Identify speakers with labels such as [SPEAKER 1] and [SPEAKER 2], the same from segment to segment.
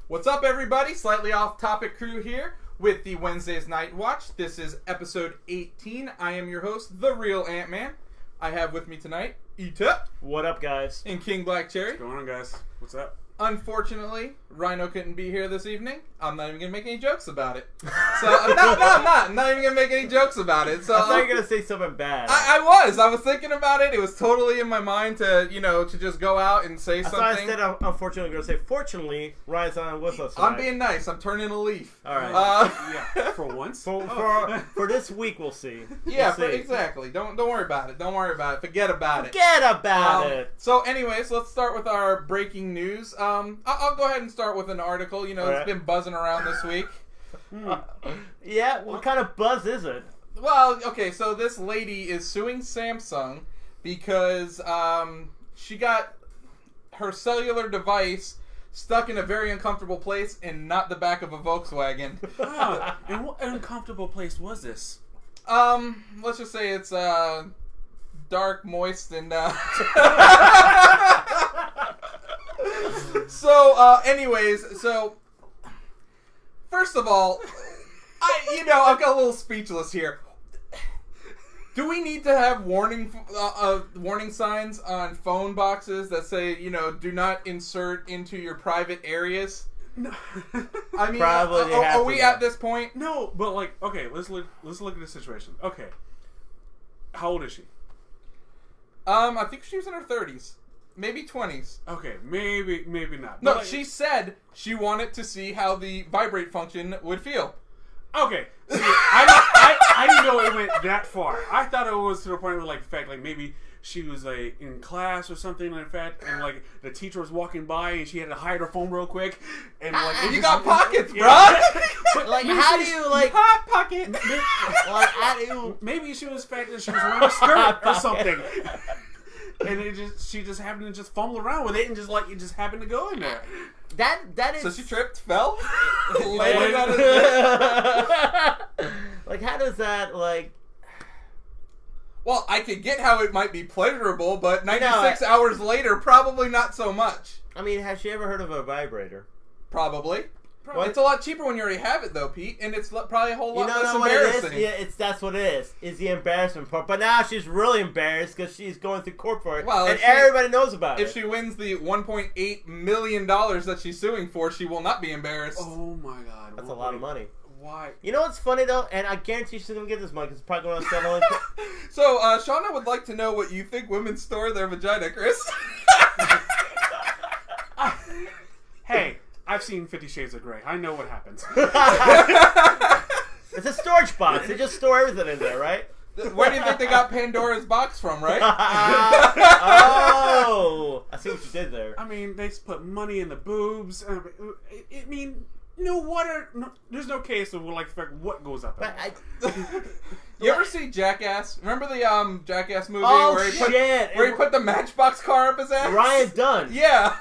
[SPEAKER 1] What's up, everybody? Slightly off-topic crew here with the Wednesday's Knightwatch. This is episode 18. I am your host, the real Ant-Man. I have with me tonight, Eta.
[SPEAKER 2] What up, guys?
[SPEAKER 1] And King Black Cherry.
[SPEAKER 3] What's going on, guys? What's up?
[SPEAKER 1] Unfortunately, Rhino couldn't be here this evening. I'm not even going to make any jokes about it. So, I'm not even going to make any jokes about it. So,
[SPEAKER 2] I thought you were going to say something bad.
[SPEAKER 1] I was thinking about it. It was totally in my mind to just go out and say something.
[SPEAKER 2] I thought instead of unfortunately going to say, fortunately, Ryan's not with us tonight.
[SPEAKER 1] I'm being nice. I'm turning a leaf.
[SPEAKER 2] All right.
[SPEAKER 3] Yeah, for once.
[SPEAKER 2] For this week, we'll see.
[SPEAKER 1] Exactly. Don't worry about it. Don't worry about it. Forget about it.
[SPEAKER 2] So,
[SPEAKER 1] anyways, let's start with our breaking news. I'll go ahead and start with an article. It's been buzzing around this week.
[SPEAKER 2] What kind of buzz is it?
[SPEAKER 1] Well, okay, so this lady is suing Samsung because she got her cellular device stuck in a very uncomfortable place and not the back of a Volkswagen.
[SPEAKER 3] And what uncomfortable place was this?
[SPEAKER 1] Let's just say it's dark, moist, and So, first of all, I've got a little speechless here. Do we need to have warning signs on phone boxes that say, do not insert into your private areas?
[SPEAKER 3] No.
[SPEAKER 1] I mean,
[SPEAKER 2] probably
[SPEAKER 1] are we at this point?
[SPEAKER 3] No, but okay, let's look at the situation. Okay, how old is she?
[SPEAKER 1] I think she was in her 30s. Maybe 20s.
[SPEAKER 3] Okay, maybe not.
[SPEAKER 1] No, she said she wanted to see how the vibrate function would feel.
[SPEAKER 3] Okay, see, I didn't know it went that far. I thought it was to the point where, maybe she was in class or something like that, and the teacher was walking by and she had to hide her phone real quick, and
[SPEAKER 1] you got pockets, bro.
[SPEAKER 2] How do you
[SPEAKER 1] hot pocket?
[SPEAKER 2] how do you?
[SPEAKER 3] Maybe she was fat and she was wearing a skirt or something. And she just happened to just fumble around with it and it just happened to go in there.
[SPEAKER 2] That is.
[SPEAKER 1] So she tripped, fell,
[SPEAKER 2] landed
[SPEAKER 1] on it.
[SPEAKER 2] How does that
[SPEAKER 1] Well, I could get how it might be pleasurable, but 96 hours later, probably not so much.
[SPEAKER 2] I mean, has she ever heard of a vibrator?
[SPEAKER 1] Probably. It's a lot cheaper when you already have it, though, Pete, and it's probably a whole lot less
[SPEAKER 2] what
[SPEAKER 1] embarrassing.
[SPEAKER 2] It is? Yeah, that's what it is. Is the embarrassment part. But now she's really embarrassed because she's going through court for it, and everybody knows about it.
[SPEAKER 1] If she wins the $1.8 million that she's suing for, she will not be embarrassed.
[SPEAKER 3] Oh, my God.
[SPEAKER 2] That's a lot of money.
[SPEAKER 3] Why?
[SPEAKER 2] You know what's funny, though? And I guarantee she's going to get this money because it's probably going to sell.
[SPEAKER 1] So, Shauna would like to know what you think women store their vagina, Chris.
[SPEAKER 3] Hey. I've seen 50 Shades of Grey. I know what happens.
[SPEAKER 2] It's a storage box. They just store everything in there, right?
[SPEAKER 1] Where do you think they got Pandora's box from, right?
[SPEAKER 2] Oh! I see what you did there.
[SPEAKER 3] I mean, they put money in the boobs. No water. No, there's no case of what goes up.
[SPEAKER 1] You ever see Jackass? Remember the Jackass movie
[SPEAKER 2] where
[SPEAKER 1] he put the Matchbox car up his ass?
[SPEAKER 2] Ryan Dunn.
[SPEAKER 1] Yeah.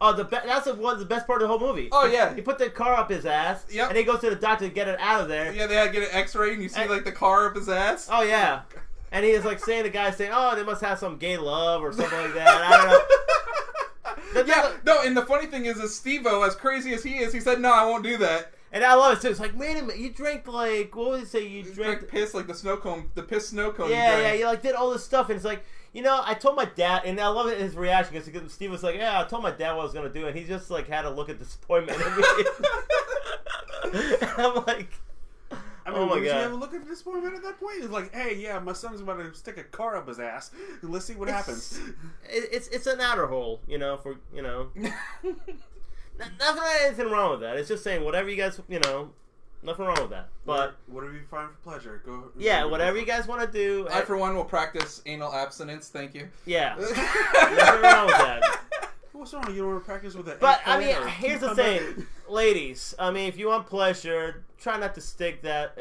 [SPEAKER 2] Oh, that's the best part of the whole movie.
[SPEAKER 1] Oh, yeah.
[SPEAKER 2] He put the car up his ass, and he goes to the doctor to get it out of there.
[SPEAKER 1] Yeah, they had to get an x-ray, and you see, the car up his ass.
[SPEAKER 2] Oh, yeah. And he is, saying, the guy saying, oh, they must have some gay love or something like that. I don't know.
[SPEAKER 1] No, and the funny thing is Steve-O, as crazy as he is, he said, no, I won't do that.
[SPEAKER 2] And I love it, too. It's wait a minute, you drank, what would you say? You drank
[SPEAKER 1] piss, the snow cone, the piss snow cone.
[SPEAKER 2] Yeah, you, did all this stuff, and it's I told my dad, and I love it, his reaction, because Steve was I told my dad what I was going to do, and he just, had a look at disappointment in me. And I'm oh my God.
[SPEAKER 3] Did you have a look at disappointment at that point? It's hey, yeah, my son's about to stick a car up his ass. Let's see what happens.
[SPEAKER 2] It's an outer hole, for. Nothing anything wrong with that. It's just saying whatever you guys, nothing wrong with that. But
[SPEAKER 3] whatever you find for pleasure, go.
[SPEAKER 2] Yeah, whatever you guys want to do.
[SPEAKER 1] I, for one, will practice anal abstinence. Thank you.
[SPEAKER 2] Yeah, nothing wrong with that.
[SPEAKER 3] What's wrong? You don't want to practice with it?
[SPEAKER 2] But here's the thing, ladies. If you want pleasure, try not to stick that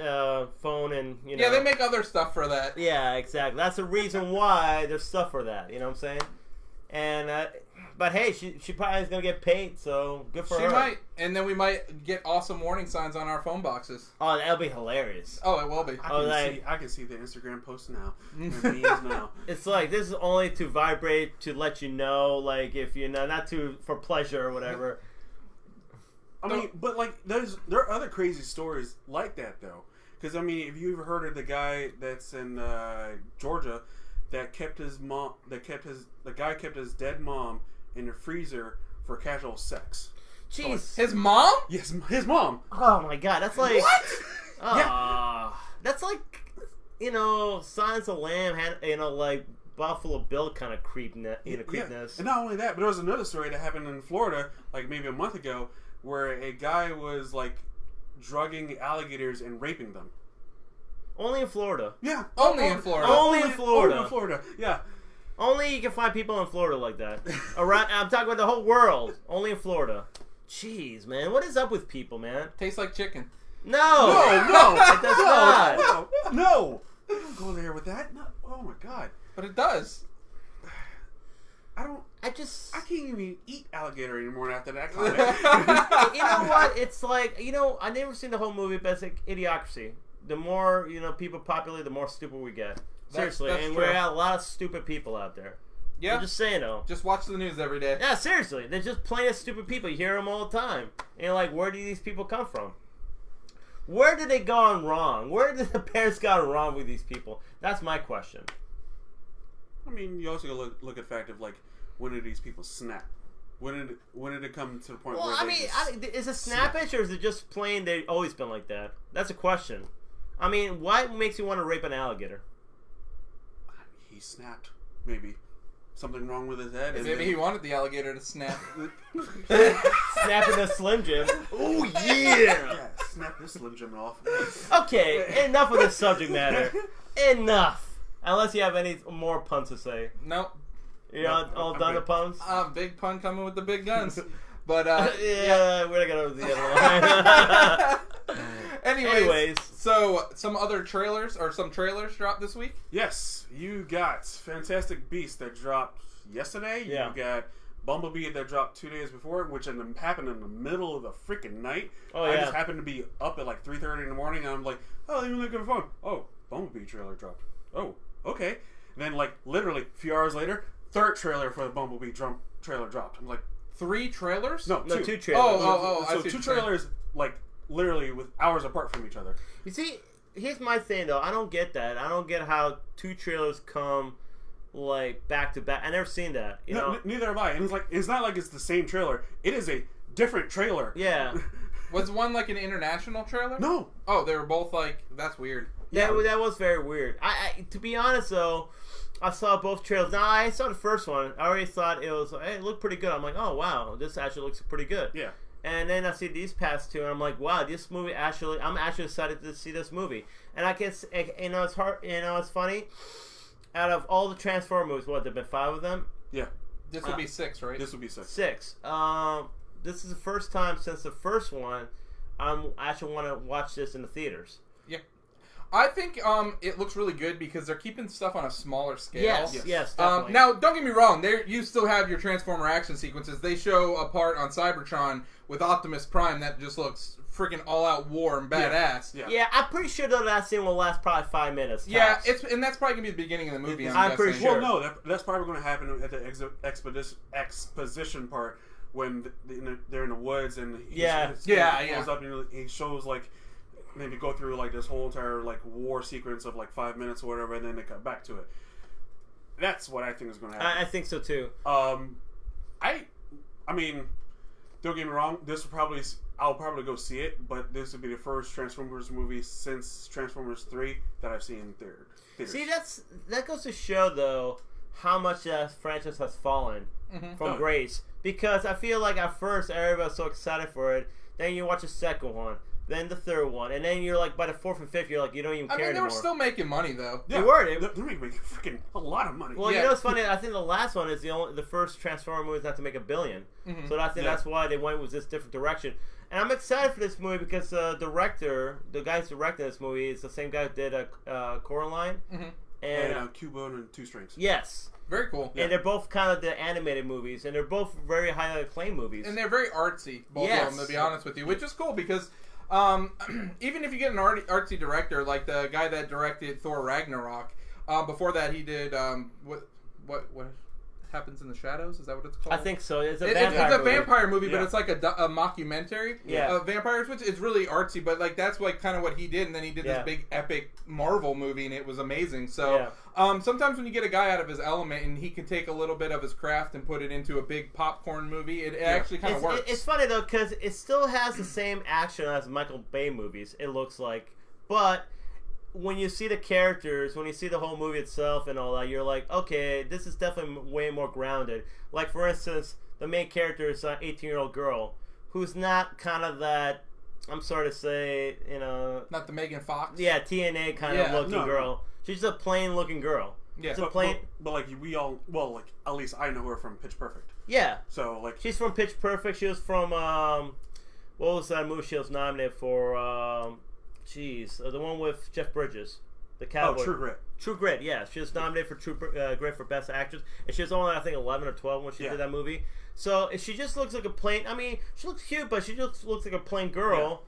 [SPEAKER 2] phone in.
[SPEAKER 1] Yeah, they make other stuff for that.
[SPEAKER 2] Yeah, exactly. That's the reason why there's stuff for that. You know what I'm saying? And but hey, she probably is gonna get paid, so good for her.
[SPEAKER 1] She might, and then we might get awesome warning signs on our phone boxes.
[SPEAKER 2] Oh, that'll be hilarious.
[SPEAKER 1] Oh, it will be.
[SPEAKER 3] I can see the Instagram post now. Now.
[SPEAKER 2] It's this is only to vibrate to let you know, if not for pleasure or whatever.
[SPEAKER 3] I mean, but like, there are other crazy stories like that though. Because I mean, if you ever heard of the guy that's in Georgia that kept his mom, the guy kept his dead mom in the freezer for casual sex.
[SPEAKER 2] Jeez.
[SPEAKER 1] His mom?
[SPEAKER 3] Yes, his mom.
[SPEAKER 2] Oh my god, that's like
[SPEAKER 1] What?
[SPEAKER 3] Yeah.
[SPEAKER 2] That's like Silence of the Lamb had like Buffalo Bill kind of creepiness.
[SPEAKER 3] And not only that, but there was another story that happened in Florida, like maybe a month ago, where a guy was like drugging alligators and raping them.
[SPEAKER 2] Only in Florida.
[SPEAKER 3] Yeah,
[SPEAKER 1] Only in Florida.
[SPEAKER 2] Only in Florida.
[SPEAKER 3] Only in Florida. Yeah.
[SPEAKER 2] Only you can find people in Florida like that. Around, I'm talking about the whole world. Only in Florida. Jeez, man, what is up with people, man?
[SPEAKER 1] Tastes like chicken.
[SPEAKER 2] No,
[SPEAKER 3] No,
[SPEAKER 2] it does not.
[SPEAKER 3] No. Don't go there with that. No. Oh my god.
[SPEAKER 1] But it does.
[SPEAKER 2] I
[SPEAKER 3] can't even eat alligator anymore after that comment.
[SPEAKER 2] You know what? It's like, I never seen the whole movie, but it's like Idiocracy. The more, people populate, the more stupid we get. Seriously.
[SPEAKER 1] That's
[SPEAKER 2] and
[SPEAKER 1] true.
[SPEAKER 2] we got a lot of stupid people out there.
[SPEAKER 1] Yeah.
[SPEAKER 2] I'm just saying, though.
[SPEAKER 1] Just watch the news every day.
[SPEAKER 2] Yeah, seriously. They're just plain stupid people. You hear them all the time. And you're like, where do these people come from? Where did they go wrong? Where did the parents go wrong with these people? That's my question.
[SPEAKER 3] I mean, you also gotta look at the fact of like, when did these people snap? When did it come to the point where
[SPEAKER 2] is it snappage or is it just plain they've always been like that? That's a question. I mean, why makes you want to rape an alligator?
[SPEAKER 3] He snapped. Maybe something wrong with his head.
[SPEAKER 1] Maybe he wanted the alligator to snap.
[SPEAKER 2] Snapping a Slim Jim. Oh yeah!
[SPEAKER 3] Snap this Slim Jim off.
[SPEAKER 2] Okay, enough of this subject matter. Enough. Unless you have any more puns to say.
[SPEAKER 1] Nope.
[SPEAKER 2] You're all done with puns?
[SPEAKER 1] Big pun coming with the big guns. But
[SPEAKER 2] yeah, we're not gonna over the other line.
[SPEAKER 1] Anyways, so some trailers dropped this week.
[SPEAKER 3] Yes, you got Fantastic Beasts that dropped yesterday.
[SPEAKER 2] Yeah.
[SPEAKER 3] You got Bumblebee that dropped 2 days before, which happened in the middle of the freaking night.
[SPEAKER 2] Oh yeah.
[SPEAKER 3] I just happened to be up at like 3:30 in the morning, and I'm like, oh, let me look at the phone. Oh, Bumblebee trailer dropped. Oh, okay. And then like literally a few hours later, third trailer for the Bumblebee trailer dropped. I'm like,
[SPEAKER 1] 3 trailers?
[SPEAKER 3] No,
[SPEAKER 2] two trailers.
[SPEAKER 1] Oh,
[SPEAKER 3] so 2 trailers like literally with hours apart from each other.
[SPEAKER 2] You see, here's my thing though. I don't get that. I don't get how 2 trailers come like back to back. I never seen that. You know?
[SPEAKER 3] Neither have I. And it's not like it's the same trailer. It is a different trailer.
[SPEAKER 2] Yeah.
[SPEAKER 1] Was one like an international trailer?
[SPEAKER 3] No.
[SPEAKER 1] Oh, they were both like, that's weird.
[SPEAKER 2] Yeah, that was very weird. I to be honest though, I saw both trailers. Now I saw the first one. I already thought it looked pretty good. I'm like, oh wow, this actually looks pretty good.
[SPEAKER 3] Yeah.
[SPEAKER 2] And then I see these past 2, and I'm like, wow, this movie I'm actually excited to see this movie. And I guess, it's hard, it's funny. Out of all the Transformers movies, there've been 5 of them?
[SPEAKER 3] Yeah.
[SPEAKER 1] This would be 6, right?
[SPEAKER 3] This would be 6.
[SPEAKER 2] 6. This is the first time since the first one I actually want to watch this in the theaters.
[SPEAKER 1] Yeah. I think it looks really good because they're keeping stuff on a smaller scale.
[SPEAKER 2] Yes, definitely.
[SPEAKER 1] Now, don't get me wrong. You still have your Transformer action sequences. They show a part on Cybertron with Optimus Prime that just looks freaking all-out war and badass.
[SPEAKER 2] Yeah, I'm pretty sure that scene will last probably 5 minutes.
[SPEAKER 1] Yeah,
[SPEAKER 2] tops.
[SPEAKER 1] and that's probably going to be the beginning of the movie,
[SPEAKER 2] I'm pretty
[SPEAKER 1] guessing.
[SPEAKER 2] sure.
[SPEAKER 3] Well, no, that's probably going to happen at the exposition part when they're in the woods and he pulls up and he shows like maybe go through like this whole entire like war sequence of like 5 minutes or whatever, and then they cut back to it. That's what I think is going to happen.
[SPEAKER 2] I think so too.
[SPEAKER 3] I mean, don't get me wrong. I'll probably go see it, but this would be the first Transformers movie since Transformers 3 that I've seen in theaters.
[SPEAKER 2] See, that goes to show though how much that franchise has fallen from grace. Because I feel like at first everybody was so excited for it, then you watch the second one, then the third one, and then you're like by the 4th and 5th, you're like you don't even care anymore.
[SPEAKER 1] They were still making money though.
[SPEAKER 2] Yeah. They were.
[SPEAKER 3] They're making freaking a lot of money.
[SPEAKER 2] Well, you know what's funny? I think the last one is the first Transformer movie not to make $1 billion. So I think that's why they went with this different direction. And I'm excited for this movie because the guy who's directing this movie, is the same guy who did Coraline
[SPEAKER 3] and Cubone and Two Strings.
[SPEAKER 2] Yes.
[SPEAKER 1] Very cool.
[SPEAKER 2] And they're both kind of the animated movies, and they're both very highly acclaimed movies.
[SPEAKER 1] And they're very artsy, both of them, to be honest with you, which is cool because even if you get an artsy director, like the guy that directed Thor Ragnarok, before that he did, what Happens in the Shadows. Is that what it's called?
[SPEAKER 2] I think so. It's a
[SPEAKER 1] It's
[SPEAKER 2] vampire
[SPEAKER 1] a
[SPEAKER 2] movie.
[SPEAKER 1] vampire movie, but
[SPEAKER 3] Yeah.
[SPEAKER 1] it's like a mockumentary of vampires, which is really artsy. But like that's like kind of what he did, and then he did this big epic Marvel movie, and it was amazing. So sometimes when you get a guy out of his element, and he can take a little bit of his craft and put it into a big popcorn movie, it actually kind of works.
[SPEAKER 2] It's funny though because it still has the same action as Michael Bay movies. It looks like, but when you see the characters, when you see the whole movie itself and all that, you're like, okay, this is definitely way more grounded. Like, for instance, the main character is an 18-year-old girl who's not kind of that, I'm sorry to say,
[SPEAKER 1] Not the Megan Fox?
[SPEAKER 2] Yeah, TNA kind of looking girl. She's a plain-looking girl.
[SPEAKER 1] Yeah.
[SPEAKER 3] But like, we all, well, like, at least I know her from Pitch Perfect.
[SPEAKER 2] Yeah.
[SPEAKER 3] So, like...
[SPEAKER 2] She's from Pitch Perfect. She was from, what was that movie she was nominated for? The one with Jeff Bridges, the cowboy.
[SPEAKER 3] Oh, True Grit.
[SPEAKER 2] True Grit, yeah. She was nominated for True Grit for Best Actress, and she was only, I think, 11 or 12 when she did that movie. So she just looks like a plain. I mean, she looks cute, but she just looks like a plain girl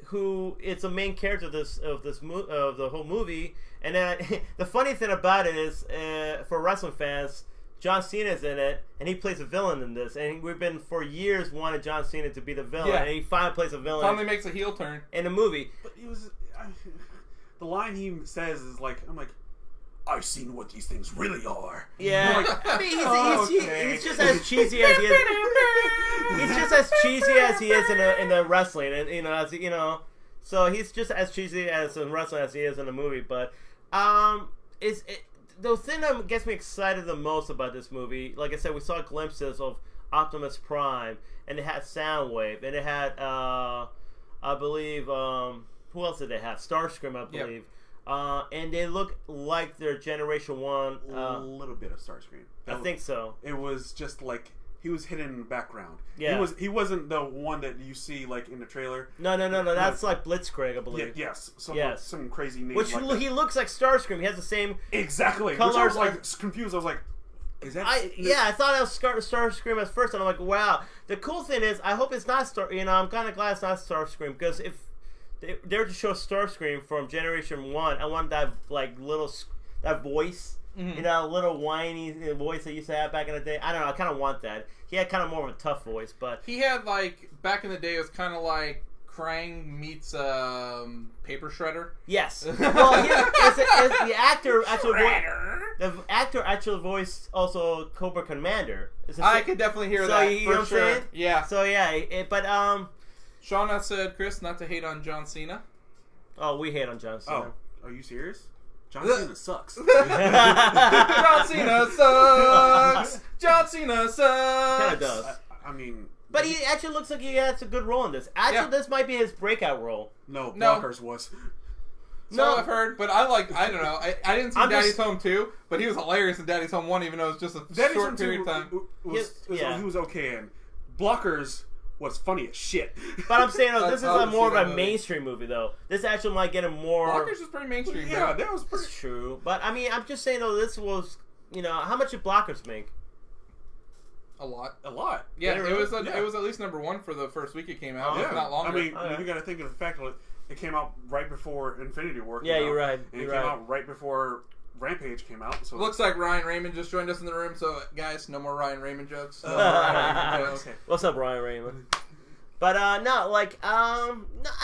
[SPEAKER 2] who is a main character of the whole movie. And then the funny thing about it is, for wrestling fans, John Cena's in it, and he plays a villain in this. And we've been for years wanting John Cena to be the villain, and he finally plays a villain.
[SPEAKER 1] Finally makes a heel turn
[SPEAKER 2] in the movie.
[SPEAKER 3] But it was the line he says is like, I'm like, I've seen what these things really are.
[SPEAKER 2] Yeah,
[SPEAKER 3] like,
[SPEAKER 2] I mean, he's just as cheesy as he is. He's just as cheesy as he is in the wrestling, and so he's just as cheesy as in wrestling as he is in the movie. But the thing that gets me excited the most about this movie, like I said, we saw glimpses of Optimus Prime, and it had Soundwave, and it had, I believe, who else did they have? Starscream, I believe. Yep. And they look like their Generation 1.
[SPEAKER 3] A little bit of Starscream.
[SPEAKER 2] I think so.
[SPEAKER 3] It was just like, he was hidden in the background.
[SPEAKER 2] Yeah.
[SPEAKER 3] He wasn't the one that you see like in the trailer.
[SPEAKER 2] No. That's like Blitzkrieg, I believe.
[SPEAKER 3] Yes. Some crazy name.
[SPEAKER 2] Which
[SPEAKER 3] like
[SPEAKER 2] he looks like Starscream. He has the same
[SPEAKER 3] exactly
[SPEAKER 2] colors.
[SPEAKER 3] Which I was like confused. I was like, is that?
[SPEAKER 2] I thought it was Starscream at first, and I'm like, wow. The cool thing is, I hope it's not I'm kind of glad it's not Starscream, because if they were to show Starscream from Generation 1, I want that that voice. A little whiny voice that used to have back in the day. I don't know. I kind of want that. He had kind of more of a tough voice, but
[SPEAKER 1] he had like back in the day. It was kind of like Krang meets Paper Shredder.
[SPEAKER 2] Yes. Well, the actor actually voiced also Cobra Commander.
[SPEAKER 1] I could definitely hear that.
[SPEAKER 2] You know what I'm saying?
[SPEAKER 1] Yeah.
[SPEAKER 2] So yeah,
[SPEAKER 1] Shauna said, Chris, not to hate on John Cena.
[SPEAKER 2] Oh, we hate on John Cena.
[SPEAKER 3] Oh, are you serious? John Cena sucks.
[SPEAKER 1] John Cena sucks. John Cena sucks.
[SPEAKER 2] Kind of does.
[SPEAKER 3] I mean,
[SPEAKER 2] but he actually looks like he has a good role in this. Actually, this might be his breakout role.
[SPEAKER 3] No, Blockers was.
[SPEAKER 1] So I've heard, but I don't know. I didn't see Daddy's Home 2, but he was hilarious in Daddy's Home 1, even though it was just a short period of time.
[SPEAKER 3] He was okay in. Blockers was funny as shit.
[SPEAKER 2] But I'm saying, this is more of a mainstream movie, though. This actually might get a more...
[SPEAKER 1] Blockers was pretty mainstream.
[SPEAKER 3] Yeah, that was pretty...
[SPEAKER 2] That's true. But, I mean, I'm just saying, this was... how much did Blockers make?
[SPEAKER 1] A lot.
[SPEAKER 3] Yeah,
[SPEAKER 1] it was at least number 1 for the first week it came out. If not longer.
[SPEAKER 3] I mean, you got to think of the fact that it came out right before Infinity War came out.
[SPEAKER 2] Yeah, you're right.
[SPEAKER 3] And it came out right before Rampage came out. So
[SPEAKER 1] looks like Ryan Raymond just joined us in the room. So, guys, no more Ryan Raymond jokes.
[SPEAKER 3] Okay.
[SPEAKER 2] What's up, Ryan Raymond? But I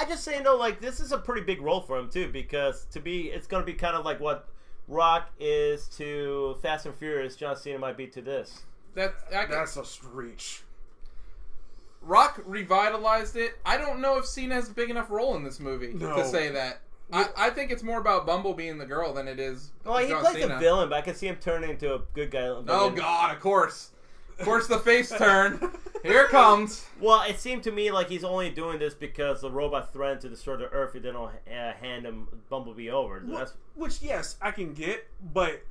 [SPEAKER 2] just saying though, this is a pretty big role for him too, because it's gonna be kind of like what Rock is to Fast and Furious, John Cena might be to this.
[SPEAKER 3] That's a reach.
[SPEAKER 1] Rock revitalized it. I don't know if Cena has a big enough role in this movie to say that. I think it's more about Bumble being the girl than it is.
[SPEAKER 2] Well, he
[SPEAKER 1] John
[SPEAKER 2] plays
[SPEAKER 1] Cena.
[SPEAKER 2] a villain, but I can see him turning into a good guy.
[SPEAKER 1] Oh God, of course, the face turn. Here it comes.
[SPEAKER 2] Well, it seemed to me like he's only doing this because the robot threatened to destroy the Earth if they don't hand him Bumblebee over.
[SPEAKER 3] Which, yes, I can get, but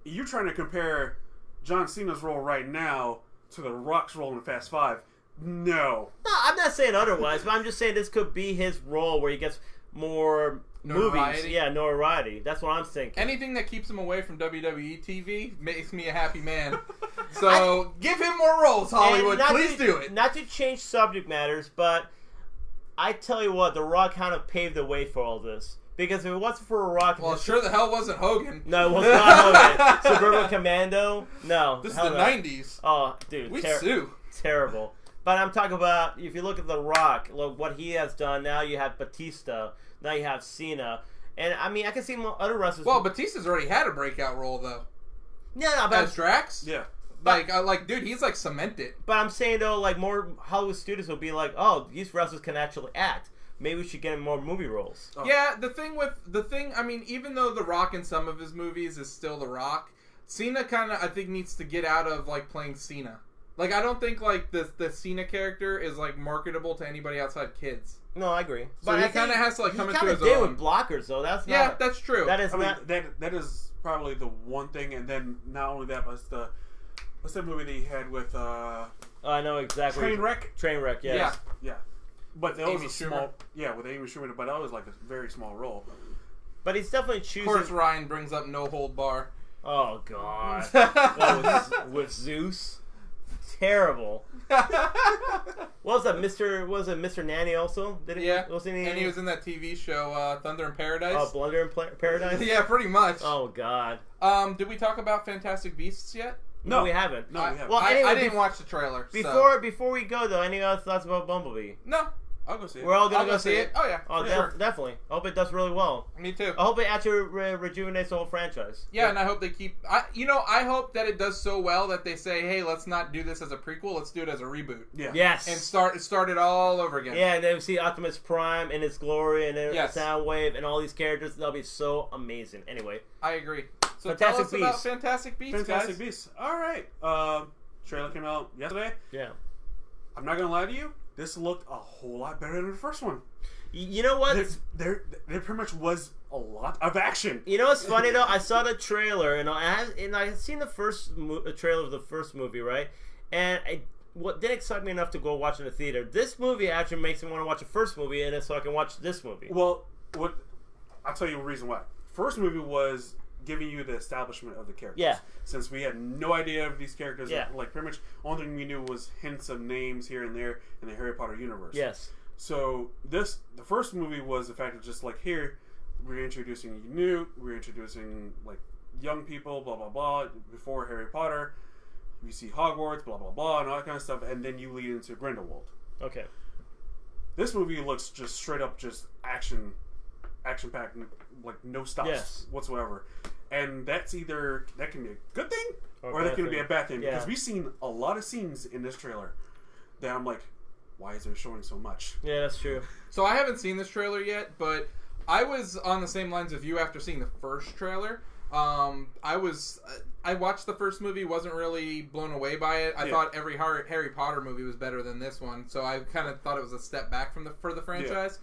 [SPEAKER 3] you're trying to compare John Cena's role right now to The Rock's role in Fast 5. No,
[SPEAKER 2] I'm not saying otherwise, but I'm just saying this could be his role where he gets more
[SPEAKER 1] notoriety.
[SPEAKER 2] Movies. Yeah, notoriety. That's what I'm thinking.
[SPEAKER 1] Anything that keeps him away from WWE TV makes me a happy man. So give him more roles, Hollywood. Please do it.
[SPEAKER 2] Not to change subject matters, but I tell you what, The Rock kind of paved the way for all this. Because if it wasn't for a Rock...
[SPEAKER 1] Well, sure the hell wasn't Hogan.
[SPEAKER 2] No, it was not Hogan. Suburban Commando? No.
[SPEAKER 1] This is the 90s.
[SPEAKER 2] Oh, dude.
[SPEAKER 1] We sue.
[SPEAKER 2] Terrible. But I'm talking about, if you look at The Rock, look what he has done. Now you have Batista. Now you have Cena. And, I mean, I can see other wrestlers...
[SPEAKER 1] Well, Batista's already had a breakout role, though.
[SPEAKER 2] Yeah, no, but...
[SPEAKER 1] As Drax?
[SPEAKER 3] Yeah.
[SPEAKER 1] Like, dude, he's, like, cemented.
[SPEAKER 2] But I'm saying, though, like, more Hollywood studios will be like, oh, these wrestlers can actually act. Maybe we should get him more movie roles.
[SPEAKER 1] Oh. Yeah, I mean, even though The Rock in some of his movies is still The Rock, Cena kind of, I think, needs to get out of, like, playing Cena. Like, I don't think, like, the Cena character is, like, marketable to anybody outside kids.
[SPEAKER 2] No, I agree.
[SPEAKER 1] So
[SPEAKER 2] but
[SPEAKER 1] he kind of has to, like, come into his
[SPEAKER 2] own. He kind
[SPEAKER 1] own.
[SPEAKER 2] of did with blockers, though. That's not...
[SPEAKER 1] Yeah, that's true.
[SPEAKER 2] That is
[SPEAKER 3] I
[SPEAKER 2] not...
[SPEAKER 3] mean, that is probably the one thing, and then not only that, but what's that movie that he had with,
[SPEAKER 2] I know exactly.
[SPEAKER 3] Trainwreck?
[SPEAKER 2] Trainwreck, yes.
[SPEAKER 3] Yeah. But that was
[SPEAKER 1] Amy
[SPEAKER 3] a small... Yeah, with Amy Schumer, but that was, like, a very small role.
[SPEAKER 2] But he's definitely choosing...
[SPEAKER 1] Of course, Ryan brings up No Hold Bar.
[SPEAKER 2] Oh, God. What, with Zeus? Terrible. What was that, Mr. Nanny also?
[SPEAKER 1] Yeah.
[SPEAKER 2] Was he
[SPEAKER 1] and he was in that TV show, Thunder in Paradise.
[SPEAKER 2] Oh, Blunder in Paradise?
[SPEAKER 1] Yeah, pretty much.
[SPEAKER 2] Oh, God.
[SPEAKER 1] Did we talk about Fantastic Beasts yet?
[SPEAKER 2] No, we haven't.
[SPEAKER 3] No, we haven't.
[SPEAKER 2] Well, anyway,
[SPEAKER 1] I didn't watch the trailer.
[SPEAKER 2] Before we go, though, any other thoughts about Bumblebee?
[SPEAKER 1] No.
[SPEAKER 3] I'll go see it.
[SPEAKER 2] We're all
[SPEAKER 1] I'll
[SPEAKER 2] go see it?
[SPEAKER 1] Oh, yeah.
[SPEAKER 2] Oh,
[SPEAKER 1] sure.
[SPEAKER 2] definitely. I hope it does really well.
[SPEAKER 1] Me too.
[SPEAKER 2] I hope it actually rejuvenates the whole franchise.
[SPEAKER 1] Yeah, and I hope they keep... I hope that it does so well that they say, hey, let's not do this as a prequel, let's do it as a reboot.
[SPEAKER 3] Yeah.
[SPEAKER 2] Yes.
[SPEAKER 1] And start it all over again.
[SPEAKER 2] Yeah, and then we see Optimus Prime in its glory, and then
[SPEAKER 1] Yes.
[SPEAKER 2] Soundwave, and all these characters. That'll be so amazing. Anyway.
[SPEAKER 1] I agree. So
[SPEAKER 2] Fantastic
[SPEAKER 1] tell us about
[SPEAKER 2] Beasts.
[SPEAKER 1] Fantastic Beasts,
[SPEAKER 3] Fantastic
[SPEAKER 1] guys.
[SPEAKER 3] Beasts. All right. Trailer came out yesterday.
[SPEAKER 2] Yeah.
[SPEAKER 3] I'm not going to lie to you. This looked a whole lot better than the first one.
[SPEAKER 2] You know what?
[SPEAKER 3] There pretty much was a lot of action.
[SPEAKER 2] You know what's funny though? I saw the trailer and I had seen the first trailer of the first movie, right? And what didn't excite me enough to go watch in the theater. This movie actually makes me want to watch the first movie, and so I can watch this movie.
[SPEAKER 3] Well, I'll tell you a reason why. First movie was giving you the establishment of the characters.
[SPEAKER 2] Yeah.
[SPEAKER 3] Since we had no idea of these characters,
[SPEAKER 2] Yeah.
[SPEAKER 3] like pretty much only thing we knew was hints of names here and there in the Harry Potter universe.
[SPEAKER 2] Yes.
[SPEAKER 3] So the first movie was the fact of just like, here, we're introducing Newt, we're introducing like young people, blah blah blah. Before Harry Potter, we see Hogwarts, blah blah blah, and all that kind of stuff, and then you lead into Grindelwald.
[SPEAKER 2] Okay.
[SPEAKER 3] This movie looks just straight up just action packed, like no stops whatsoever, and that can be a good thing or that can be a bad thing because we've seen a lot of scenes in this trailer that I'm like, why is there showing so much?
[SPEAKER 2] Yeah, that's true.
[SPEAKER 1] So I haven't seen this trailer yet, but I was on the same lines of you after seeing the first trailer. I watched the first movie, wasn't really blown away by it. I thought every Harry Potter movie was better than this one, so I kind of thought it was a step back for the franchise.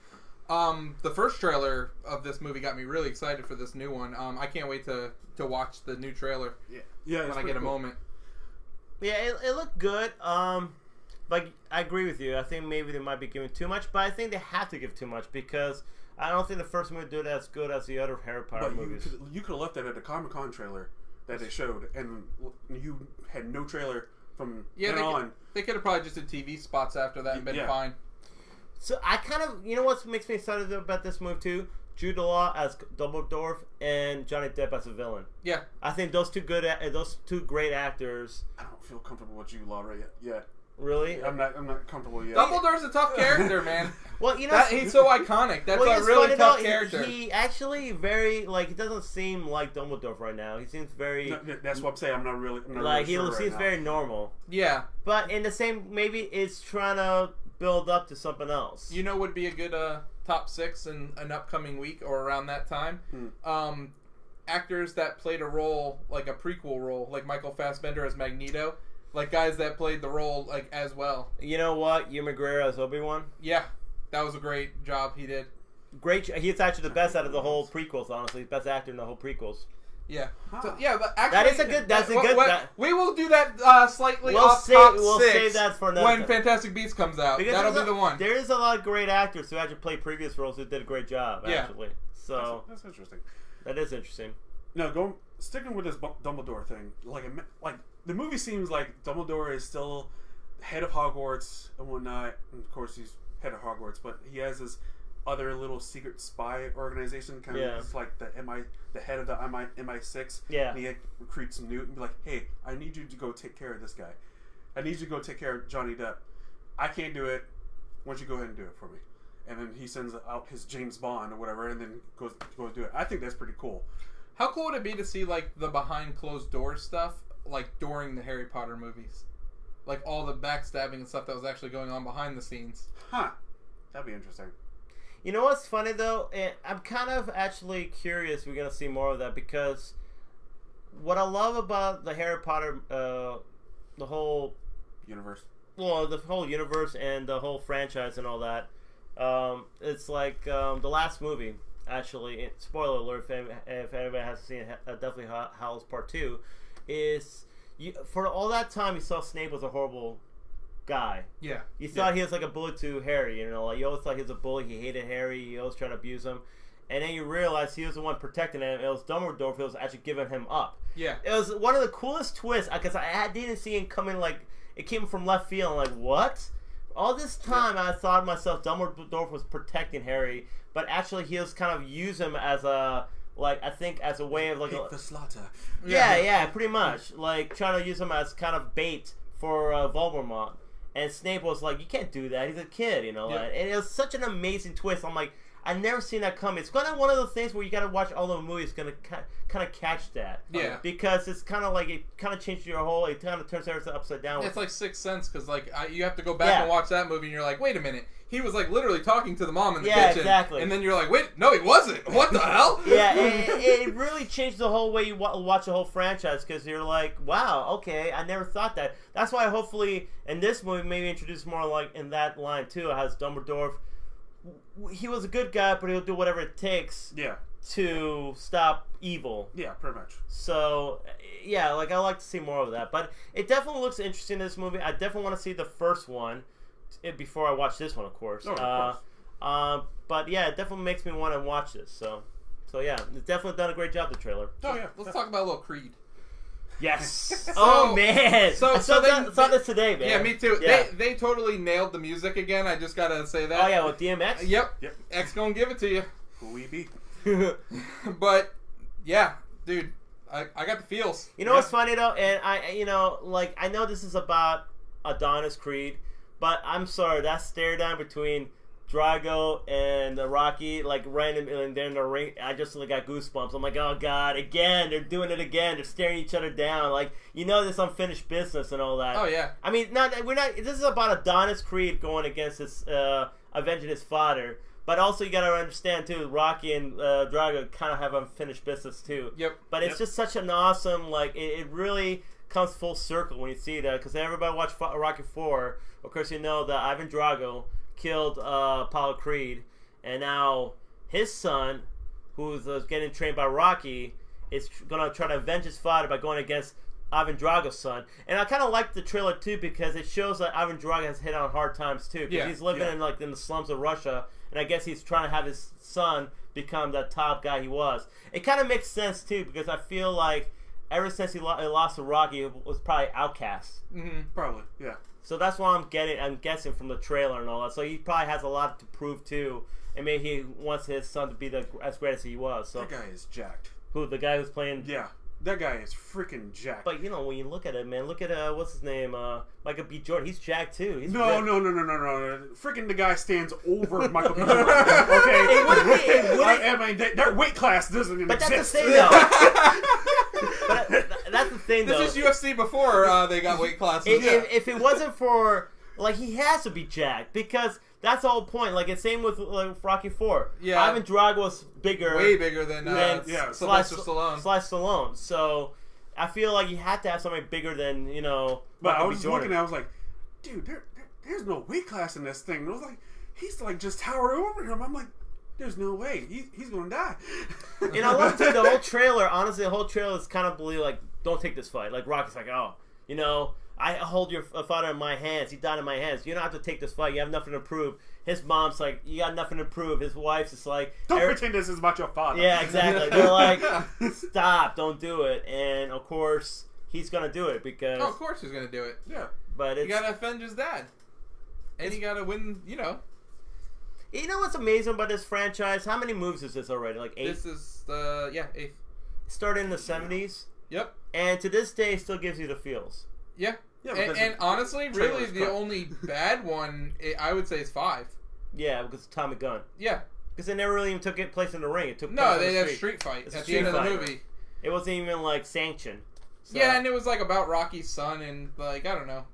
[SPEAKER 1] The first trailer of this movie got me really excited for this new one. I can't wait to watch the new trailer.
[SPEAKER 3] Yeah,
[SPEAKER 1] when I get a moment.
[SPEAKER 2] Yeah, it looked good. But I agree with you. I think maybe they might be giving too much, but I think they have to give too much because I don't think the first movie did as good as the other Harry Potter movies.
[SPEAKER 3] You could have left that at the Comic-Con trailer that they showed, and you had no trailer from then on.
[SPEAKER 1] They could have probably just did TV spots after that and been fine.
[SPEAKER 2] So I kind of, you know what makes me excited about this move too? Jude Law as Dumbledore and Johnny Depp as a villain.
[SPEAKER 1] Yeah,
[SPEAKER 2] I think those two great actors.
[SPEAKER 3] I don't feel comfortable with Jude Law right yet.
[SPEAKER 2] Really?
[SPEAKER 3] I'm not comfortable yet.
[SPEAKER 1] Dumbledore's a tough character, man.
[SPEAKER 2] Well, you know,
[SPEAKER 1] he's so iconic. That's a really tough character.
[SPEAKER 2] He actually very he doesn't seem like Dumbledore right now. He seems very.
[SPEAKER 3] No, that's what I'm saying. I'm not really
[SPEAKER 2] he
[SPEAKER 3] sure
[SPEAKER 2] seems very normal.
[SPEAKER 1] Yeah,
[SPEAKER 2] but in the same, maybe it's trying to build up to something else.
[SPEAKER 1] You know, would be a good top 6 in an upcoming week or around that time. Actors that played a role, like a prequel role, like Michael Fassbender as Magneto. Like guys that played the role like as well.
[SPEAKER 2] You know what? Ewan McGregor as Obi-Wan?
[SPEAKER 1] Yeah. That was a great job he did.
[SPEAKER 2] Great. He's actually the best out of the whole prequels, honestly. Best actor in the whole prequels.
[SPEAKER 1] Yeah. So, yeah, but actually...
[SPEAKER 2] That's a good...
[SPEAKER 1] we will do that slightly off top 6
[SPEAKER 2] save that for another
[SPEAKER 1] when Fantastic Beasts comes out.
[SPEAKER 2] Because
[SPEAKER 1] that'll be the one.
[SPEAKER 2] There is a lot of great actors who actually played previous roles who did a great job, actually. So
[SPEAKER 3] that's interesting.
[SPEAKER 2] That is interesting.
[SPEAKER 3] No, sticking with this Dumbledore thing, like the movie seems like Dumbledore is still head of Hogwarts and whatnot. And of course, he's head of Hogwarts, but he has this other little secret spy organization, kind of it's like the head of the MI6.
[SPEAKER 2] Yeah.
[SPEAKER 3] And he recruits Newt and be like, hey, I need you to go take care of this guy. I need you to go take care of Johnny Depp. I can't do it. Why don't you go ahead and do it for me? And then he sends out his James Bond or whatever, and then goes do it. I think that's pretty cool.
[SPEAKER 1] How cool would it be to see like the behind closed doors stuff, like during the Harry Potter movies, like all the backstabbing and stuff that was actually going on behind the scenes?
[SPEAKER 3] Huh? That'd be interesting.
[SPEAKER 2] You know what's funny though? I'm kind of actually curious. We're gonna see more of that because what I love about the Harry Potter, the whole
[SPEAKER 3] universe.
[SPEAKER 2] Well, the whole universe and the whole franchise and all that. It's like the last movie. Actually, spoiler alert if anybody hasn't seen it, definitely Howl's Part 2, is for all that time you saw Snape was a horrible guy.
[SPEAKER 1] Yeah.
[SPEAKER 2] You thought he was like a bully to Harry, you know, like you always thought he was a bully, he hated Harry, he always tried to abuse him. And then you realize he was the one protecting him, it was Dumbledore who was actually giving him up.
[SPEAKER 1] Yeah.
[SPEAKER 2] It was one of the coolest twists, because I didn't see him coming, like, it came from left field, I'm like, what? All this time I thought to myself Dumbledore was protecting Harry, but actually he was kind of using him as a, like, I think as a way of like
[SPEAKER 3] the slaughter.
[SPEAKER 2] Yeah, pretty much. Like trying to use him as kind of bait for Voldemort. And Snape was like, you can't do that. He's a kid, you know.
[SPEAKER 1] Yeah.
[SPEAKER 2] And it was such an amazing twist. I'm like, I've never seen that come. It's kind of one of the things where you got to watch all the movies, going to kind of catch that.
[SPEAKER 1] Yeah.
[SPEAKER 2] Because it's kind of like, it kind of changes your whole, it kind of turns everything upside down.
[SPEAKER 1] It's like Sixth Sense, because like you have to go back and watch that movie, and you're like, wait a minute, he was like literally talking to the mom in the kitchen.
[SPEAKER 2] Exactly.
[SPEAKER 1] And then you're like, wait, no, he wasn't. What the hell?
[SPEAKER 2] Yeah, it really changed the whole way you watch the whole franchise, because you're like, wow, okay, I never thought that. That's why hopefully in this movie maybe introduce more like in that line too. It has Dumbledore. He was a good guy, but he'll do whatever it takes to stop evil.
[SPEAKER 3] Yeah, pretty much.
[SPEAKER 2] So, yeah, like I like to see more of that. But it definitely looks interesting in this movie. I definitely want to see the first one before I watch this one, of course.
[SPEAKER 3] Oh, of course.
[SPEAKER 2] But yeah, it definitely makes me want to watch this. So yeah, it's definitely done a great job, the trailer.
[SPEAKER 3] Oh yeah.
[SPEAKER 1] Let's talk about a little Creed.
[SPEAKER 2] Yes. Oh man. I saw this today, man.
[SPEAKER 1] Yeah, me too.
[SPEAKER 2] Yeah.
[SPEAKER 1] They totally nailed the music again. I just gotta say that.
[SPEAKER 2] Oh yeah, with DMX.
[SPEAKER 1] Yep. X gonna give it to you.
[SPEAKER 3] Who we be?
[SPEAKER 1] But yeah, dude, I got the feels.
[SPEAKER 2] You know what's funny though, and I know this is about Adonis Creed, but I'm sorry, that stare down between Drago and Rocky, like random, and they're in the ring. I just got goosebumps. I'm like, oh god, again, they're doing it again. They're staring each other down. Like, this unfinished business and all that.
[SPEAKER 1] Oh yeah.
[SPEAKER 2] I mean, we're not. This is about Adonis Creed going against his, avenging his father. But also, you gotta understand too, Rocky and Drago kind of have unfinished business too.
[SPEAKER 1] Yep.
[SPEAKER 2] But it's just such an awesome, like, it really comes full circle when you see that, because everybody watched Rocky 4. Of course, you know that Ivan Drago killed Apollo Creed, and now his son, who's getting trained by Rocky, is gonna try to avenge his father by going against Ivan Drago's son. And I kind of like the trailer too, because it shows that Ivan Drago has hit on hard times too, because he's living in the slums of Russia, and I guess he's trying to have his son become that top guy he was. It kind of makes sense too, because I feel like ever since he lost to Rocky, it was probably outcast.
[SPEAKER 1] Mm-hmm.
[SPEAKER 3] Probably, yeah.
[SPEAKER 2] So that's what I'm guessing from the trailer and all that. So he probably has a lot to prove too, and maybe he wants his son to be as great as he was. So
[SPEAKER 3] that guy is jacked.
[SPEAKER 2] Who, the guy who's playing?
[SPEAKER 3] Yeah, that guy is freaking jacked.
[SPEAKER 2] But when you look at it, man, look at what's his name, Michael B. Jordan. He's jacked too. He's
[SPEAKER 3] No. Freaking the guy stands over Michael B. Jordan. Okay,
[SPEAKER 2] it
[SPEAKER 3] I mean, their weight class doesn't even exist.
[SPEAKER 2] That's the thing, though. But that's the thing, though.
[SPEAKER 1] This is UFC before they got weight classes.
[SPEAKER 2] If it wasn't for, like, he has to be jacked, because that's the whole point. Like, it's same with Rocky 4.
[SPEAKER 1] Yeah.
[SPEAKER 2] Ivan Drago was bigger.
[SPEAKER 1] Way bigger than Sylvester
[SPEAKER 2] Stallone. So I feel like you had to have somebody bigger than,
[SPEAKER 3] But I
[SPEAKER 2] Michael
[SPEAKER 3] was
[SPEAKER 2] B. Jordan.
[SPEAKER 3] looking, I was like, dude, there's no weight class in this thing. And I was like, he's like just towering over him. I'm like, there's no way. He's going to die.
[SPEAKER 2] And I love, too, the whole trailer. Honestly, the whole trailer is kind of like, don't take this fight. Like, Rocky's like, I hold your father in my hands. He died in my hands. You don't have to take this fight. You have nothing to prove. His mom's like, you got nothing to prove. His wife's just like,
[SPEAKER 3] don't pretend this is about your father.
[SPEAKER 2] Yeah, exactly. They're like, stop, don't do it. And of course, he's gonna do it because.
[SPEAKER 1] Oh, of course he's gonna do it.
[SPEAKER 3] Yeah,
[SPEAKER 2] but
[SPEAKER 1] you gotta avenge his dad, and you gotta win.
[SPEAKER 2] You know what's amazing about this franchise? How many movies is this already? Like 8?
[SPEAKER 1] This is the 8th.
[SPEAKER 2] Started in the 70s.
[SPEAKER 1] Yep.
[SPEAKER 2] And to this day, still gives you the feels.
[SPEAKER 1] Yeah.
[SPEAKER 3] Yeah,
[SPEAKER 1] and honestly, really, the only bad one I would say is 5.
[SPEAKER 2] Yeah, because Tommy Gunn.
[SPEAKER 1] Yeah.
[SPEAKER 2] Because they never really even took place in the ring. It took
[SPEAKER 1] no,
[SPEAKER 2] place
[SPEAKER 1] they
[SPEAKER 2] on
[SPEAKER 1] had
[SPEAKER 2] the
[SPEAKER 1] a street fight
[SPEAKER 2] It's
[SPEAKER 1] at
[SPEAKER 2] a
[SPEAKER 1] the end of
[SPEAKER 2] street
[SPEAKER 1] the
[SPEAKER 2] fight.
[SPEAKER 1] movie.
[SPEAKER 2] It wasn't even like sanctioned. So.
[SPEAKER 1] Yeah, and it was like about Rocky's son and like I don't know.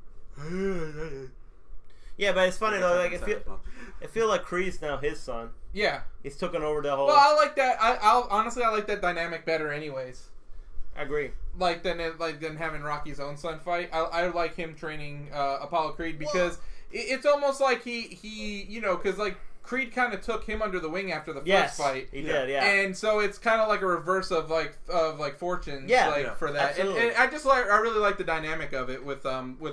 [SPEAKER 2] Yeah, but it's funny though. Like I feel like Creed's now his son.
[SPEAKER 1] Yeah.
[SPEAKER 2] He's taken over the whole.
[SPEAKER 1] Well, I like that. I'll honestly, I like that dynamic better, anyways.
[SPEAKER 2] I agree.
[SPEAKER 1] Like than having Rocky's own son fight. I like him training Apollo Creed because it's almost like he because like Creed kind of took him under the wing after the first fight.
[SPEAKER 2] He did, yeah.
[SPEAKER 1] And so it's kind of like a reverse of fortunes, for that. And I really like the dynamic of it with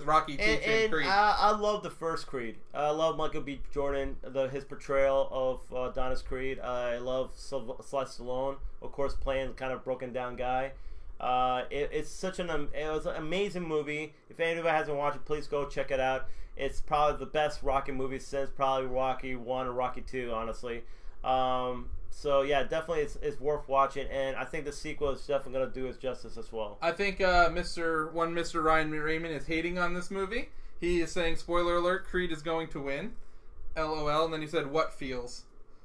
[SPEAKER 1] Rocky teaching Creed.
[SPEAKER 2] I love the first Creed. I love Michael B. Jordan, his portrayal of Adonis Creed. I love Sylvester Stallone, of course, playing kind of broken down guy. It's it was an amazing movie. If anybody hasn't watched it, please go check it out. It's probably the best Rocky movie since probably Rocky 1 or Rocky 2, honestly. So yeah, definitely it's worth watching, and I think the sequel is definitely going to do its justice as well.
[SPEAKER 1] I think Mr. Ryan Raymond is hating on this movie. He is saying, spoiler alert, Creed is going to win. LOL, and then he said, what feels?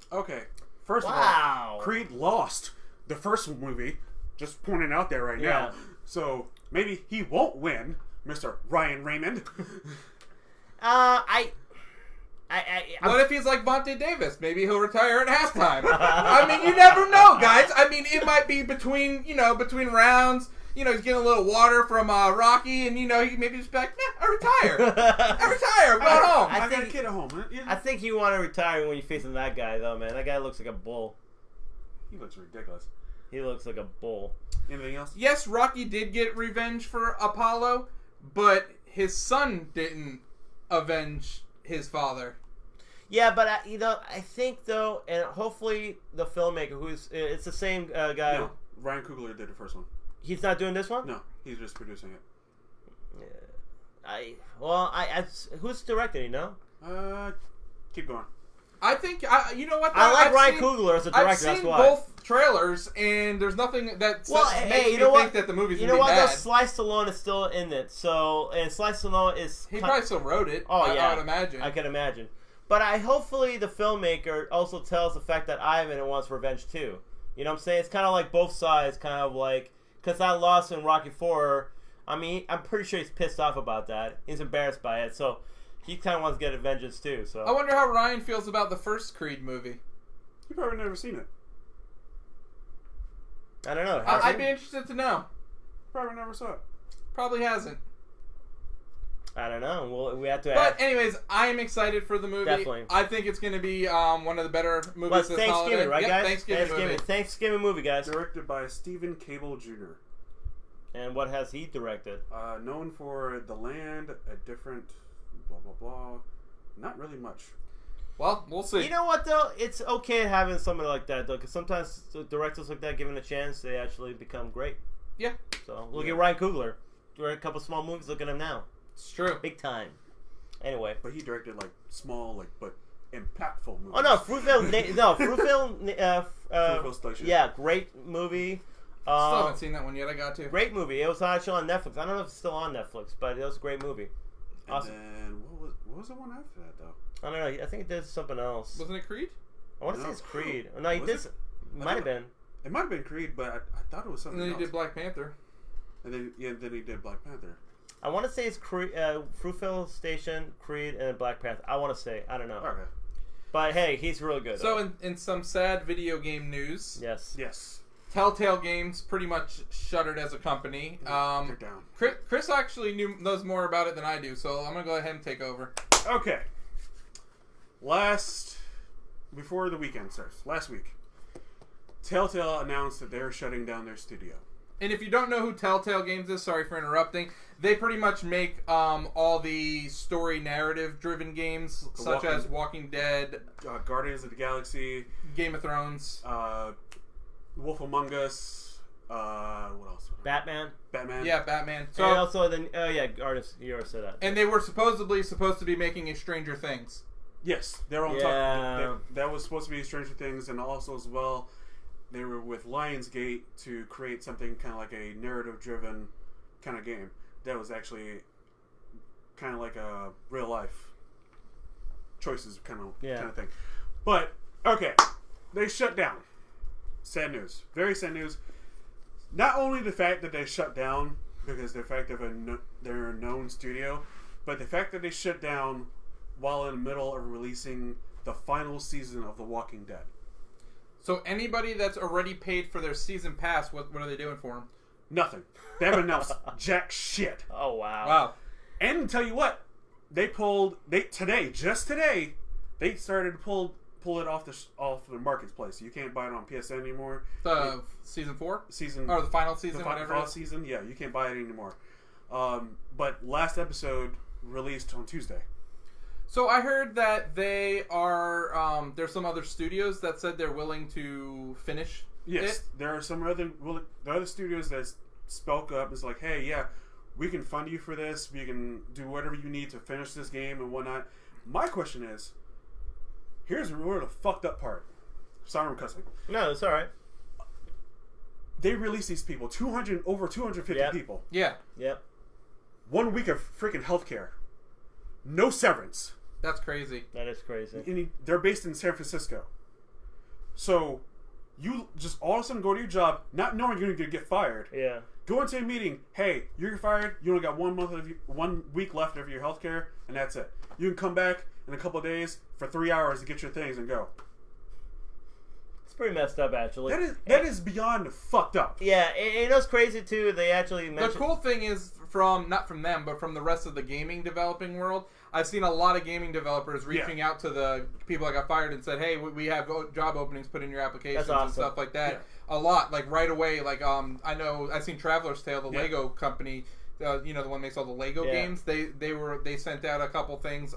[SPEAKER 3] Okay, first of all, Creed lost the first movie. Just pointing out there right now. So maybe he won't win, Mr. Ryan Raymond.
[SPEAKER 1] What if he's like Vontae Davis? Maybe he'll retire at halftime. I mean, you never know, guys. I mean, it might be between rounds. He's getting a little water from Rocky, and he maybe just be like, I retire. I'm going home.
[SPEAKER 3] I got a kid at home.
[SPEAKER 2] I think you want to retire when you're facing that guy, though, man. That guy looks like a bull.
[SPEAKER 3] He looks ridiculous.
[SPEAKER 2] He looks like a bull.
[SPEAKER 3] Anything else?
[SPEAKER 1] Yes, Rocky did get revenge for Apollo, but his son didn't avenge his father.
[SPEAKER 2] Yeah, but I think though, and hopefully the filmmaker, it's the same guy.
[SPEAKER 3] No, Ryan Coogler did the first one.
[SPEAKER 2] He's not doing this one?
[SPEAKER 3] No, he's just producing it.
[SPEAKER 2] Who's directing? You know?
[SPEAKER 3] Keep going.
[SPEAKER 1] I think you know what?
[SPEAKER 2] I like Ryan Coogler as a director.
[SPEAKER 1] I've seen
[SPEAKER 2] that's why.
[SPEAKER 1] Both trailers, and there's nothing that makes me think that the movie's gonna be bad.
[SPEAKER 2] Though, Sly Stallone is still in it. And Sly Stallone is
[SPEAKER 1] he probably still wrote it.
[SPEAKER 2] Oh yeah,
[SPEAKER 1] I would imagine.
[SPEAKER 2] I can imagine. But hopefully the filmmaker also tells the fact that Ivan wants revenge too. You know what I'm saying? It's kind of like both sides, kind of like because I lost in Rocky 4. I mean, I'm pretty sure he's pissed off about that. He's embarrassed by it, so. He kind of wants to get vengeance too. So
[SPEAKER 1] I wonder how Ryan feels about the first Creed movie.
[SPEAKER 3] He probably never seen it.
[SPEAKER 2] I don't know.
[SPEAKER 1] I'd be interested to know.
[SPEAKER 3] Probably never saw it.
[SPEAKER 1] Probably hasn't.
[SPEAKER 2] I don't know. Well, we have to.
[SPEAKER 1] But anyways, I am excited for the movie.
[SPEAKER 2] Definitely.
[SPEAKER 1] I think it's going to be one of the better movies this
[SPEAKER 2] Thanksgiving,
[SPEAKER 1] holiday.
[SPEAKER 2] right, guys?
[SPEAKER 1] Thanksgiving
[SPEAKER 2] movie, guys.
[SPEAKER 3] Directed by Stephen Cable Jr.
[SPEAKER 2] And what has he directed?
[SPEAKER 3] Known for The Land, A Different. Blah blah blah. Not really much.
[SPEAKER 1] Well, we'll see.
[SPEAKER 2] You know what though? It's okay having somebody like that though, because sometimes directors like that, given a chance, they actually become great.
[SPEAKER 1] Yeah.
[SPEAKER 2] So look at Ryan Coogler. Directed a couple small movies. Look at him now.
[SPEAKER 1] It's true.
[SPEAKER 2] Big time. Anyway.
[SPEAKER 3] But he directed like small, but impactful movies.
[SPEAKER 2] Oh no, Fruitvale.
[SPEAKER 3] Fruitvale Station.
[SPEAKER 2] Yeah, great movie.
[SPEAKER 1] Still haven't seen that one yet. I got to.
[SPEAKER 2] Great movie. It was actually on Netflix. I don't know if it's still on Netflix, but it was a great movie. Awesome.
[SPEAKER 3] And then what was the one after that though?
[SPEAKER 2] I don't know. I think it did something else.
[SPEAKER 1] Wasn't it Creed?
[SPEAKER 2] I want to say it's Creed. No, he did. Might have been.
[SPEAKER 3] It might have been Creed, but I thought it was something.
[SPEAKER 1] And then
[SPEAKER 3] else.
[SPEAKER 1] he did Black Panther.
[SPEAKER 3] And then then he did Black Panther.
[SPEAKER 2] I want to say it's Creed, Fruitvale Station, Creed, and Black Panther. I want to say. I don't know.
[SPEAKER 3] Okay.
[SPEAKER 2] But hey, he's really good.
[SPEAKER 1] So in some sad video game news.
[SPEAKER 3] Yes.
[SPEAKER 1] TellTale Games pretty much shuttered as a company.
[SPEAKER 3] They're down.
[SPEAKER 1] Chris actually knows more about it than I do, so I'm gonna go ahead and take over.
[SPEAKER 3] Okay. Before the weekend starts, last week, TellTale announced that they're shutting down their studio.
[SPEAKER 1] And if you don't know who TellTale Games is, sorry for interrupting. They pretty much make all the story narrative-driven games, such as Walking Dead,
[SPEAKER 3] Guardians of the Galaxy,
[SPEAKER 1] Game of Thrones,
[SPEAKER 3] Wolf Among Us. What else?
[SPEAKER 2] Batman.
[SPEAKER 1] Yeah, Batman. So
[SPEAKER 2] and also artists. You already said that.
[SPEAKER 1] And they were supposed to be making a Stranger Things.
[SPEAKER 3] Yes, they're on top. That was supposed to be Stranger Things, and also as well, they were with Lionsgate to create something kind of like a narrative-driven kind of game. That was actually kind of like a real life choices kind of thing. But okay, they shut down. Sad news. Very sad news. Not only the fact that they shut down because the fact of they're a known studio, but the fact that they shut down while in the middle of releasing the final season of The Walking Dead.
[SPEAKER 1] So anybody that's already paid for their season pass, what are they doing for them?
[SPEAKER 3] Nothing. They haven't announced jack shit.
[SPEAKER 2] Oh wow!
[SPEAKER 1] Wow.
[SPEAKER 3] And tell you what, just today, they started to pull it off the marketplace. You can't buy it on PSN anymore.
[SPEAKER 1] Season 4?
[SPEAKER 3] The
[SPEAKER 1] final season,
[SPEAKER 3] the
[SPEAKER 1] whatever.
[SPEAKER 3] Final season, yeah, you can't buy it anymore. But last episode released on Tuesday.
[SPEAKER 1] So I heard that they are. There's some other studios that said they're willing to finish.
[SPEAKER 3] Yes,
[SPEAKER 1] it.
[SPEAKER 3] there are some other studios that spoke up. It's like, hey, yeah, we can fund you for this. We can do whatever you need to finish this game and whatnot. My question is, here's the fucked up part. Sorry, I'm cussing.
[SPEAKER 2] No, it's all right.
[SPEAKER 3] They released these people, over 250 people.
[SPEAKER 1] Yeah.
[SPEAKER 2] Yep.
[SPEAKER 3] 1 week of freaking healthcare. No severance.
[SPEAKER 1] That's crazy.
[SPEAKER 2] That is crazy.
[SPEAKER 3] And they're based in San Francisco. So you just all of a sudden go to your job, not knowing you're going to get fired.
[SPEAKER 2] Yeah.
[SPEAKER 3] Go into a meeting. Hey, you're fired. You only got 1 week left of your healthcare, and that's it. You can come back in a couple of days for 3 hours to get your things and go.
[SPEAKER 2] It's pretty messed up, actually.
[SPEAKER 3] That is beyond fucked up.
[SPEAKER 2] Yeah, and it's crazy too. They actually mentioned.
[SPEAKER 1] The cool thing is, not from them, but from the rest of the gaming developing world, I've seen a lot of gaming developers reaching out to the people that got fired and said, "Hey, we have job openings. Put in your applications and stuff like that." Yeah. A lot, like right away. Like I know I've seen Traveler's Tale, the Lego company. The one that makes all the Lego games. They sent out a couple things.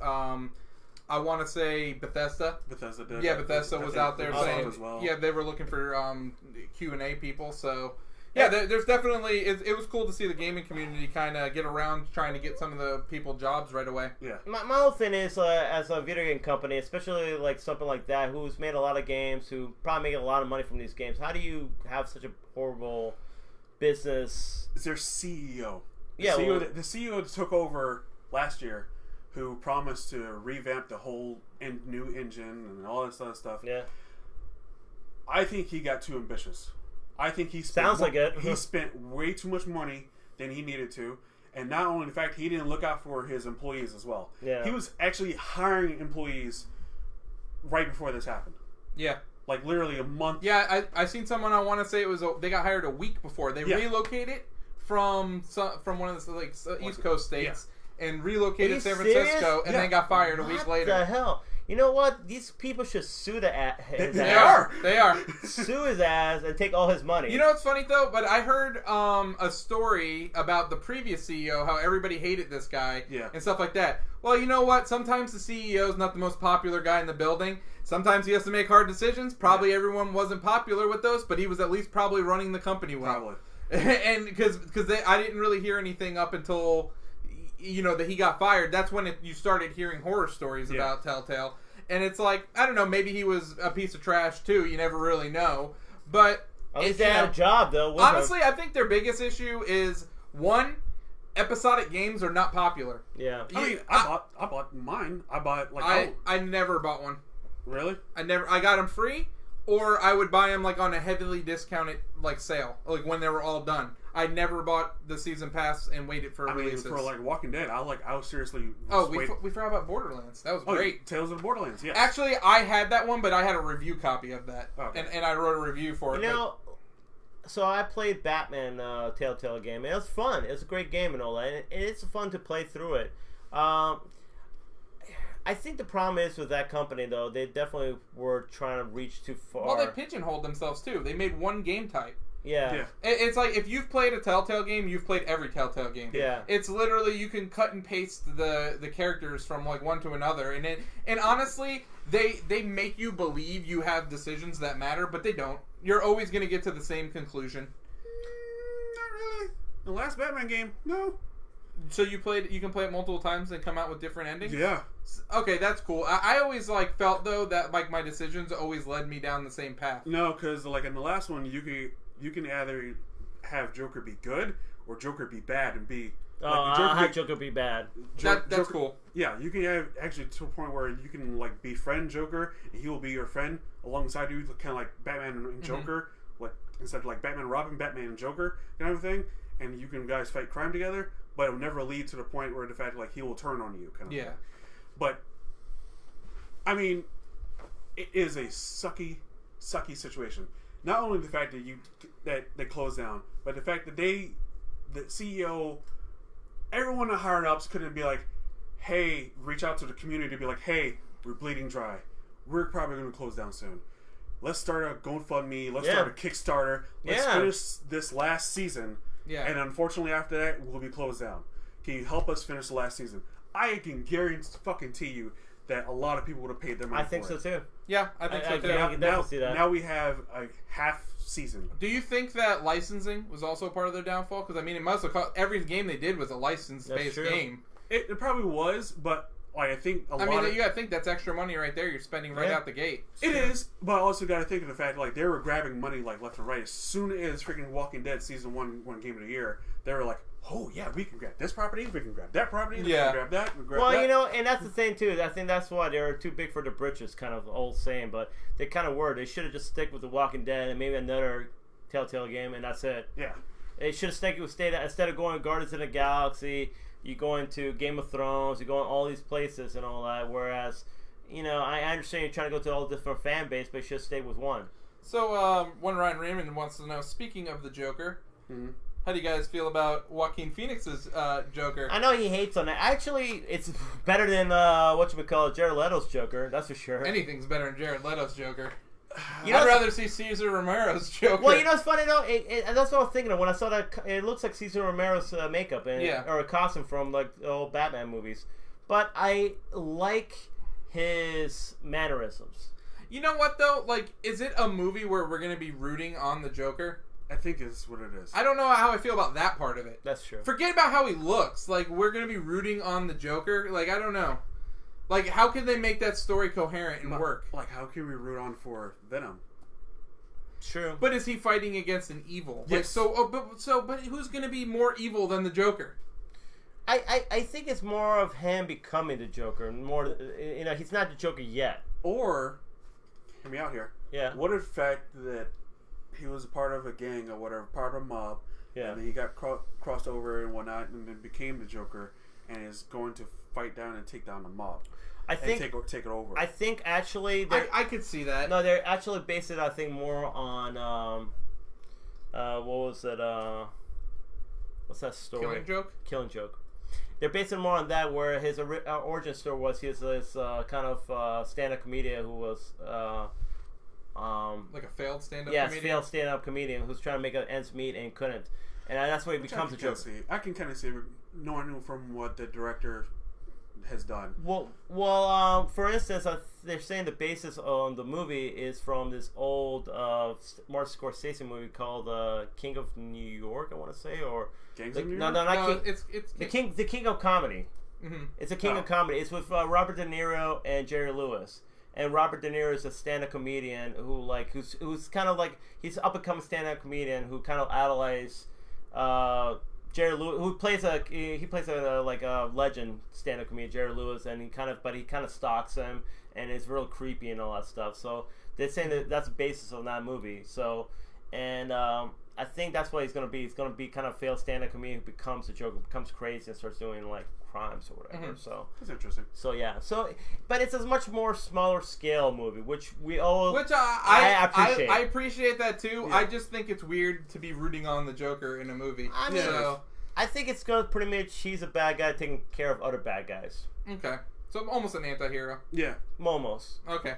[SPEAKER 1] I want to say Bethesda.
[SPEAKER 3] Bethesda did.
[SPEAKER 1] Yeah, Bethesda was out there saying,
[SPEAKER 3] as well.
[SPEAKER 1] Yeah, they were looking for Q&A people. So, yeah, there's definitely, it was cool to see the gaming community kind of get around trying to get some of the people jobs right away.
[SPEAKER 3] Yeah.
[SPEAKER 2] My whole thing is, as a video game company, especially like something like that, who's made a lot of games, who probably make a lot of money from these games, how do you have such a horrible business?
[SPEAKER 3] It's their CEO. The CEO that took over last year, who promised to revamp the whole new engine and all that sort of stuff.
[SPEAKER 2] Yeah.
[SPEAKER 3] I think he got too ambitious. I think he spent way too much money than he needed to. And not only the fact he didn't look out for his employees as well.
[SPEAKER 2] Yeah.
[SPEAKER 3] He was actually hiring employees right before this happened.
[SPEAKER 1] Yeah.
[SPEAKER 3] Like literally a month.
[SPEAKER 1] Yeah, I seen someone, I want to say they got hired a week before. They relocated from one of the East Coast states. And relocated to San Francisco, and then got fired a week later.
[SPEAKER 2] What the hell? You know what? These people should sue his
[SPEAKER 1] ass. They are.
[SPEAKER 2] Sue his ass and take all his money.
[SPEAKER 1] You know what's funny, though? But I heard a story about the previous CEO, how everybody hated this guy, and stuff like that. Well, you know what? Sometimes the CEO is not the most popular guy in the building. Sometimes he has to make hard decisions. Probably everyone wasn't popular with those, but he was at least probably running the company well.
[SPEAKER 3] Probably.
[SPEAKER 1] And because I didn't really hear anything up until... that he got fired. That's when you started hearing horror stories about TellTale. And it's like, I don't know, maybe he was a piece of trash too. You never really know. But
[SPEAKER 2] at least they had a job, though.
[SPEAKER 1] Honestly, I think their biggest issue is, one, episodic games are not popular.
[SPEAKER 3] Yeah. I bought mine.
[SPEAKER 1] I never bought one.
[SPEAKER 3] Really?
[SPEAKER 1] I got them free, or I would buy them on a heavily discounted sale, when they were all done. I never bought the season pass and waited for releases.
[SPEAKER 3] For Walking Dead, I was seriously.
[SPEAKER 1] We forgot about Borderlands. That was great.
[SPEAKER 3] Tales of the Borderlands. Yes.
[SPEAKER 1] Actually, I had that one, but I had a review copy of that, and I wrote a review for it.
[SPEAKER 2] So I played Batman Telltale game. It was fun. It was a great game and all that. And it's fun to play through it. I think the problem is with that company, though, they definitely were trying to reach too far.
[SPEAKER 1] Well, they pigeonholed themselves too. They made one game type.
[SPEAKER 2] Yeah.
[SPEAKER 1] It's like if you've played a Telltale game, you've played every Telltale game.
[SPEAKER 2] Yeah.
[SPEAKER 1] It's literally you can cut and paste the characters from one to another, and honestly, they make you believe you have decisions that matter, but they don't. You're always going to get to the same conclusion.
[SPEAKER 3] Not really. The last Batman game, no.
[SPEAKER 1] So you can play it multiple times and come out with different endings?
[SPEAKER 3] Yeah.
[SPEAKER 1] Okay, that's cool. I always felt though that my decisions always led me down the same path.
[SPEAKER 3] No, because in the last one, you can either have Joker be good or Joker be bad and be.
[SPEAKER 2] I had Joker be bad.
[SPEAKER 1] That's
[SPEAKER 3] Joker,
[SPEAKER 1] cool.
[SPEAKER 3] Yeah, you can have actually to a point where you can befriend Joker and he will be your friend alongside you, kind of like Batman and Joker, instead of Batman and Robin, Batman and Joker kind of thing, and you can guys fight crime together. But it will never lead to the point where the fact he will turn on you kind of thing. But I mean, it is a sucky situation. Not only the fact that they closed down, but the fact that the CEO, everyone at higher ups couldn't be like, hey, reach out to the community to be like, hey, we're bleeding dry. We're probably going to close down soon. Let's start a GoFundMe. Let's start a Kickstarter. Let's finish this last season. Yeah. And unfortunately, after that, we'll be closed down. Can you help us finish the last season? I can guarantee you that a lot of people would have paid their money.
[SPEAKER 2] I think so too.
[SPEAKER 1] Yeah, I think so too.
[SPEAKER 2] I can definitely see that.
[SPEAKER 3] Now we have a half season.
[SPEAKER 1] Do you think that licensing was also part of their downfall? Because it must have every game they did was a license-based game.
[SPEAKER 3] It probably was, but I think you
[SPEAKER 1] gotta think that's extra money right there. You're spending right out the gate.
[SPEAKER 3] It is, but I also gotta think of the fact they were grabbing money left and right. As soon as freaking Walking Dead season 1 won Game of the Year, they were like, oh yeah, we can grab this property, we can grab that property, we can grab that, we can grab that.
[SPEAKER 2] And that's the thing too. I think that's why they're too big for the britches, kind of old saying, but they kind of were. They should have just stick with the Walking Dead and maybe another TellTale game, and that's it.
[SPEAKER 3] Yeah,
[SPEAKER 2] they should have stayed instead of going to Guardians of the Galaxy. You go into Game of Thrones, you go in all these places and all that, whereas, I understand you're trying to go to all different fan base, but you should stay with one.
[SPEAKER 1] So, one Ryan Raymond wants to know, speaking of the Joker, how do you guys feel about Joaquin Phoenix's Joker?
[SPEAKER 2] I know he hates on that. Actually, it's better than, Jared Leto's Joker, that's for sure.
[SPEAKER 1] Anything's better than Jared Leto's Joker. I'd rather see Cesar Romero's Joker.
[SPEAKER 2] Well, it's funny though. That's what I was thinking of when I saw that. It looks like Cesar Romero's makeup or a costume from the old Batman movies. But I like his mannerisms.
[SPEAKER 1] You know what though? Is it a movie where we're gonna be rooting on the Joker?
[SPEAKER 3] I think it's what it is.
[SPEAKER 1] I don't know how I feel about that part of it.
[SPEAKER 2] That's true.
[SPEAKER 1] Forget about how he looks. We're gonna be rooting on the Joker. I don't know. How can they make that story coherent and work?
[SPEAKER 3] How can we root on for Venom?
[SPEAKER 2] True.
[SPEAKER 1] But is he fighting against an evil?
[SPEAKER 3] Yes.
[SPEAKER 1] But who's going to be more evil than the Joker?
[SPEAKER 2] I think it's more of him becoming the Joker. More, he's not the Joker yet.
[SPEAKER 3] Or, hear me out here.
[SPEAKER 2] Yeah.
[SPEAKER 3] What if the fact that he was a part of a gang or whatever, part of a mob, and then he got crossed over and whatnot, and then became the Joker, and is going to fight down and take down the mob.
[SPEAKER 2] I think
[SPEAKER 3] take it over.
[SPEAKER 2] I think actually
[SPEAKER 1] I could see that.
[SPEAKER 2] No, they're actually based it. I think more on what was it? What's that story? Killing Joke. They're basing more on that, where his origin story was he's this kind of stand-up comedian who was
[SPEAKER 1] like a failed stand-up.
[SPEAKER 2] Yes, failed stand-up comedian who's trying to make ends meet and couldn't, and that's why he becomes a Joker.
[SPEAKER 3] I can kind of see, knowing from what the director has done.
[SPEAKER 2] Well, for instance, they're saying the basis on the movie is from this old Martin Scorsese movie called King of New York, I want to say, or
[SPEAKER 3] Gangs of New
[SPEAKER 2] No,
[SPEAKER 3] York?
[SPEAKER 2] not King.
[SPEAKER 1] It's
[SPEAKER 2] the King of Comedy.
[SPEAKER 1] Mm-hmm.
[SPEAKER 2] It's a King of Comedy. It's with Robert De Niro and Jerry Lewis. And Robert De Niro is a stand-up comedian who's kind of he's up and coming stand-up comedian who kind of idolizes Jerry Lewis, who plays a legend stand-up comedian, Jerry Lewis, and he kind of stalks him and is real creepy and all that stuff. So they're saying that that's the basis of that movie. So, and I think that's what he's gonna be. He's gonna be kind of failed stand-up comedian who becomes a Joker, becomes crazy and starts doing crimes or whatever.
[SPEAKER 1] Mm-hmm.
[SPEAKER 3] So that's interesting.
[SPEAKER 2] So yeah. But it's a much more smaller scale movie, which I appreciate.
[SPEAKER 1] I appreciate that too.
[SPEAKER 3] Yeah.
[SPEAKER 1] I just think it's weird to be rooting on the Joker in a movie.
[SPEAKER 2] I mean, I think it's gonna pretty much he's a bad guy taking care of other bad guys.
[SPEAKER 1] Okay, so almost an anti-hero.
[SPEAKER 3] Yeah,
[SPEAKER 2] almost.
[SPEAKER 1] Okay.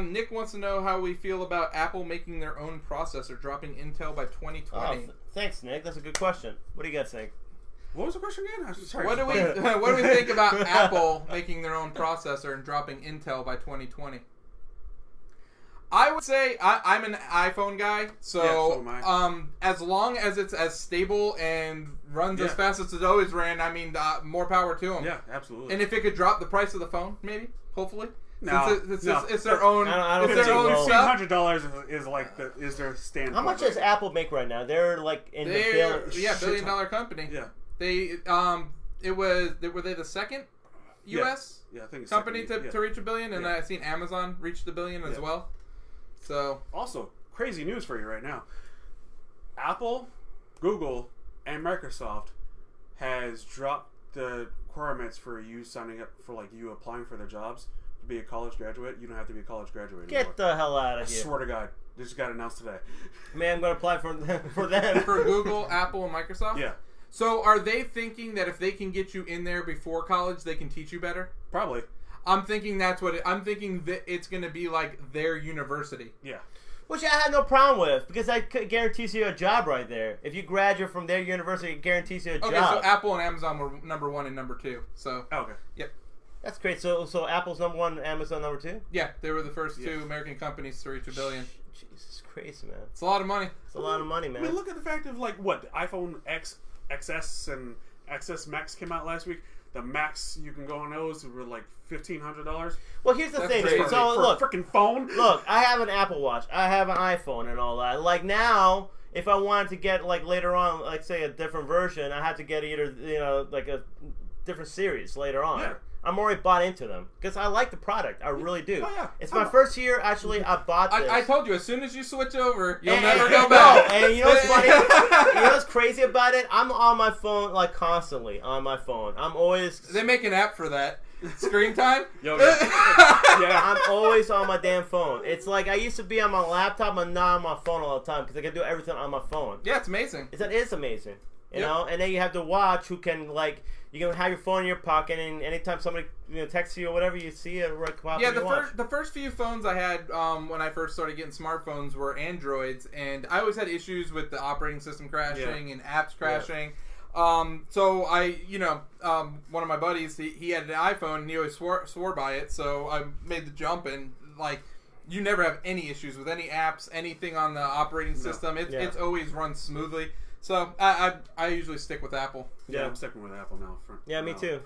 [SPEAKER 1] Nick wants to know how we feel about Apple making their own processor, dropping Intel by 2020.
[SPEAKER 2] Oh, thanks, Nick. That's a good question. What do you guys think?
[SPEAKER 3] What was the question again? I'm sorry.
[SPEAKER 1] What do we think about Apple making their own processor and dropping Intel by 2020? I would say I'm an iPhone guy, so
[SPEAKER 3] am I.
[SPEAKER 1] as long as it's as stable and runs as fast as it's always ran, I mean, more power to them.
[SPEAKER 3] Yeah, absolutely.
[SPEAKER 1] And if it could drop the price of the phone, maybe, hopefully.
[SPEAKER 3] No,
[SPEAKER 1] It's their own.
[SPEAKER 2] I don't
[SPEAKER 1] It's their
[SPEAKER 2] think
[SPEAKER 1] own
[SPEAKER 2] so.
[SPEAKER 1] stuff.
[SPEAKER 3] $1,500 is like is their standard.
[SPEAKER 2] How much does Apple make right now? They're like in the
[SPEAKER 1] $billion company.
[SPEAKER 3] Yeah.
[SPEAKER 1] They were they the second U.S.
[SPEAKER 3] Yeah, I think it's
[SPEAKER 1] company
[SPEAKER 3] second,
[SPEAKER 1] to reach $1 billion, and
[SPEAKER 3] Yeah.
[SPEAKER 1] I've seen Amazon reach the $1 billion as well. So
[SPEAKER 3] Also, crazy news for you right now. Apple, Google, and Microsoft has dropped the requirements for you signing up for you applying for their jobs to be a college graduate. You don't have to be a college graduate anymore.
[SPEAKER 2] Get the hell out
[SPEAKER 3] I
[SPEAKER 2] of here.
[SPEAKER 3] swear to God, this just got announced today.
[SPEAKER 2] Man, I'm going to apply for them.
[SPEAKER 1] for Google, Apple, and Microsoft.
[SPEAKER 3] Yeah,
[SPEAKER 1] So are they thinking that if they can get you in there before college, they can teach you better?
[SPEAKER 3] probably.
[SPEAKER 1] I'm thinking that's what I'm thinking that it's going to be like their university.
[SPEAKER 3] Yeah.
[SPEAKER 2] Which I had no problem with, because that guarantees you a job right there. If you graduate from their university, it guarantees you a job.
[SPEAKER 1] Okay, so Apple and Amazon were number 1 and number 2. So
[SPEAKER 3] Okay.
[SPEAKER 1] yep.
[SPEAKER 2] That's great. So Apple's number 1, Amazon number 2?
[SPEAKER 1] Yeah, they were the first 2 American companies to reach $1 billion.
[SPEAKER 2] Jesus Christ, man.
[SPEAKER 1] It's a lot of money.
[SPEAKER 2] It's a lot of money, man.
[SPEAKER 3] I mean, look at the fact of what the iPhone X, XS, and XS Max came out last week. The Max, you can go on those were like $1,500.
[SPEAKER 2] Well, here's the
[SPEAKER 1] That's
[SPEAKER 2] thing.
[SPEAKER 1] crazy.
[SPEAKER 2] So
[SPEAKER 3] for
[SPEAKER 2] look,
[SPEAKER 3] a freaking phone.
[SPEAKER 2] Look, I have an Apple Watch. I have an iPhone and all that. Like now, if I wanted to get later on, say a different version, I have to get either a different series later on.
[SPEAKER 3] Yeah.
[SPEAKER 2] I'm already bought into them because I like the product. I really do.
[SPEAKER 3] Oh, yeah.
[SPEAKER 2] It's my first year. Actually, I bought this.
[SPEAKER 1] I told you, as soon as you switch over, you'll
[SPEAKER 2] And-
[SPEAKER 1] never
[SPEAKER 2] and-
[SPEAKER 1] go
[SPEAKER 2] no,
[SPEAKER 1] back.
[SPEAKER 2] and you know what's funny? You know what's crazy about it? I'm on my phone constantly on my phone. I'm always.
[SPEAKER 1] They make an app for that. Screen time?
[SPEAKER 3] Yo, yeah.
[SPEAKER 2] I'm always on my damn phone. It's like I used to be on my laptop, but now I'm on my phone all the time because I can do everything on my phone.
[SPEAKER 1] Yeah, it's amazing.
[SPEAKER 2] It's amazing. You
[SPEAKER 1] Yep.
[SPEAKER 2] know? And then you have the watch who can, you can have your phone in your pocket, and anytime somebody texts you or whatever, you see it right pop
[SPEAKER 1] Yeah,
[SPEAKER 2] in your watch.
[SPEAKER 1] the first few phones I had when I first started getting smartphones were Androids, and I always had issues with the operating system crashing and apps crashing. So I, one of my buddies, he had an iPhone, and he always swore by it, so I made the jump, and you never have any issues with any apps, anything on the operating system. It's always runs smoothly. So I usually stick with Apple.
[SPEAKER 3] Yeah, I'm sticking with Apple now.
[SPEAKER 2] Me too.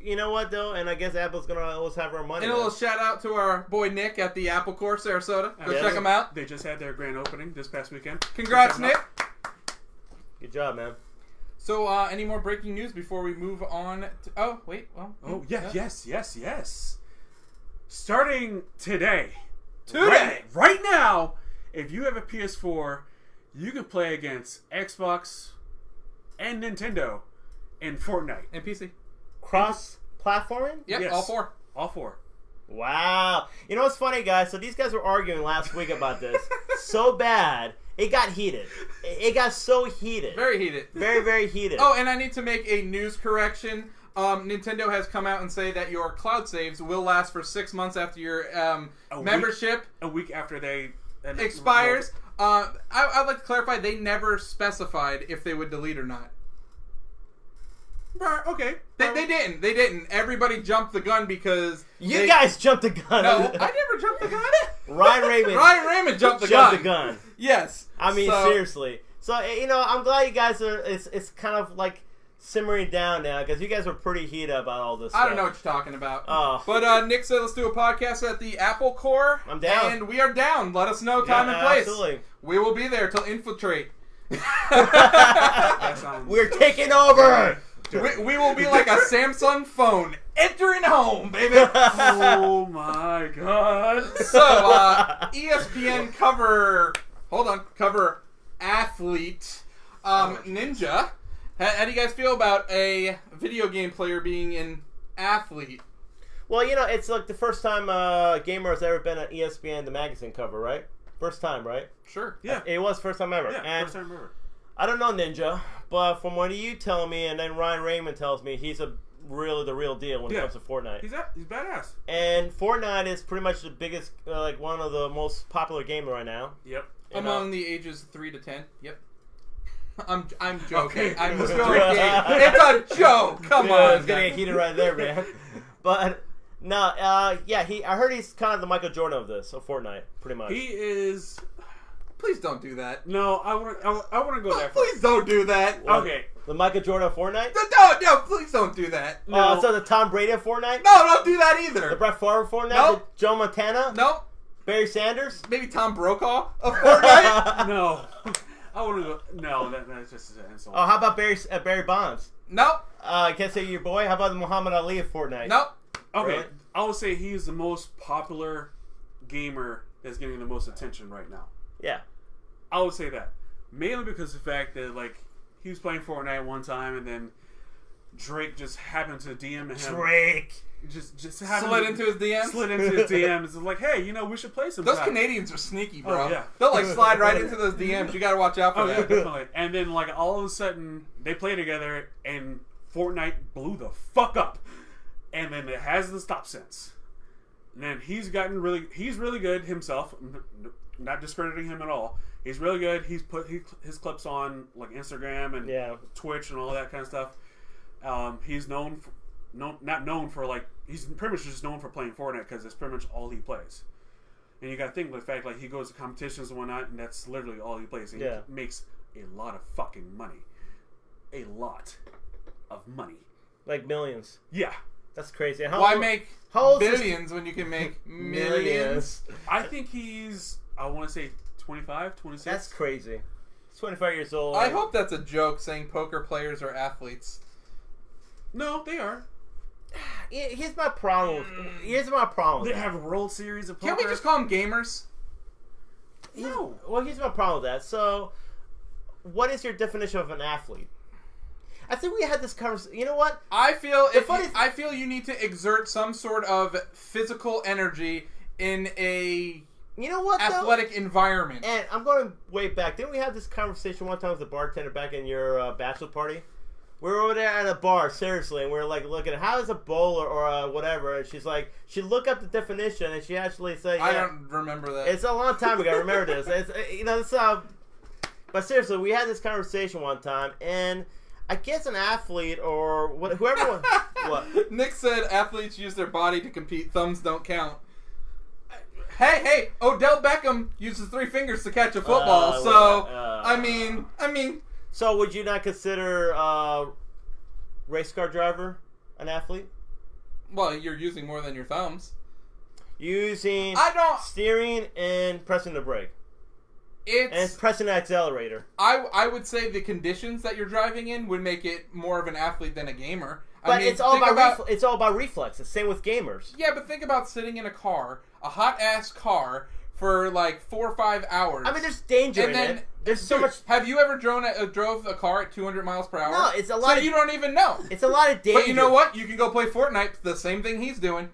[SPEAKER 2] You know what, though? And I guess Apple's going to always have our money.
[SPEAKER 1] And a little shout out to our boy Nick at the Apple Core, Sarasota. Go
[SPEAKER 2] Yes.
[SPEAKER 1] check him out.
[SPEAKER 3] They just had their grand opening this past weekend.
[SPEAKER 1] Congrats,
[SPEAKER 3] Check 'em
[SPEAKER 1] Nick.
[SPEAKER 3] out.
[SPEAKER 2] Good job, man.
[SPEAKER 1] So, any more breaking news before we move on? Oh, wait. Well.
[SPEAKER 3] Oh, yeah, yes. Starting today.
[SPEAKER 1] Today.
[SPEAKER 3] Right now, if you have a PS4, you can play against Xbox and Nintendo in Fortnite.
[SPEAKER 1] And PC.
[SPEAKER 2] Cross-platforming?
[SPEAKER 1] Yep,
[SPEAKER 3] Yes.
[SPEAKER 1] all 4.
[SPEAKER 3] All 4.
[SPEAKER 2] Wow. You know what's funny, guys? So these guys were arguing last week about this. So bad. It got heated. It got so heated.
[SPEAKER 1] Very heated.
[SPEAKER 2] Very, very heated.
[SPEAKER 1] Oh, and I need to make a news correction. Nintendo has come out and say that your cloud saves will last for 6 months after your membership
[SPEAKER 3] A week after they
[SPEAKER 1] expires. I'd like to clarify, they never specified if they would delete or not.
[SPEAKER 3] Right, okay.
[SPEAKER 1] They didn't. Everybody jumped the gun because
[SPEAKER 2] you guys jumped the gun.
[SPEAKER 1] No, I never jumped the gun.
[SPEAKER 2] Ryan Raymond
[SPEAKER 1] jumped the
[SPEAKER 2] jumped
[SPEAKER 1] gun.
[SPEAKER 2] the gun.
[SPEAKER 1] Yes.
[SPEAKER 2] I mean,
[SPEAKER 1] So-
[SPEAKER 2] seriously. So, I'm glad you guys are, it's kind of simmering down now, because you guys were pretty heated about all this stuff.
[SPEAKER 1] I don't know what you're talking about.
[SPEAKER 2] Oh.
[SPEAKER 1] But Nick said let's do a podcast at the Apple Core.
[SPEAKER 2] I'm down.
[SPEAKER 1] And we are down. Let us know time and place.
[SPEAKER 2] Absolutely.
[SPEAKER 1] We will be there till infiltrate.
[SPEAKER 3] That sounds...
[SPEAKER 2] We're taking over!
[SPEAKER 1] We will be like a Samsung phone entering home, baby.
[SPEAKER 3] Oh my god.
[SPEAKER 1] So, ESPN cover athlete Ninja. How do you guys feel about a video game player being an athlete?
[SPEAKER 2] Well, it's the first time a gamer has ever been on ESPN, the magazine cover, right? First time, right?
[SPEAKER 1] Sure.
[SPEAKER 3] Yeah.
[SPEAKER 2] It was first time ever.
[SPEAKER 3] Yeah,
[SPEAKER 2] And
[SPEAKER 3] first time ever.
[SPEAKER 2] I don't know Ninja, but from what you tell me, and then Ryan Raymond tells me, he's the real deal when it comes to Fortnite.
[SPEAKER 3] He's badass.
[SPEAKER 2] And Fortnite is pretty much the biggest, one of the most popular games right now.
[SPEAKER 3] Yep.
[SPEAKER 1] Among the ages 3 to 10. Yep. I'm joking.
[SPEAKER 3] Okay.
[SPEAKER 1] I'm just going. It's a joke. Come on.
[SPEAKER 2] It's gonna get heated right there, man. But No, yeah, I heard he's kind of the Michael Jordan of Fortnite, pretty much.
[SPEAKER 3] He is.
[SPEAKER 1] Please don't do that.
[SPEAKER 3] No, I want to go that far.
[SPEAKER 1] Please don't do that.
[SPEAKER 2] What?
[SPEAKER 3] Okay.
[SPEAKER 2] The Michael Jordan of Fortnite?
[SPEAKER 1] No, please don't do that.
[SPEAKER 3] No.
[SPEAKER 2] So the Tom Brady of Fortnite?
[SPEAKER 1] No, don't do that either.
[SPEAKER 2] The Brett Favre of Fortnite?
[SPEAKER 1] Nope.
[SPEAKER 2] The Joe Montana?
[SPEAKER 1] Nope.
[SPEAKER 2] Barry Sanders?
[SPEAKER 1] Maybe Tom Brokaw of Fortnite?
[SPEAKER 3] No. I want to go. No, that's just an insult.
[SPEAKER 2] Oh, how about Barry Bonds?
[SPEAKER 1] Nope.
[SPEAKER 2] I can't say your boy. How about Muhammad Ali of Fortnite?
[SPEAKER 1] Nope.
[SPEAKER 3] Okay,
[SPEAKER 2] Really?
[SPEAKER 3] I would say he's the most popular gamer that's getting the most attention right now.
[SPEAKER 2] Yeah.
[SPEAKER 3] I would say that. Mainly because of the fact that, like, he was playing Fortnite one time and then Drake just happened to DM him.
[SPEAKER 2] Drake.
[SPEAKER 3] Just happened
[SPEAKER 1] Slid
[SPEAKER 3] to,
[SPEAKER 1] into his DMs?
[SPEAKER 3] Slid into his DMs. It's like, hey, we should play some.
[SPEAKER 1] Those Canadians are sneaky, bro.
[SPEAKER 3] Oh, yeah.
[SPEAKER 1] They'll, like, slide right into those DMs. You gotta watch out for
[SPEAKER 3] Oh, yeah,
[SPEAKER 1] that.
[SPEAKER 3] definitely. And then, like, all of a sudden, they play together and Fortnite blew the fuck up. And then it hasn't stopped since. And then he's really good himself. Not discrediting him at all. He's really good. He's put his clips on like Instagram and Twitch and all that kind of stuff. He's not known for like he's pretty much just known for playing Fortnite because it's pretty much all he plays. And you got to think with the fact like he goes to competitions and whatnot, and that's literally all he plays. And he makes a lot of fucking money, a lot of money,
[SPEAKER 2] like millions.
[SPEAKER 3] Yeah,
[SPEAKER 2] that's crazy.
[SPEAKER 1] Why make
[SPEAKER 2] how
[SPEAKER 1] billions when you can make millions?
[SPEAKER 3] I think I want to say 25, 26.
[SPEAKER 2] That's crazy. He's 25 years old.
[SPEAKER 1] I hope that's a joke saying poker players are athletes.
[SPEAKER 3] No, they are.
[SPEAKER 2] Here's my problem. Here's my problem.
[SPEAKER 3] They have a World Series of poker.
[SPEAKER 1] Can't we just call them gamers?
[SPEAKER 2] No. Well, here's my problem with that. So, what is your definition of an athlete? I think we had this conversation. You know what?
[SPEAKER 1] I feel you need to exert some sort of physical energy in a athletic environment.
[SPEAKER 2] And I'm going way back. Didn't we have this conversation one time with the bartender back in your bachelor party? We were over there at a bar, seriously, and we were like looking at how is a bowler or whatever, and she's like, she looked up the definition, and she actually said,
[SPEAKER 1] I don't remember that.
[SPEAKER 2] It's a long time ago. I remember this. But seriously, we had this conversation one time, and I guess an athlete or whoever. What?
[SPEAKER 1] Nick said athletes use their body to compete. Thumbs don't count. Hey! Odell Beckham uses 3 fingers to catch a football. I mean.
[SPEAKER 2] So would you not consider race car driver an athlete?
[SPEAKER 1] Well, you're using more than your thumbs.
[SPEAKER 2] Using steering and pressing the brake. And pressing the accelerator.
[SPEAKER 1] I would say the conditions that you're driving in would make it more of an athlete than a gamer.
[SPEAKER 2] But it's all about reflexes. Same with gamers.
[SPEAKER 1] Yeah, but think about sitting in a hot ass car, for like 4 or 5 hours.
[SPEAKER 2] I mean, there's danger in it. There's so much.
[SPEAKER 1] Have you ever drove a car at 200 miles per hour?
[SPEAKER 2] No, it's a lot.
[SPEAKER 1] So you don't even know.
[SPEAKER 2] It's a lot of danger.
[SPEAKER 1] But you know what? You can go play Fortnite. The same thing he's doing.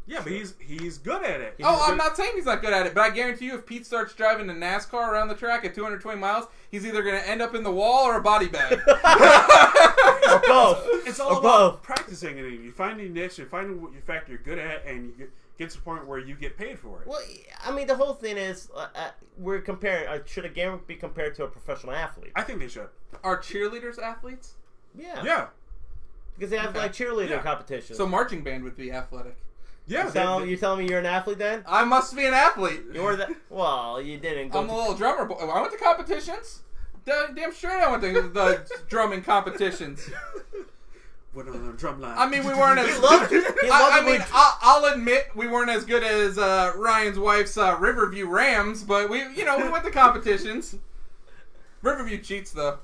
[SPEAKER 3] Yeah, but he's good at it.
[SPEAKER 1] I'm not saying he's not good at it, but I guarantee you, if Pete starts driving a NASCAR around the track at 220 miles, he's either going to end up in the wall or a body bag.
[SPEAKER 2] Or both.
[SPEAKER 3] It's all about practicing it. You find your niche, you find what you're good at, and you get to the point where you get paid for it.
[SPEAKER 2] Well, I mean, the whole thing is we're comparing. Should a gamer be compared to a professional athlete?
[SPEAKER 3] I think they should.
[SPEAKER 1] Are cheerleaders athletes?
[SPEAKER 2] Yeah.
[SPEAKER 3] Yeah.
[SPEAKER 2] Because they have like cheerleader competitions.
[SPEAKER 1] So marching band would be athletic.
[SPEAKER 3] Yeah.
[SPEAKER 2] You telling me you're an athlete then?
[SPEAKER 1] I must be an athlete.
[SPEAKER 2] You're the well, you didn't go.
[SPEAKER 1] I'm a little drummer boy. I went to competitions. Damn straight I went to the drumming competitions.
[SPEAKER 3] Went on a drum line.
[SPEAKER 1] I mean, we weren't as. I'll admit we weren't as good as Ryan's wife's Riverview Rams, but we went to competitions. Riverview cheats though.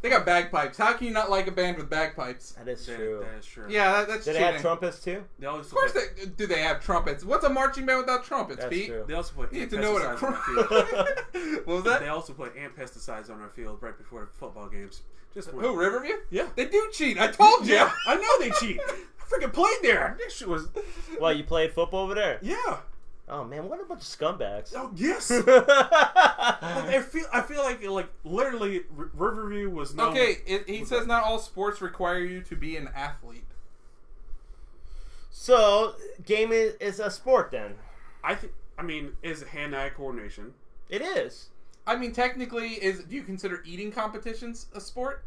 [SPEAKER 1] They got bagpipes. How can you not like a band with bagpipes?
[SPEAKER 2] That is true.
[SPEAKER 3] That is true.
[SPEAKER 1] Yeah, that's
[SPEAKER 2] cheating. Do they have trumpets too?
[SPEAKER 1] Of course do they have trumpets. What's a marching band without trumpets,
[SPEAKER 2] that's
[SPEAKER 1] Pete?
[SPEAKER 2] True.
[SPEAKER 3] They also put
[SPEAKER 1] you need to know what what was that?
[SPEAKER 3] They also put ant pesticides on our field right before football games.
[SPEAKER 1] Who, Riverview?
[SPEAKER 3] Yeah.
[SPEAKER 1] They do cheat. I told you.
[SPEAKER 3] Yeah, I know they cheat. I freaking played there. This shit was...
[SPEAKER 2] Well, you played football over there?
[SPEAKER 3] Yeah.
[SPEAKER 2] Oh, man, what a bunch of scumbags.
[SPEAKER 3] Oh, yes. I feel like literally Riverview was known...
[SPEAKER 1] Okay, he says not all sports require you to be an athlete.
[SPEAKER 2] So, gaming is a sport then?
[SPEAKER 3] Is hand-eye coordination.
[SPEAKER 2] It is.
[SPEAKER 1] I mean, technically, do you consider eating competitions a sport?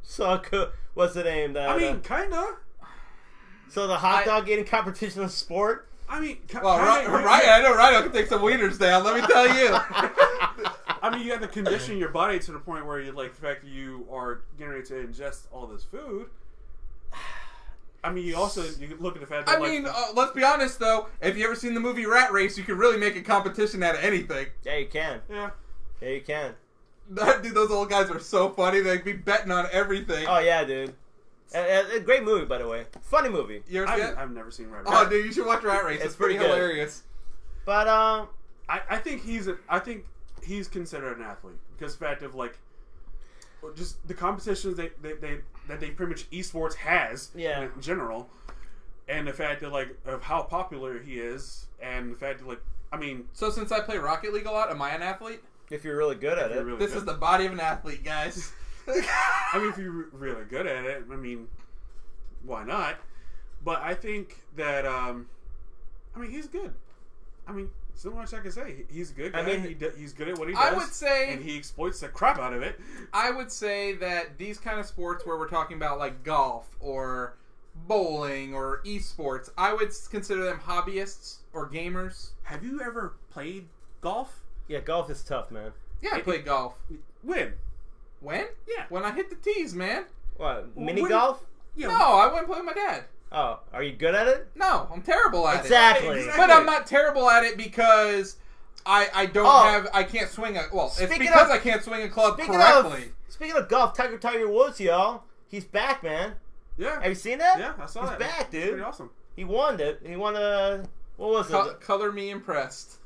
[SPEAKER 2] So, what's the name?
[SPEAKER 3] Kinda.
[SPEAKER 2] So the hot dog eating competition is sport?
[SPEAKER 3] I mean,
[SPEAKER 1] Well, I know Rhino can take some wieners down. Let me tell you.
[SPEAKER 3] I mean, you have to condition your body to the point where you like the fact that you are getting ready to ingest all this food. I mean, you look at the fact that
[SPEAKER 1] let's be honest though. If you ever seen the movie Rat Race, you can really make a competition out of anything.
[SPEAKER 2] Yeah, you can.
[SPEAKER 3] Yeah,
[SPEAKER 2] you can.
[SPEAKER 1] Dude, those old guys are so funny. They'd be betting on everything.
[SPEAKER 2] Oh yeah, dude. A great movie, by the way. Funny movie.
[SPEAKER 1] You ever seen it?
[SPEAKER 3] I've never seen Rat Race.
[SPEAKER 1] Oh, dude, you should watch Rat Race. It's pretty hilarious.
[SPEAKER 2] But
[SPEAKER 3] I think he's considered an athlete because the fact of like just the competitions that they pretty much esports has in general, and the fact that like of how popular he is, and the fact that like I mean,
[SPEAKER 1] so since I play Rocket League a lot, am I an athlete?
[SPEAKER 2] If you're really good at it,
[SPEAKER 1] This is the body of an athlete, guys.
[SPEAKER 3] I mean, if you're really good at it, I mean, why not? But I think that I mean, he's good. I mean, so much I can say. He's a good guy. I mean, he's good at what he does.
[SPEAKER 1] I would say,
[SPEAKER 3] and he exploits the crap out of it.
[SPEAKER 1] I would say that these kind of sports where we're talking about like golf or bowling or esports, I would consider them hobbyists or gamers.
[SPEAKER 3] Have you ever played golf?
[SPEAKER 2] Yeah, golf is tough, man.
[SPEAKER 1] Yeah, I played golf.
[SPEAKER 3] When?
[SPEAKER 1] When?
[SPEAKER 3] Yeah.
[SPEAKER 1] When I hit the tees, man.
[SPEAKER 2] What, mini golf?
[SPEAKER 1] Yeah. No, I went play with my dad.
[SPEAKER 2] Oh, are you good at it?
[SPEAKER 1] No, I'm terrible at
[SPEAKER 2] it. Exactly.
[SPEAKER 1] But I'm not terrible at it because I can't swing a... Well, it's because I can't swing a club correctly.
[SPEAKER 2] Speaking of golf, Tiger Woods, y'all. He's back, man.
[SPEAKER 3] Yeah.
[SPEAKER 2] Have you seen that?
[SPEAKER 3] Yeah, I saw that.
[SPEAKER 2] He's back, dude.
[SPEAKER 3] It's pretty awesome.
[SPEAKER 2] He won it. He won a... What was it?
[SPEAKER 1] Color me impressed.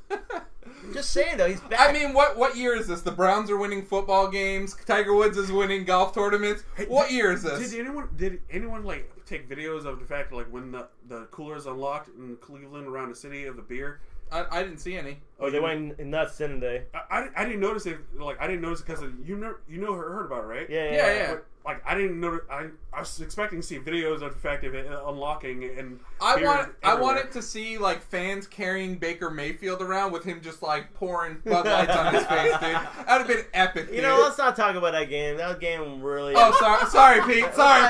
[SPEAKER 2] Just saying though, he's back.
[SPEAKER 1] I mean, what year is this? The Browns are winning football games. Tiger Woods is winning golf tournaments. Hey, what year is this?
[SPEAKER 3] Did anyone like take videos of the fact like when the coolers unlocked in Cleveland around the city of the beer?
[SPEAKER 1] I didn't see any.
[SPEAKER 2] Oh, they went nuts, didn't they?
[SPEAKER 3] I didn't notice it. Like I didn't notice it because heard about it, right?
[SPEAKER 2] Yeah.
[SPEAKER 3] But, like I didn't know. I was expecting to see videos of the fact of it unlocking and.
[SPEAKER 1] I wanted to see like fans carrying Baker Mayfield around with him just like pouring Bud Lights on his face, dude. That'd have been epic. Dude.
[SPEAKER 2] You know, let's not talk about that game. That game really.
[SPEAKER 1] Oh, sorry, Pete. Sorry, I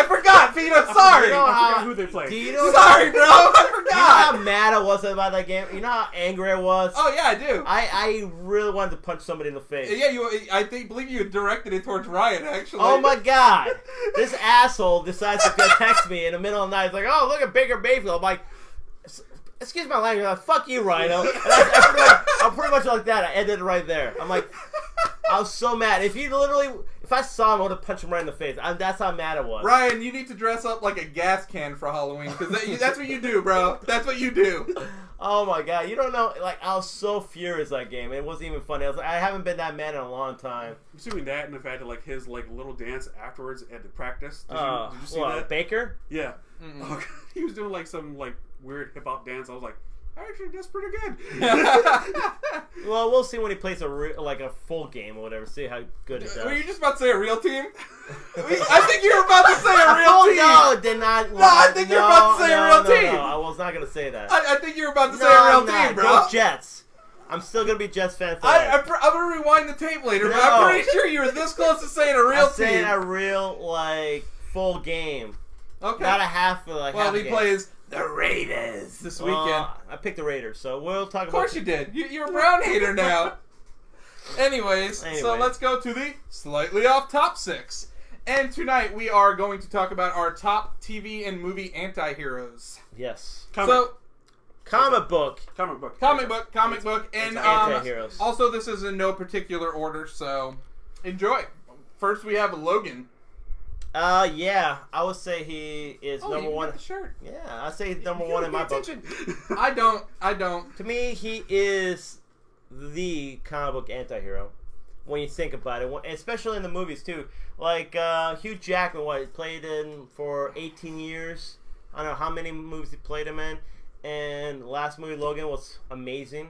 [SPEAKER 1] forgot, Pete. I'm sorry.
[SPEAKER 2] You know
[SPEAKER 3] I forgot who they played.
[SPEAKER 1] Sorry, bro. I forgot.
[SPEAKER 2] You know how mad I was about that game. You know how angry I was.
[SPEAKER 1] Oh yeah, I do.
[SPEAKER 2] I really wanted to punch somebody in the face.
[SPEAKER 1] Yeah, I believe you directed it towards Ryan actually.
[SPEAKER 2] Oh my god! This asshole decides to text me in the middle of the night. He's like, "Oh, look at Baker Mayfield." I'm like, "Excuse my language." I'm like, "Fuck you, Rhino." I'm pretty much like that. I ended it right there. I'm like, I was so mad. If I saw him, I would have punched him right in the face. That's how mad I was.
[SPEAKER 1] Ryan, you need to dress up like a gas can for Halloween because that's what you do, bro. That's what you do.
[SPEAKER 2] Oh my god, you don't know. Like I was so furious that game. It wasn't even funny. I haven't been that mad in a long time.
[SPEAKER 3] Assuming that and the fact that like his like little dance afterwards at the practice. Did you see that?
[SPEAKER 2] Baker?
[SPEAKER 3] Yeah. Oh, he was doing like some like weird hip hop dance. I was like, actually, that's pretty good.
[SPEAKER 2] Well, we'll see when he plays a full game or whatever. See how good it does.
[SPEAKER 1] Were you just about to say a real team? I think you were about to say a real team.
[SPEAKER 2] No, did not.
[SPEAKER 1] No, I think you were about to say a real team.
[SPEAKER 2] No, I was not going to say that.
[SPEAKER 1] I think you were about to say a real team, bro.
[SPEAKER 2] Go Jets. I'm still going to be Jets fan for
[SPEAKER 1] I'm going to rewind the tape later, but I'm pretty sure you were this close to saying a real team.
[SPEAKER 2] Saying a real, full game.
[SPEAKER 1] Okay.
[SPEAKER 2] Not a half, half
[SPEAKER 1] Well, he
[SPEAKER 2] game.
[SPEAKER 1] plays the Raiders this weekend.
[SPEAKER 2] I picked the Raiders, so we'll talk about...
[SPEAKER 1] Of course you did. You're a Brown hater now. Anyways, so let's go to the slightly off top 6. And tonight we are going to talk about our top TV and movie anti-heroes.
[SPEAKER 2] Yes.
[SPEAKER 1] Comic book. And
[SPEAKER 2] anti-heroes.
[SPEAKER 1] Also, this is in no particular order, so enjoy. First, we have Logan.
[SPEAKER 2] Yeah, I would say he is number one.
[SPEAKER 1] Got the shirt.
[SPEAKER 2] Yeah, I say he's number one in my book.
[SPEAKER 1] I don't.
[SPEAKER 2] To me, he is the comic book anti-hero when you think about it, especially in the movies too. Like Hugh Jackman, played in for 18 years. I don't know how many movies he played him in, and the last movie Logan was amazing.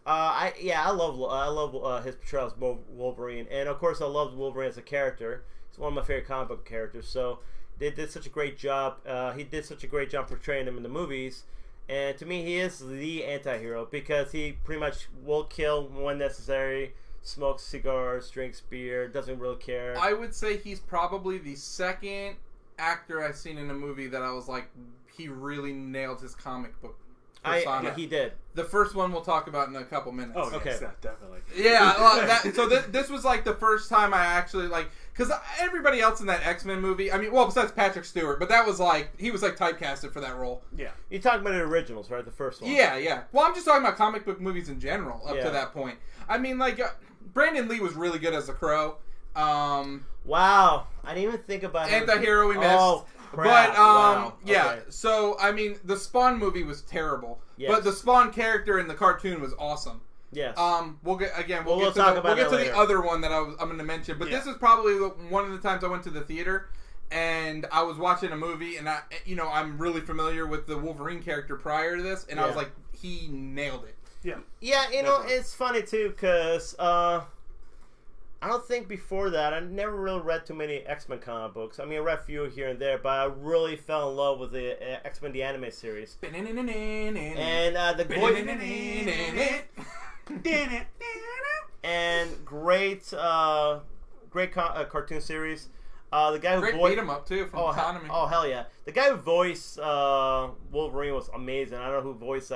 [SPEAKER 2] I love his portrayal as Wolverine, and of course I love Wolverine as a character. He's one of my favorite comic book characters. So they did such a great job. He did such a great job portraying him in the movies. And to me, he is the anti-hero because he pretty much will kill when necessary, smokes cigars, drinks beer, doesn't really care.
[SPEAKER 1] I would say he's probably the second actor I've seen in a movie that I was like, he really nailed his comic book persona.
[SPEAKER 2] He did.
[SPEAKER 1] The first one we'll talk about in a couple minutes.
[SPEAKER 3] Oh,
[SPEAKER 2] Okay.
[SPEAKER 3] yes, definitely.
[SPEAKER 1] Yeah, well, so this was like the first time I actually like, because everybody else in that X-Men movie, I mean, well, besides Patrick Stewart, but that was like, he was like typecasted for that role.
[SPEAKER 3] Yeah.
[SPEAKER 2] You're talking about the originals, right? The first one.
[SPEAKER 1] Yeah. Well, I'm just talking about comic book movies in general up
[SPEAKER 2] Yeah.
[SPEAKER 1] to that point. I mean, like, Brandon Lee was really good as the Crow.
[SPEAKER 2] Wow. I didn't even think about him.
[SPEAKER 1] Anti-hero we missed.
[SPEAKER 2] Oh, crap.
[SPEAKER 1] But,
[SPEAKER 2] Wow.
[SPEAKER 1] yeah,
[SPEAKER 2] Okay.
[SPEAKER 1] so, I mean, the Spawn movie was terrible.
[SPEAKER 2] Yes.
[SPEAKER 1] But the Spawn character in the cartoon was awesome.
[SPEAKER 2] Yes.
[SPEAKER 1] We'll get
[SPEAKER 2] We'll
[SPEAKER 1] to
[SPEAKER 2] talk about that
[SPEAKER 1] the
[SPEAKER 2] later.
[SPEAKER 1] other one that I'm going to mention. But this is probably one of the times I went to the theater and I was watching a movie and I'm really familiar with the Wolverine character prior to this, and I was like, he nailed it.
[SPEAKER 3] Yeah.
[SPEAKER 2] Yeah, it's funny too because I don't think before that I never really read too many X-Men comic books. I mean, I read a few here and there, but I really fell in love with the X-Men the anime series. And the great cartoon series. The guy who
[SPEAKER 1] Great beat 'em up too from Economy.
[SPEAKER 2] Oh hell yeah! The guy who voiced Wolverine was amazing. I don't know who voiced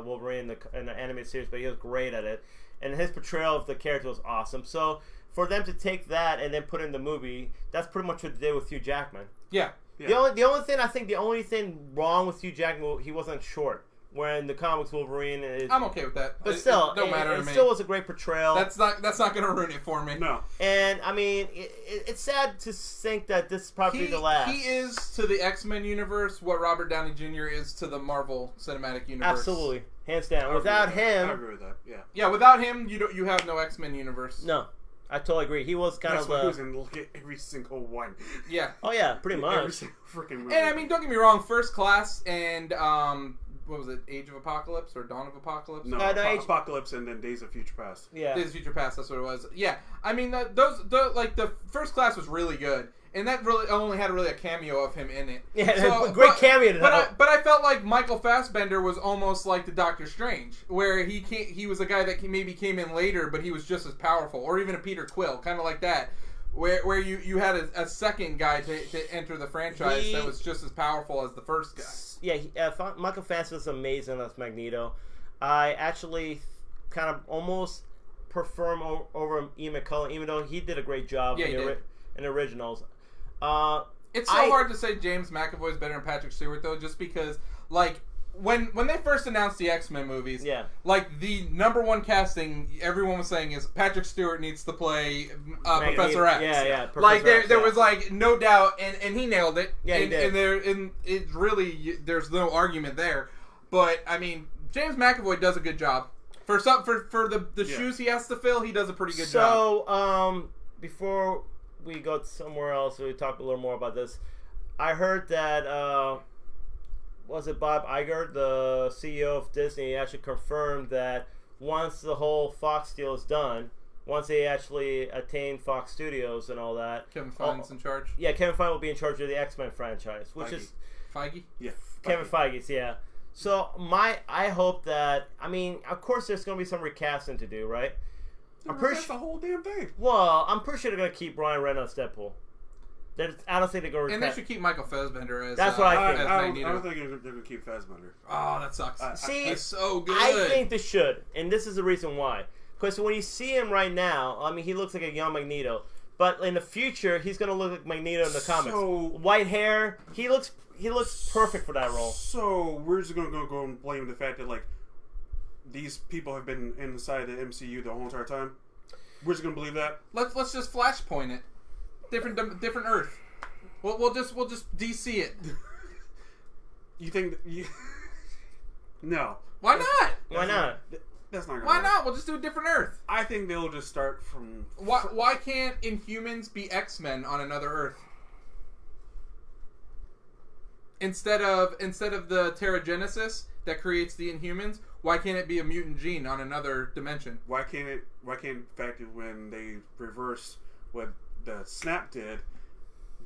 [SPEAKER 2] Wolverine in the animated series, but he was great at it, and his portrayal of the character was awesome. So for them to take that and then put it in the movie, that's pretty much what they did with Hugh Jackman.
[SPEAKER 1] Yeah.
[SPEAKER 2] The only thing wrong with Hugh Jackman, he wasn't short. Where in the comics, Wolverine is.
[SPEAKER 1] I'm okay with that,
[SPEAKER 2] But still,
[SPEAKER 1] it don't matter to
[SPEAKER 2] it
[SPEAKER 1] me.
[SPEAKER 2] still was a great portrayal.
[SPEAKER 1] That's not going to ruin it for me.
[SPEAKER 3] No.
[SPEAKER 2] And I mean, it's sad to think that this is probably the last.
[SPEAKER 1] He is to the X-Men universe what Robert Downey Jr. is to the Marvel Cinematic Universe.
[SPEAKER 2] Absolutely, hands down. Without him,
[SPEAKER 3] I agree with that. Yeah.
[SPEAKER 1] Yeah, without him, you have no X-Men universe.
[SPEAKER 2] no, I totally agree. He was kind
[SPEAKER 3] That's
[SPEAKER 2] of
[SPEAKER 3] why he was in every single one.
[SPEAKER 1] Yeah.
[SPEAKER 2] Oh yeah, pretty
[SPEAKER 3] Every
[SPEAKER 2] much.
[SPEAKER 3] single freaking movie.
[SPEAKER 1] And I mean, don't get me wrong, First Class and what was it, Age of Apocalypse or Dawn of Apocalypse?
[SPEAKER 3] No, Apocalypse and then Days of Future Past.
[SPEAKER 2] Yeah.
[SPEAKER 1] Days of Future Past, that's what it was. Yeah, I mean, the First Class was really good, and that really only had a cameo of him in it.
[SPEAKER 2] Yeah, great cameo.
[SPEAKER 1] But I felt like Michael Fassbender was almost like the Doctor Strange, where he was a guy that maybe came in later, but he was just as powerful, or even a Peter Quill, kind of like that. Where you had a second guy to enter the franchise that was just as powerful as the first guy.
[SPEAKER 2] Yeah, Michael Fassbender was amazing as Magneto. I actually kind of almost prefer him over Ian McKellen, even though he did a great job in the originals.
[SPEAKER 1] It's so hard to say James McAvoy is better than Patrick Stewart, though, just because, like, when they first announced the X-Men movies, like, the number one casting everyone was saying is Patrick Stewart needs to play Professor X.
[SPEAKER 2] Yeah.
[SPEAKER 1] Like, there was, like, no doubt, and he nailed it.
[SPEAKER 2] Yeah, he did.
[SPEAKER 1] And it really, there's no argument there. But, I mean, James McAvoy does a good job. For the shoes he has to fill, he does a pretty good job.
[SPEAKER 2] So, before we go somewhere else, we talk a little more about this. I heard that, was it Bob Iger, the CEO of Disney, actually confirmed that once the whole Fox deal is done, once they actually attain Fox Studios and all that,
[SPEAKER 1] Kevin Feige's in charge.
[SPEAKER 2] Yeah, Kevin Feige will be in charge of the X-Men franchise, which is
[SPEAKER 1] Feige.
[SPEAKER 3] Yeah,
[SPEAKER 2] Kevin Feige's. Yeah. So I hope that, I mean, of course there's going to be some recasting to do, right?
[SPEAKER 3] That's the whole damn thing.
[SPEAKER 2] Well, I'm pretty sure they're going to keep Ryan Reynolds as Deadpool. I don't think they're going to
[SPEAKER 1] And they should keep Michael Fassbender as
[SPEAKER 2] That's what I think.
[SPEAKER 3] I don't think they're going to keep Fassbender.
[SPEAKER 1] Oh, that sucks.
[SPEAKER 2] See,
[SPEAKER 1] he's so good.
[SPEAKER 2] I think they should, and this is the reason why. Because when you see him right now, I mean, he looks like a young Magneto. But in the future, he's going to look like Magneto in the comics. White hair, he looks perfect for that role.
[SPEAKER 3] So we're just going to go and blame the fact that, like, these people have been inside the MCU the whole entire time? We're just going to believe that?
[SPEAKER 1] Let's just flashpoint it. Different Earth. We'll just DC it.
[SPEAKER 3] You think No.
[SPEAKER 1] Why not?
[SPEAKER 2] Why not?
[SPEAKER 3] That's not gonna
[SPEAKER 1] Why
[SPEAKER 3] work.
[SPEAKER 1] not? We'll just do a different Earth.
[SPEAKER 3] I think they'll just start from
[SPEAKER 1] Why can't Inhumans be X-Men on another Earth? Instead of the Terrigenesis that creates the Inhumans, why can't it be a mutant gene on another dimension?
[SPEAKER 3] Why can't the fact that when they reverse what the Snap did,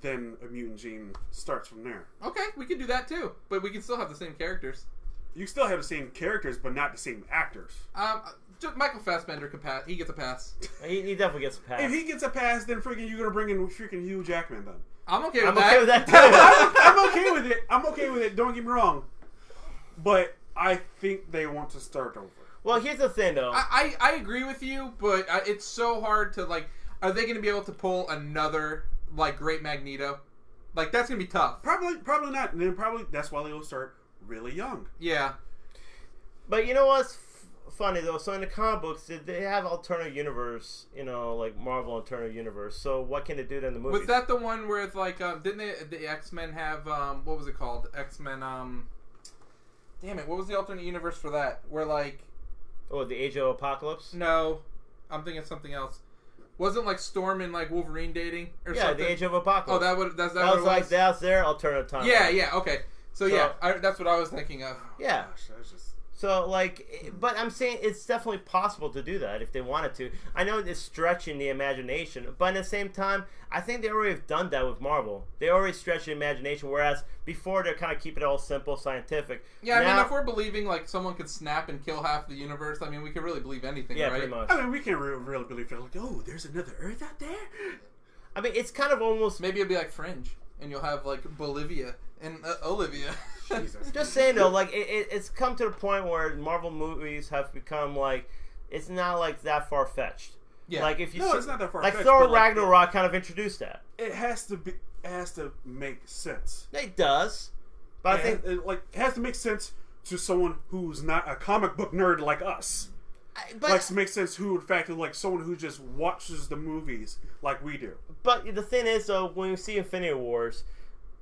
[SPEAKER 3] then a mutant gene starts from there?
[SPEAKER 1] Okay, we can do that too, but we can still have the same characters.
[SPEAKER 3] You still have the same characters, but not the same actors.
[SPEAKER 1] Just Michael Fassbender could pass. He gets a pass.
[SPEAKER 2] He definitely gets a pass.
[SPEAKER 3] If he gets a pass, then freaking you're gonna bring in freaking Hugh Jackman then.
[SPEAKER 1] I'm okay with
[SPEAKER 2] I'm
[SPEAKER 1] that.
[SPEAKER 2] okay with that too.
[SPEAKER 3] I'm okay with it. I'm okay with it. Don't get me wrong. But I think they want to start over.
[SPEAKER 2] Well, here's the thing, though.
[SPEAKER 1] I agree with you, but it's so hard to, like, are they going to be able to pull another, like, Great Magneto? Like, that's going to be tough.
[SPEAKER 3] Probably not. And then probably that's why they will start really young.
[SPEAKER 1] Yeah.
[SPEAKER 2] But you know what's funny, though? So in the comic books, they have alternative universe, like Marvel alternative universe. So what can they do in the movies?
[SPEAKER 1] Was that the one where it's like, didn't the X-Men have, what was it called? X-Men, damn it, what was the alternate universe for that? Where, like...
[SPEAKER 2] Oh, the Age of Apocalypse?
[SPEAKER 1] No. I'm thinking of something else. Wasn't, like, Storm and, like, Wolverine dating? Or
[SPEAKER 2] Yeah,
[SPEAKER 1] something?
[SPEAKER 2] the Age of Apocalypse.
[SPEAKER 1] Oh, that's what it was?
[SPEAKER 2] like, that's their alternative timeline.
[SPEAKER 1] Yeah, okay. So yeah, that's what I was thinking of.
[SPEAKER 2] Yeah.
[SPEAKER 3] Gosh, that's just...
[SPEAKER 2] So, like, but I'm saying it's definitely possible to do that if they wanted to. I know it's stretching the imagination, but at the same time, I think they already have done that with Marvel. They already stretch the imagination, whereas before they're kind of keeping it all simple, scientific.
[SPEAKER 1] Yeah,
[SPEAKER 2] now,
[SPEAKER 1] I mean, if we're believing, like, someone could snap and kill half the universe, I mean, we could really believe anything,
[SPEAKER 2] yeah,
[SPEAKER 1] right?
[SPEAKER 2] pretty much.
[SPEAKER 3] I mean, we can't really believe it. Like, oh, there's another Earth out there?
[SPEAKER 2] I mean, it's kind of almost...
[SPEAKER 1] Maybe it'll be like Fringe, and you'll have, like, Bolivia and Olivia.
[SPEAKER 3] Jesus.
[SPEAKER 2] Just saying, though, like, it's come to the point where Marvel movies have become, like, it's not, like, that far-fetched.
[SPEAKER 1] Yeah.
[SPEAKER 2] Like, if you
[SPEAKER 3] No,
[SPEAKER 2] see,
[SPEAKER 3] it's not that
[SPEAKER 2] like,
[SPEAKER 3] far-fetched,
[SPEAKER 2] Thor
[SPEAKER 3] but, like,
[SPEAKER 2] Ragnarok kind of introduced that.
[SPEAKER 3] It has to make sense.
[SPEAKER 2] It does. But I think...
[SPEAKER 3] it has to make sense to someone who's not a comic book nerd like us. Like, to make sense who, in fact, like someone who just watches the movies like we do.
[SPEAKER 2] But the thing is, though, when you see Infinity Wars,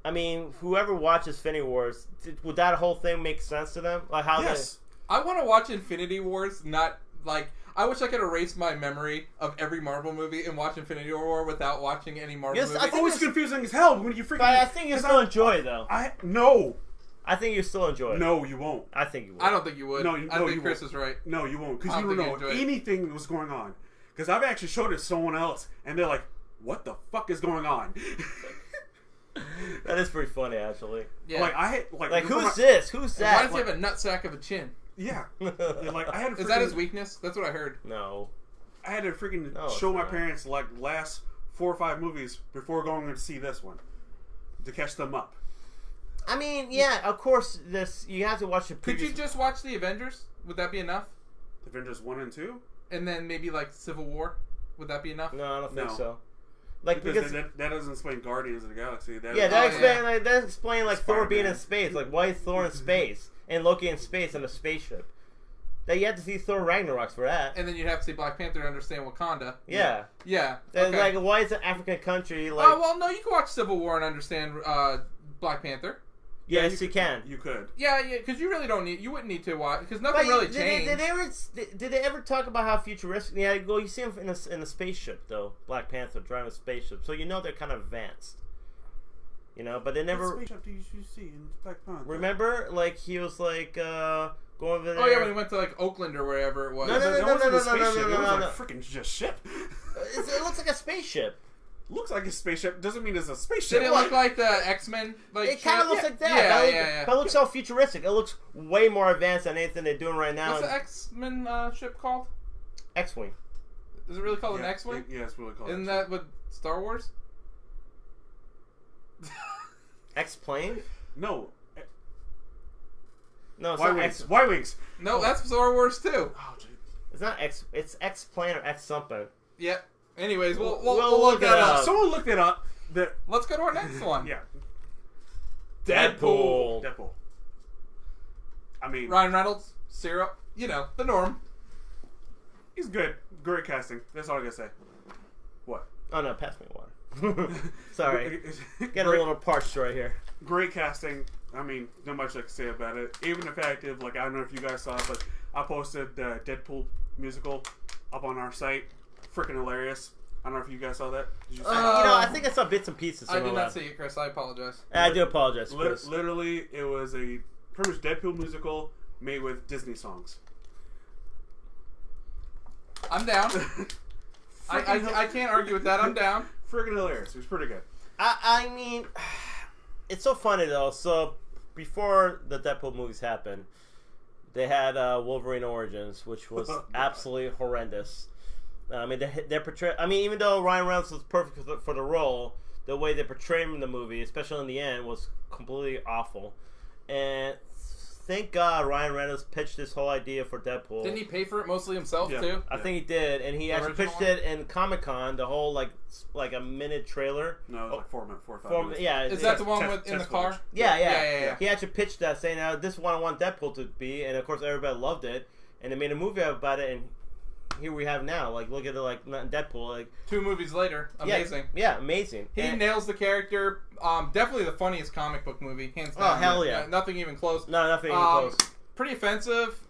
[SPEAKER 2] I mean, whoever watches Infinity Wars, would that whole thing make sense to them? Like how?
[SPEAKER 3] Yes.
[SPEAKER 1] I want to watch Infinity Wars, not, like... I wish I could erase my memory of every Marvel movie and watch Infinity War without watching any Marvel
[SPEAKER 2] Yes,
[SPEAKER 1] movie.
[SPEAKER 2] I think
[SPEAKER 3] Oh, it's confusing as hell when you freaking...
[SPEAKER 2] But I think you still enjoy it, though.
[SPEAKER 3] No.
[SPEAKER 2] I think you still enjoy it.
[SPEAKER 3] No, you won't.
[SPEAKER 2] I think you will.
[SPEAKER 1] I don't think you would.
[SPEAKER 3] No,
[SPEAKER 1] I think
[SPEAKER 3] you
[SPEAKER 1] Chris
[SPEAKER 3] won't.
[SPEAKER 1] is right.
[SPEAKER 3] No, you won't. Because
[SPEAKER 1] I
[SPEAKER 3] you
[SPEAKER 1] don't
[SPEAKER 3] don't
[SPEAKER 1] think
[SPEAKER 3] know
[SPEAKER 1] you enjoy it.
[SPEAKER 3] anything was going on. Because I've actually showed it to someone else, and they're like, what the fuck is going on?
[SPEAKER 2] That is pretty funny, actually.
[SPEAKER 1] Yeah.
[SPEAKER 2] Like who's this? Who's
[SPEAKER 1] Why
[SPEAKER 2] that?
[SPEAKER 1] does he have a nutsack of a chin?
[SPEAKER 3] Yeah. Like, I had to
[SPEAKER 1] Is that his weakness? That's what I heard.
[SPEAKER 2] No.
[SPEAKER 3] I had to freaking
[SPEAKER 2] No,
[SPEAKER 3] show
[SPEAKER 2] it's
[SPEAKER 3] my
[SPEAKER 2] not.
[SPEAKER 3] parents, like, last 4 or 5 movies before going to see this one. To catch them up.
[SPEAKER 2] I mean, yeah, of course, you have to watch the
[SPEAKER 1] Could
[SPEAKER 2] previous...
[SPEAKER 1] you just watch the Avengers? Would that be enough?
[SPEAKER 3] Avengers 1 and 2?
[SPEAKER 1] And then maybe like Civil War? Would that be enough?
[SPEAKER 2] No, I don't think
[SPEAKER 3] No.
[SPEAKER 2] so. Like,
[SPEAKER 3] Because that doesn't explain Guardians of the Galaxy.
[SPEAKER 2] Yeah, that explains like Thor being in
[SPEAKER 3] Spider-Man.
[SPEAKER 2] space. Like, why is Thor in space and Loki in space on a spaceship? That you have to see Thor Ragnarok for that.
[SPEAKER 1] And then you'd have to see Black Panther to understand Wakanda.
[SPEAKER 2] Yeah.
[SPEAKER 1] Yeah.
[SPEAKER 2] It's
[SPEAKER 1] Okay.
[SPEAKER 2] like, why is an African country like?
[SPEAKER 1] Oh well, no, you can watch Civil War and understand Black Panther.
[SPEAKER 2] Yes, you can.
[SPEAKER 3] You could.
[SPEAKER 1] Yeah, because you really don't need. You wouldn't need to watch because nothing
[SPEAKER 2] But
[SPEAKER 1] really
[SPEAKER 2] did
[SPEAKER 1] changed.
[SPEAKER 2] they ever talk about how futuristic? Yeah, well, you see him in a spaceship though. Black Panther driving a spaceship, so you know they're kind of advanced. You know, but they never.
[SPEAKER 3] What spaceship do you see in Black Panther?
[SPEAKER 2] Remember, like he was like going over there.
[SPEAKER 1] Oh yeah, when he went to like Oakland or wherever it was.
[SPEAKER 2] No, no,
[SPEAKER 3] That
[SPEAKER 2] no,
[SPEAKER 3] wasn't
[SPEAKER 2] no,
[SPEAKER 3] a
[SPEAKER 2] no, no,
[SPEAKER 3] spaceship.
[SPEAKER 2] no,
[SPEAKER 3] It was
[SPEAKER 2] no,
[SPEAKER 3] like
[SPEAKER 2] no.
[SPEAKER 3] freaking just ship.
[SPEAKER 2] It looks like a spaceship.
[SPEAKER 3] Looks like a spaceship. Doesn't mean it's a spaceship.
[SPEAKER 1] Did it look like the X-Men? Like
[SPEAKER 2] It kind of looks
[SPEAKER 1] yeah.
[SPEAKER 2] like that.
[SPEAKER 1] Yeah.
[SPEAKER 2] But it looks so futuristic. It looks way more advanced than anything they're doing right now.
[SPEAKER 1] What's the X-Men ship called?
[SPEAKER 2] X-wing.
[SPEAKER 1] Is it really called an X-Wing?
[SPEAKER 3] Yeah, it's really called.
[SPEAKER 1] Isn't
[SPEAKER 3] X-Wing.
[SPEAKER 1] that what Star Wars?
[SPEAKER 2] X-plane?
[SPEAKER 3] No.
[SPEAKER 2] No, it's
[SPEAKER 3] Y
[SPEAKER 2] not
[SPEAKER 3] wings.
[SPEAKER 2] X.
[SPEAKER 3] Y wings.
[SPEAKER 1] No, that's Star Wars too.
[SPEAKER 3] Oh, gee.
[SPEAKER 2] It's not X. It's X-plane or X something.
[SPEAKER 1] Yep. Anyways, we'll
[SPEAKER 2] We'll
[SPEAKER 1] look
[SPEAKER 2] look
[SPEAKER 1] that
[SPEAKER 2] it
[SPEAKER 1] up.
[SPEAKER 2] up.
[SPEAKER 3] Someone looked it up. That
[SPEAKER 1] Let's go to our next one.
[SPEAKER 3] yeah.
[SPEAKER 2] Deadpool.
[SPEAKER 3] Deadpool. I mean,
[SPEAKER 1] Ryan Reynolds, Syrup, you know, the norm.
[SPEAKER 3] he's good. Great casting. That's all I gotta say. What?
[SPEAKER 2] Oh no, pass me water. Sorry, getting a
[SPEAKER 3] Great-
[SPEAKER 2] little parched right here.
[SPEAKER 3] Great casting. I mean, not much I can say about it. Even the fact of, like, I don't know if you guys saw it, but I posted the Deadpool musical up on our site. Freaking hilarious. I don't know if you guys saw that. Did you see it?
[SPEAKER 2] I think I saw bits and pieces.
[SPEAKER 1] I did
[SPEAKER 2] of
[SPEAKER 1] not
[SPEAKER 2] that.
[SPEAKER 1] see it, Chris. I apologize.
[SPEAKER 2] I do apologize, Chris.
[SPEAKER 3] Literally, it was a pretty much Deadpool musical made with Disney songs.
[SPEAKER 1] I'm down. I can't argue with that. I'm down.
[SPEAKER 3] Freaking hilarious. It was pretty good.
[SPEAKER 2] I mean, it's so funny though. So before the Deadpool movies happened, they had Wolverine Origins, which was absolutely horrendous. I mean, they're portray. I mean, even though Ryan Reynolds was perfect for the role, the way they portrayed him in the movie, especially in the end, was completely awful. And thank God Ryan Reynolds pitched this whole idea for Deadpool.
[SPEAKER 1] Didn't he pay for it mostly himself too?
[SPEAKER 2] I think he did, and he actually pitched it in Comic-Con, the whole like a minute trailer.
[SPEAKER 3] No, it was like 4 minutes, 4 or 5 minutes.
[SPEAKER 2] Yeah,
[SPEAKER 1] is that the one with in the car?
[SPEAKER 2] Yeah. He actually pitched that, saying, "This is what I want Deadpool to be," and of course everybody loved it, and they made a movie about it, and here we have now. Like, look at it, like Deadpool. Like
[SPEAKER 1] 2 movies later, amazing.
[SPEAKER 2] Yeah, amazing.
[SPEAKER 1] He nails the character. Definitely the funniest comic book movie, hands down.
[SPEAKER 2] Oh hell yeah!
[SPEAKER 1] Nothing even close.
[SPEAKER 2] No, nothing even close.
[SPEAKER 1] Pretty offensive.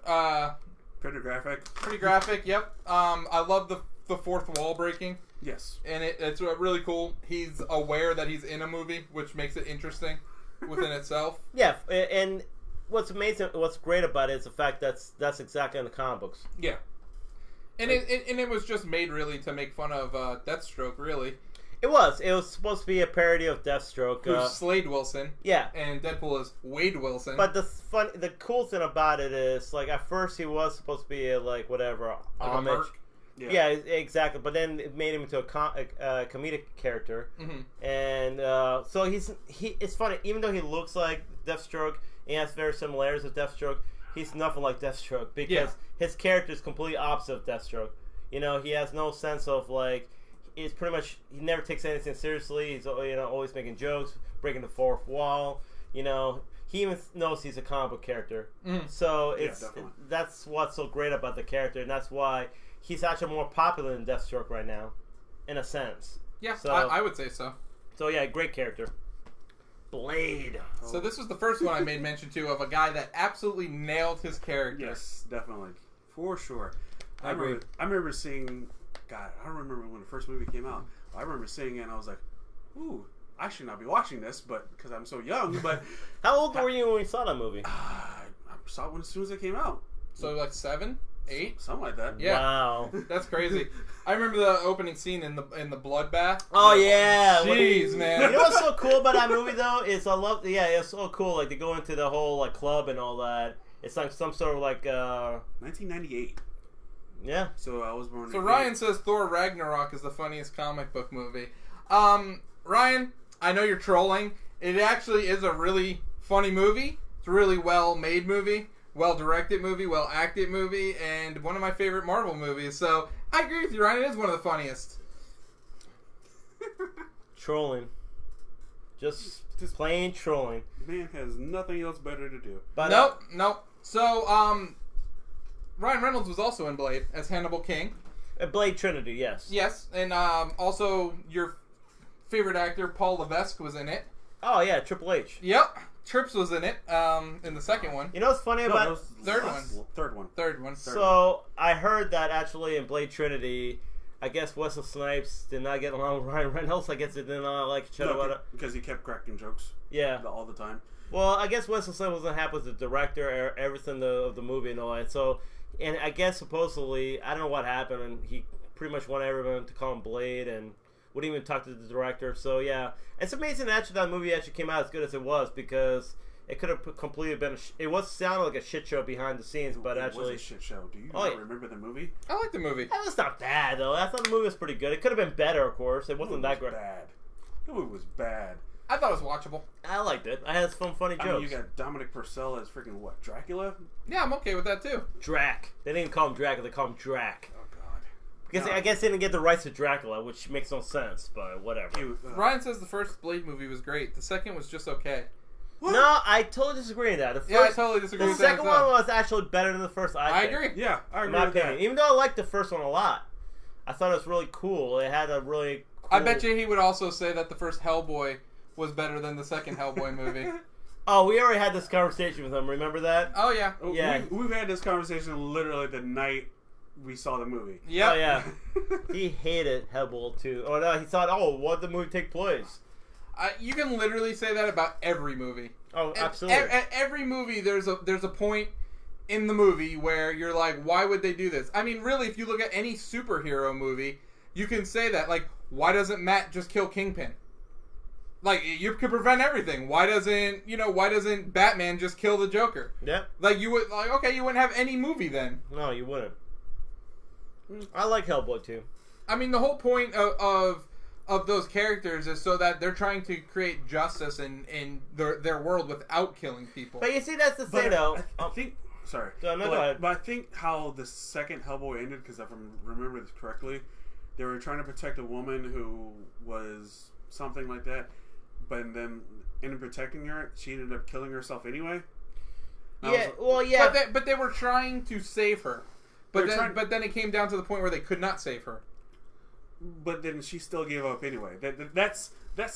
[SPEAKER 3] Pretty graphic.
[SPEAKER 1] Pretty graphic. Yep. I love the fourth wall breaking.
[SPEAKER 3] Yes.
[SPEAKER 1] And it's really cool. He's aware that he's in a movie, which makes it interesting within itself.
[SPEAKER 2] Yeah, and what's amazing, what's great about it is the fact that's exactly in the comic books.
[SPEAKER 1] Yeah. And it was just made really to make fun of Deathstroke, really.
[SPEAKER 2] It was supposed to be a parody of Deathstroke.
[SPEAKER 1] Who's Slade Wilson.
[SPEAKER 2] Yeah.
[SPEAKER 1] And Deadpool is Wade Wilson.
[SPEAKER 2] But the cool thing about it is, like, at first he was supposed to be like homage. Yeah, exactly. But then it made him into a comedic character. Mm-hmm. And so it's funny, even though he looks like Deathstroke and has very similarities with Deathstroke, he's nothing like Deathstroke because his character is completely opposite of Deathstroke. You know, he has no sense of, like, it's pretty much, he never takes anything seriously. He's, you know, always making jokes, breaking the fourth wall. You know, he even knows he's a comic book character. Mm. So that's what's so great about the character, and that's why he's actually more popular than Deathstroke right now, in a sense.
[SPEAKER 1] Yeah, so, I would say so.
[SPEAKER 2] So yeah, great character. Blade.
[SPEAKER 1] So this was the first one I made mention to of a guy that absolutely nailed his character.
[SPEAKER 3] Yes, definitely, for sure.
[SPEAKER 2] I agree.
[SPEAKER 3] I remember seeing. God, I don't remember when the first movie came out. I remember seeing it and I was like, "Ooh, I should not be watching this," but because I'm so young. But
[SPEAKER 2] how old were you when we saw that movie?
[SPEAKER 3] I saw it as soon as it came out.
[SPEAKER 1] So like 7, 8,
[SPEAKER 3] something like that.
[SPEAKER 1] Yeah.
[SPEAKER 2] Wow,
[SPEAKER 1] that's crazy. I remember the opening scene in the bloodbath.
[SPEAKER 2] Oh yeah,
[SPEAKER 1] jeez, man.
[SPEAKER 2] You know what's so cool about that movie though is it's so cool. Like they go into the whole like club and all that. It's like some sort of like
[SPEAKER 3] 1998.
[SPEAKER 2] Yeah.
[SPEAKER 3] So I was born.
[SPEAKER 1] So Ryan says Thor Ragnarok is the funniest comic book movie. Ryan, I know you're trolling. It actually is a really funny movie. It's a really well made movie, well directed movie, well acted movie, and one of my favorite Marvel movies. So I agree with you, Ryan. It is one of the funniest.
[SPEAKER 2] Trolling. Just plain trolling.
[SPEAKER 3] Man has nothing else better to do.
[SPEAKER 1] But nope. So Ryan Reynolds was also in Blade as Hannibal King.
[SPEAKER 2] Blade Trinity, yes.
[SPEAKER 1] Yes, and also your favorite actor Paul Levesque was in it.
[SPEAKER 2] Oh yeah, Triple H.
[SPEAKER 1] Yep, Trips was in it. In the second one.
[SPEAKER 2] You know what's funny about
[SPEAKER 1] third one?
[SPEAKER 2] So I heard that actually in Blade Trinity, I guess Wesley Snipes did not get along with Ryan Reynolds. I guess they did not like each other.
[SPEAKER 3] Because he kept cracking jokes.
[SPEAKER 2] Yeah,
[SPEAKER 3] all the time.
[SPEAKER 2] Well, I guess Wesley Snipes wasn't happy with the director, everything of the movie and all that. So. And I guess supposedly, I don't know what happened, and he pretty much wanted everyone to call him Blade and wouldn't even talk to the director. So yeah, it's amazing actually that movie actually came out as good as it was because it could have completely been. It sounded like a shit show behind the scenes, but actually,
[SPEAKER 3] was a shit show. Do you remember the movie?
[SPEAKER 1] I like the movie.
[SPEAKER 2] It was not bad though. I thought the movie was pretty good. It could have been better, of course. It wasn't that great.
[SPEAKER 3] Bad. The movie was bad.
[SPEAKER 1] I thought it was watchable.
[SPEAKER 2] I liked it. I had some funny jokes.
[SPEAKER 3] I mean, you got Dominic Purcell as freaking what? Dracula?
[SPEAKER 1] Yeah, I'm okay with that too.
[SPEAKER 2] Drac. They didn't call him Dracula. They called him Drac.
[SPEAKER 3] Oh God.
[SPEAKER 2] Because I guess they didn't get the rights to Dracula, which makes no sense. But whatever.
[SPEAKER 1] Ryan says the first Blade movie was great. The second was just okay.
[SPEAKER 2] What? No, I totally disagree with that.
[SPEAKER 1] I totally disagree with that.
[SPEAKER 2] The second one was actually better than the first. I
[SPEAKER 1] agree.
[SPEAKER 3] Yeah, I agree.
[SPEAKER 2] In my opinion, even though I liked the first one a lot, I thought it was really cool. It had a really. Cool...
[SPEAKER 1] I bet you he would also say that the first Hellboy was better than the second Hellboy movie.
[SPEAKER 2] Oh, we already had this conversation with him. Remember that?
[SPEAKER 1] Oh, yeah.
[SPEAKER 2] Yeah.
[SPEAKER 3] We've had this conversation literally the night we saw the movie.
[SPEAKER 1] Yep.
[SPEAKER 2] Oh, yeah. He hated Hellboy, too. Oh, no, he thought, what did the movie take place?
[SPEAKER 1] You can literally say that about every movie.
[SPEAKER 2] Oh, absolutely.
[SPEAKER 1] At every movie, there's a point in the movie where you're like, why would they do this? I mean, really, if you look at any superhero movie, you can say that. Like, why doesn't Matt just kill Kingpin? Like, you could prevent everything. Why doesn't Batman just kill the Joker?
[SPEAKER 2] Yeah.
[SPEAKER 1] Like, you wouldn't have any movie then.
[SPEAKER 2] No, you wouldn't. I like Hellboy, too.
[SPEAKER 1] I mean, the whole point of of those characters is so that they're trying to create justice in their world without killing people.
[SPEAKER 2] But you see, that's the thing, though.
[SPEAKER 3] I think. Sorry.
[SPEAKER 2] Go ahead.
[SPEAKER 3] But I think how the second Hellboy ended, because if I remember this correctly, they were trying to protect a woman who was something like that, but then in protecting her, she ended up killing herself anyway.
[SPEAKER 1] But they were trying to save her. But then it came down to the point where they could not save her.
[SPEAKER 3] But then she still gave up anyway. That's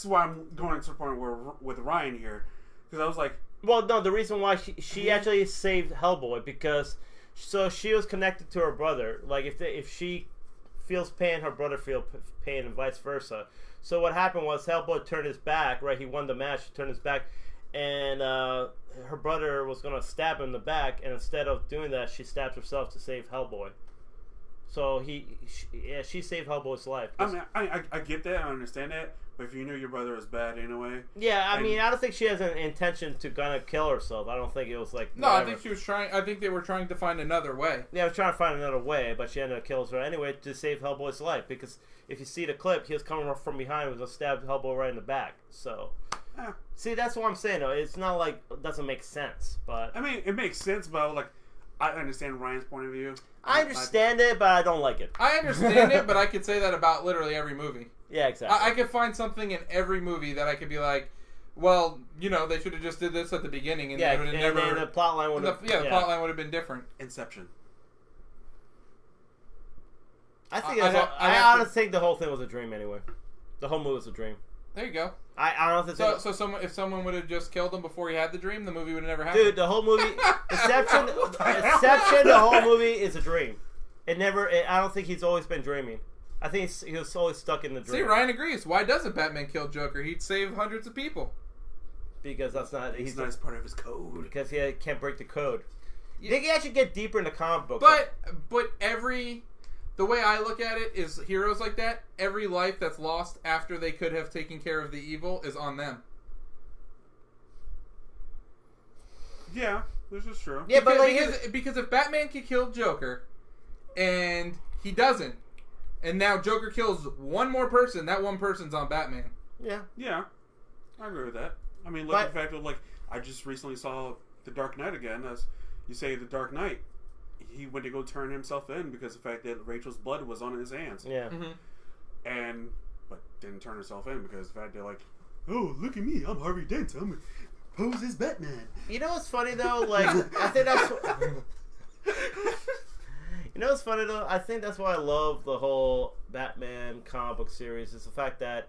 [SPEAKER 3] why I'm going to the point where with Ryan here, because I was like,
[SPEAKER 2] well, no, the reason why she actually saved Hellboy because she was connected to her brother. Like if she feels pain, her brother feels pain, and vice versa. So what happened was Hellboy turned his back. Right, he won the match. He turned his back, and her brother was gonna stab him in the back, and instead of doing that, she stabbed herself to save Hellboy. So she saved Hellboy's life.
[SPEAKER 3] I mean, I get that, I understand that, but if you knew your brother was bad anyway.
[SPEAKER 2] Yeah, I mean, I don't think she has an intention to kind of kill herself. I don't think it was like.
[SPEAKER 1] No, whatever. I think she was trying. I think they were trying to find another way.
[SPEAKER 2] Yeah, I was trying to find another way, but she ended up killing her anyway to save Hellboy's life. Because if you see the clip, he was coming from behind and was stabbed Hellboy right in the back. So. See, that's what I'm saying, though. It's not like it doesn't make sense, but...
[SPEAKER 3] I mean, it makes sense, but, like, I understand Ryan's point of view.
[SPEAKER 2] I understand it, but I don't like it.
[SPEAKER 1] I understand it, but I could say that about literally every movie.
[SPEAKER 2] Yeah, exactly.
[SPEAKER 1] I could find something in every movie that I could be like, well, you know, they should have just did this at the beginning, and they would have never...
[SPEAKER 2] the plot line would have...
[SPEAKER 1] the plot line would have been different.
[SPEAKER 3] Inception.
[SPEAKER 2] I think I honestly think the whole thing was a dream anyway. The whole movie was a dream.
[SPEAKER 1] There you go.
[SPEAKER 2] I don't think
[SPEAKER 1] if someone would have just killed him before he had the dream, the movie would have never happened.
[SPEAKER 2] Dude, the whole movie, Inception, the whole movie is a dream. I don't think he's always been dreaming. I think he was always stuck in the dream.
[SPEAKER 1] See, Ryan agrees. Why doesn't Batman kill Joker? He'd save hundreds of people.
[SPEAKER 2] Because that's not...
[SPEAKER 3] He's not as part of his code.
[SPEAKER 2] Because he can't break the code. You think he actually get deeper into comic books?
[SPEAKER 1] But the way I look at it is heroes like that, every life that's lost after they could have taken care of the evil is on them.
[SPEAKER 3] Yeah, this is true.
[SPEAKER 1] Yeah, because if Batman can kill Joker, and he doesn't, and now Joker kills one more person, that one person's on Batman.
[SPEAKER 2] Yeah.
[SPEAKER 3] Yeah, I agree with that. I mean, look at the fact of, like, I just recently saw The Dark Knight again. As you say, The Dark Knight, he went to go turn himself in because of the fact that Rachel's blood was on his hands.
[SPEAKER 2] Yeah.
[SPEAKER 1] Mm-hmm.
[SPEAKER 3] But didn't turn herself in because of the fact that, like, oh, look at me, I'm Harvey Dent, I'm pose as Batman.
[SPEAKER 2] You know what's funny though? Like, I think that's. You know what's funny though? I think that's why I love the whole Batman comic book series. Is the fact that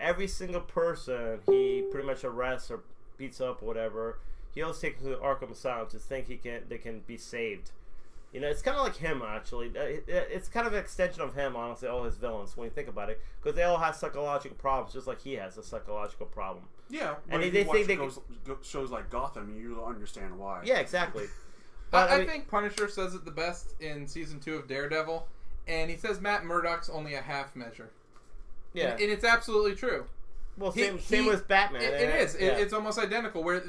[SPEAKER 2] every single person he pretty much arrests or beats up or whatever, he always takes them to Arkham Asylum to think they can be saved. You know, it's kind of like him, actually. It's kind of an extension of him, honestly, all his villains, when you think about it. Because they all have psychological problems, just like he has a psychological problem.
[SPEAKER 3] Yeah,
[SPEAKER 2] and
[SPEAKER 3] if you watch shows like Gotham, you'll understand why.
[SPEAKER 2] Yeah, exactly.
[SPEAKER 1] But I think Punisher says it the best in Season 2 of Daredevil, and he says Matt Murdock's only a half measure. Yeah. And it's absolutely true.
[SPEAKER 2] Well, same with Batman.
[SPEAKER 1] It is. Yeah. It's almost identical. Where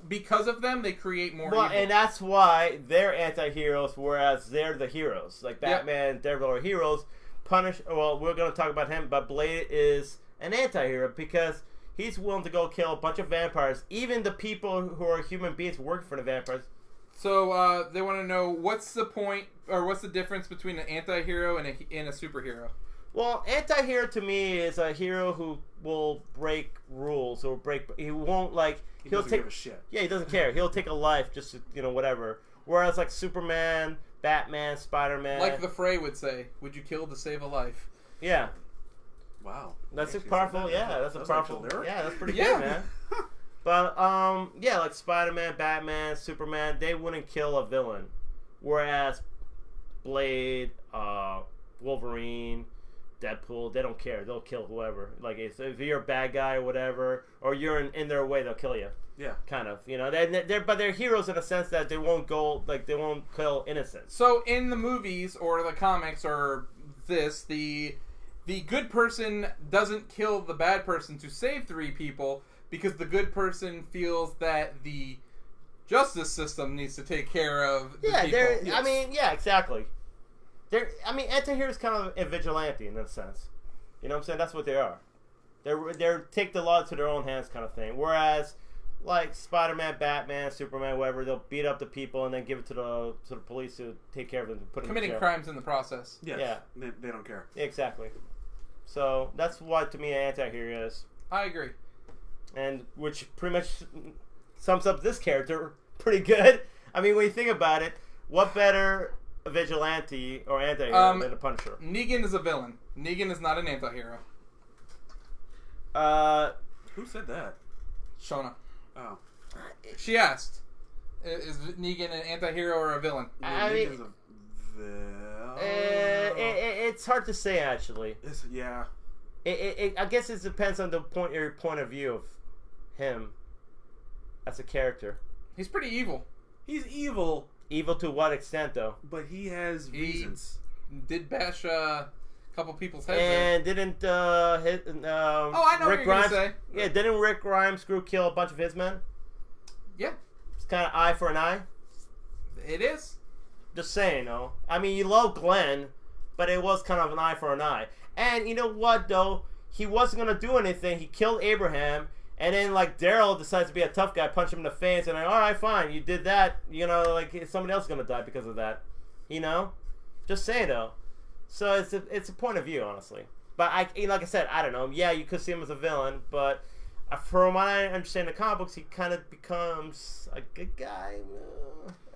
[SPEAKER 1] because of them, they create more evil.
[SPEAKER 2] And that's why they're anti-heroes, whereas they're the heroes. Like Batman, Daredevil are heroes. Well, we're going to talk about him, but Blade is an anti-hero because he's willing to go kill a bunch of vampires, even the people who are human beings working for the vampires.
[SPEAKER 1] So they want to know what's the point, or what's the difference between an anti-hero and a superhero?
[SPEAKER 2] Well, anti-hero to me is a hero who will break rules or he won't he'll
[SPEAKER 3] take a shit.
[SPEAKER 2] Yeah, he doesn't care. He'll take a life just to, whatever. Whereas like Superman, Batman, Spider-Man,
[SPEAKER 1] like the Fray would say, would you kill to save a life?
[SPEAKER 2] Yeah.
[SPEAKER 3] Wow.
[SPEAKER 2] That's a powerful. Yeah, that's a powerful lyric. Yeah, that's pretty good, man. But like Spider-Man, Batman, Superman, they wouldn't kill a villain. Whereas Blade, Wolverine, Deadpool, they don't care. They'll kill whoever. Like if you're a bad guy or whatever, or you're in their way, they'll kill you.
[SPEAKER 3] Yeah,
[SPEAKER 2] kind of. They're heroes in a sense that they won't kill innocents.
[SPEAKER 1] So in the movies or the comics or this, the good person doesn't kill the bad person to save 3 people because the good person feels that the justice system needs to take care of the people.
[SPEAKER 2] Yes. I mean, yeah, exactly. Anti-hero is kind of a vigilante in that sense. You know what I'm saying? That's what they are. They're take the law to their own hands kind of thing. Whereas, like Spider-Man, Batman, Superman, whatever, they'll beat up the people and then give it to the police to take care of them, put them
[SPEAKER 1] Committing
[SPEAKER 2] in jail.
[SPEAKER 1] crimes in the process.
[SPEAKER 3] Yes.
[SPEAKER 2] Yeah.
[SPEAKER 3] They don't care.
[SPEAKER 2] Exactly. So that's what to me an anti-hero is,
[SPEAKER 1] I agree.
[SPEAKER 2] and which pretty much sums up this character pretty good. I mean, when you think about it, what better vigilante or anti-hero than the Punisher?
[SPEAKER 1] Negan is a villain. Negan is not an anti-hero.
[SPEAKER 3] Who said that?
[SPEAKER 1] Shona.
[SPEAKER 3] Oh.
[SPEAKER 1] She asked, is Negan an anti-hero or a villain?
[SPEAKER 2] I mean,
[SPEAKER 3] Negan's a villain.
[SPEAKER 2] it's hard to say actually.
[SPEAKER 3] Yeah.
[SPEAKER 2] I guess it depends on your point of view of him as a character.
[SPEAKER 1] He's pretty evil.
[SPEAKER 3] He's evil.
[SPEAKER 2] Evil to what extent, though?
[SPEAKER 3] But he has reasons.
[SPEAKER 1] Did bash a couple people's heads
[SPEAKER 2] And didn't
[SPEAKER 1] I know
[SPEAKER 2] Rick
[SPEAKER 1] what you're
[SPEAKER 2] Grimes?
[SPEAKER 1] gonna say.
[SPEAKER 2] Yeah, didn't Rick Grimes kill a bunch of his men?
[SPEAKER 1] Yeah,
[SPEAKER 2] It's kind of eye for an eye.
[SPEAKER 1] it is.
[SPEAKER 2] Just saying, though. I mean, you love Glenn, but it was kind of an eye for an eye. And you know what, though? He wasn't gonna do anything. He killed Abraham. And then, like, Daryl decides to be a tough guy, punch him in the face, and like, all right, fine, you did that. You know, like, somebody else is going to die because of that. You know? Just saying, though. So it's a point of view, honestly. But, like I said, I don't know. Yeah, you could see him as a villain, but from what I understand in the comic books, he kind of becomes a good guy,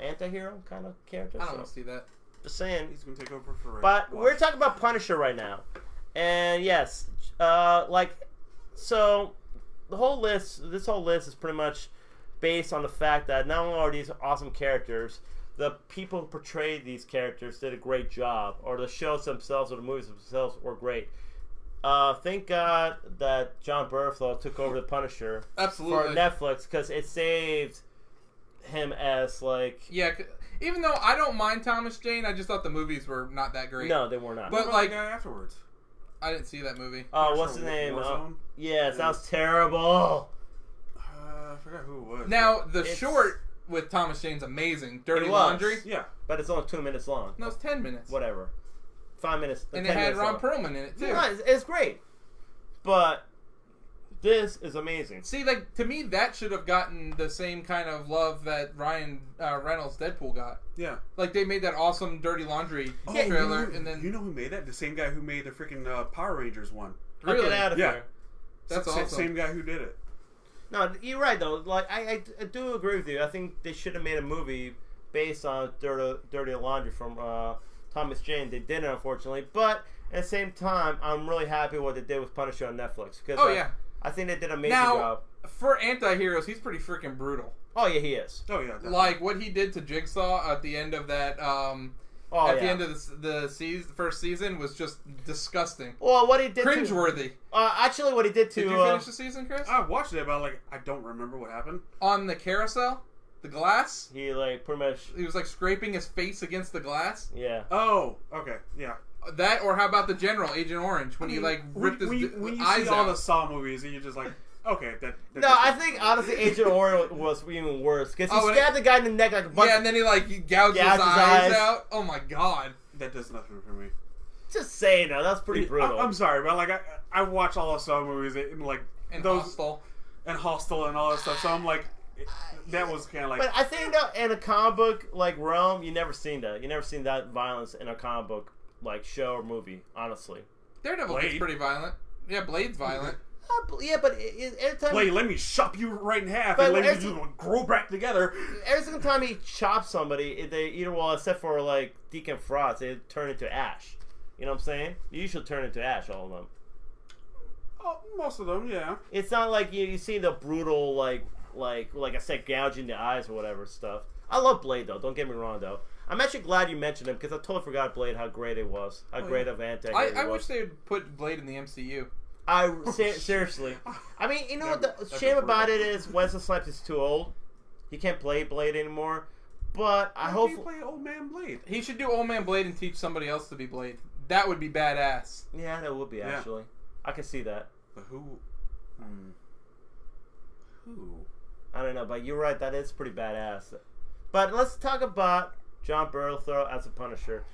[SPEAKER 2] anti-hero kind of character.
[SPEAKER 1] I don't see that.
[SPEAKER 2] Just saying.
[SPEAKER 3] He's going to take over for
[SPEAKER 2] But we're talking about Punisher right now. And, yes, so... This whole list is pretty much based on the fact that not only are these awesome characters, the people who portrayed these characters did a great job, or the shows themselves or the movies themselves were great. Thank God that John Bernthal took over the Punisher
[SPEAKER 1] Absolutely.
[SPEAKER 2] for Netflix, because it saved him as like...
[SPEAKER 1] Yeah, even though I don't mind Thomas Jane, I just thought the movies were not that great.
[SPEAKER 2] No, they were not.
[SPEAKER 1] But,
[SPEAKER 3] What about
[SPEAKER 1] like,
[SPEAKER 3] the guy afterwards?
[SPEAKER 1] I didn't see that movie.
[SPEAKER 2] Oh, what's his name?
[SPEAKER 3] Warzone?
[SPEAKER 2] Yeah, it sounds terrible.
[SPEAKER 3] I forgot who it was.
[SPEAKER 1] Now, the
[SPEAKER 2] It's-
[SPEAKER 1] short with Thomas Jane's amazing. Dirty
[SPEAKER 2] It was.
[SPEAKER 1] Laundry?
[SPEAKER 3] Yeah.
[SPEAKER 2] But it's only 2 minutes long.
[SPEAKER 1] No, it's 10 minutes.
[SPEAKER 2] Whatever. 5 minutes.
[SPEAKER 1] And
[SPEAKER 2] 10
[SPEAKER 1] it had
[SPEAKER 2] minutes
[SPEAKER 1] Ron
[SPEAKER 2] long.
[SPEAKER 1] Perlman in it, too.
[SPEAKER 2] Yeah, it's great. But this is amazing.
[SPEAKER 1] See, like, to me, that should have gotten the same kind of love that Ryan Reynolds' Deadpool got.
[SPEAKER 3] Yeah.
[SPEAKER 1] Like, they made that awesome Dirty Laundry trailer, and then...
[SPEAKER 3] You know who made that? The same guy who made the freaking Power Rangers one.
[SPEAKER 2] Really? Get out of
[SPEAKER 3] Yeah.
[SPEAKER 2] here.
[SPEAKER 1] That's
[SPEAKER 3] Sa-
[SPEAKER 1] awesome.
[SPEAKER 3] Same guy who did it.
[SPEAKER 2] No, you're right, though. Like, I do agree with you. I think they should have made a movie based on Dirty Laundry from Thomas Jane. They didn't, unfortunately. But at the same time, I'm really happy what they did with Punisher on Netflix. Because I think they did an amazing job.
[SPEAKER 1] For anti-heroes, he's pretty freaking brutal.
[SPEAKER 2] Oh, yeah, he is.
[SPEAKER 3] Oh, yeah. Definitely.
[SPEAKER 1] Like, what he did to Jigsaw at the end of that... the end of the first season was just disgusting.
[SPEAKER 2] Well, what he did
[SPEAKER 1] Cringeworthy.
[SPEAKER 2] Actually, what he did to...
[SPEAKER 1] Did you finish the season, Chris?
[SPEAKER 3] I watched it, but I don't remember what happened.
[SPEAKER 1] On the carousel? The glass?
[SPEAKER 2] He, like, pretty much...
[SPEAKER 1] He was, like, scraping his face against the glass?
[SPEAKER 2] Yeah.
[SPEAKER 3] Oh, okay, yeah.
[SPEAKER 1] That, or how about the General, Agent Orange, when he, like, ripped his
[SPEAKER 3] when you
[SPEAKER 1] eyes
[SPEAKER 3] see all
[SPEAKER 1] out?
[SPEAKER 3] the Saw movies, and you're just like, okay, that
[SPEAKER 2] No, I think, honestly, Agent Orange was even worse. Because he stabbed the guy in the neck like a bunch...
[SPEAKER 1] Yeah, and then he, like, he gouged his eyes out. Oh, my God.
[SPEAKER 3] that does nothing for me.
[SPEAKER 2] Just saying, though. That's pretty brutal.
[SPEAKER 3] I'm sorry, but like I watch all the Saw movies and
[SPEAKER 1] And Hostel.
[SPEAKER 3] and Hostel and all that stuff. So I'm like, that was kind of like.
[SPEAKER 2] But I think that in a comic book like realm, you never seen that. You never seen that violence in a comic book like show or movie. Honestly.
[SPEAKER 1] Daredevil is pretty violent. Yeah, Blade's violent.
[SPEAKER 2] Yeah, but every time.
[SPEAKER 3] Blade, let me chop you right in half
[SPEAKER 2] But
[SPEAKER 3] and let you grow back together.
[SPEAKER 2] Every single time he chops somebody, they except for like Deacon Frost, they turn into ash. You know what I'm saying? You usually turn into ash, all of them.
[SPEAKER 3] Oh, most of them, yeah.
[SPEAKER 2] It's not like you see the brutal like I said, gouging the eyes or whatever stuff. I love Blade though. Don't get me wrong though. I'm actually glad you mentioned him because I totally forgot Blade how great it was. How great of anti-hero
[SPEAKER 1] I
[SPEAKER 2] was.
[SPEAKER 1] wish they would put Blade in the MCU.
[SPEAKER 2] Seriously. I mean, you know what the shame about it is Wesley Snipes is too old. He can't play Blade anymore. But I hope
[SPEAKER 3] he play Old Man Blade.
[SPEAKER 1] He should do Old Man Blade and teach somebody else to be Blade. That would be badass.
[SPEAKER 2] Yeah, that would be actually. I can see that.
[SPEAKER 3] But who? Who?
[SPEAKER 2] I don't know, but you're right. That is pretty badass. But let's talk about John Bernthal as a Punisher.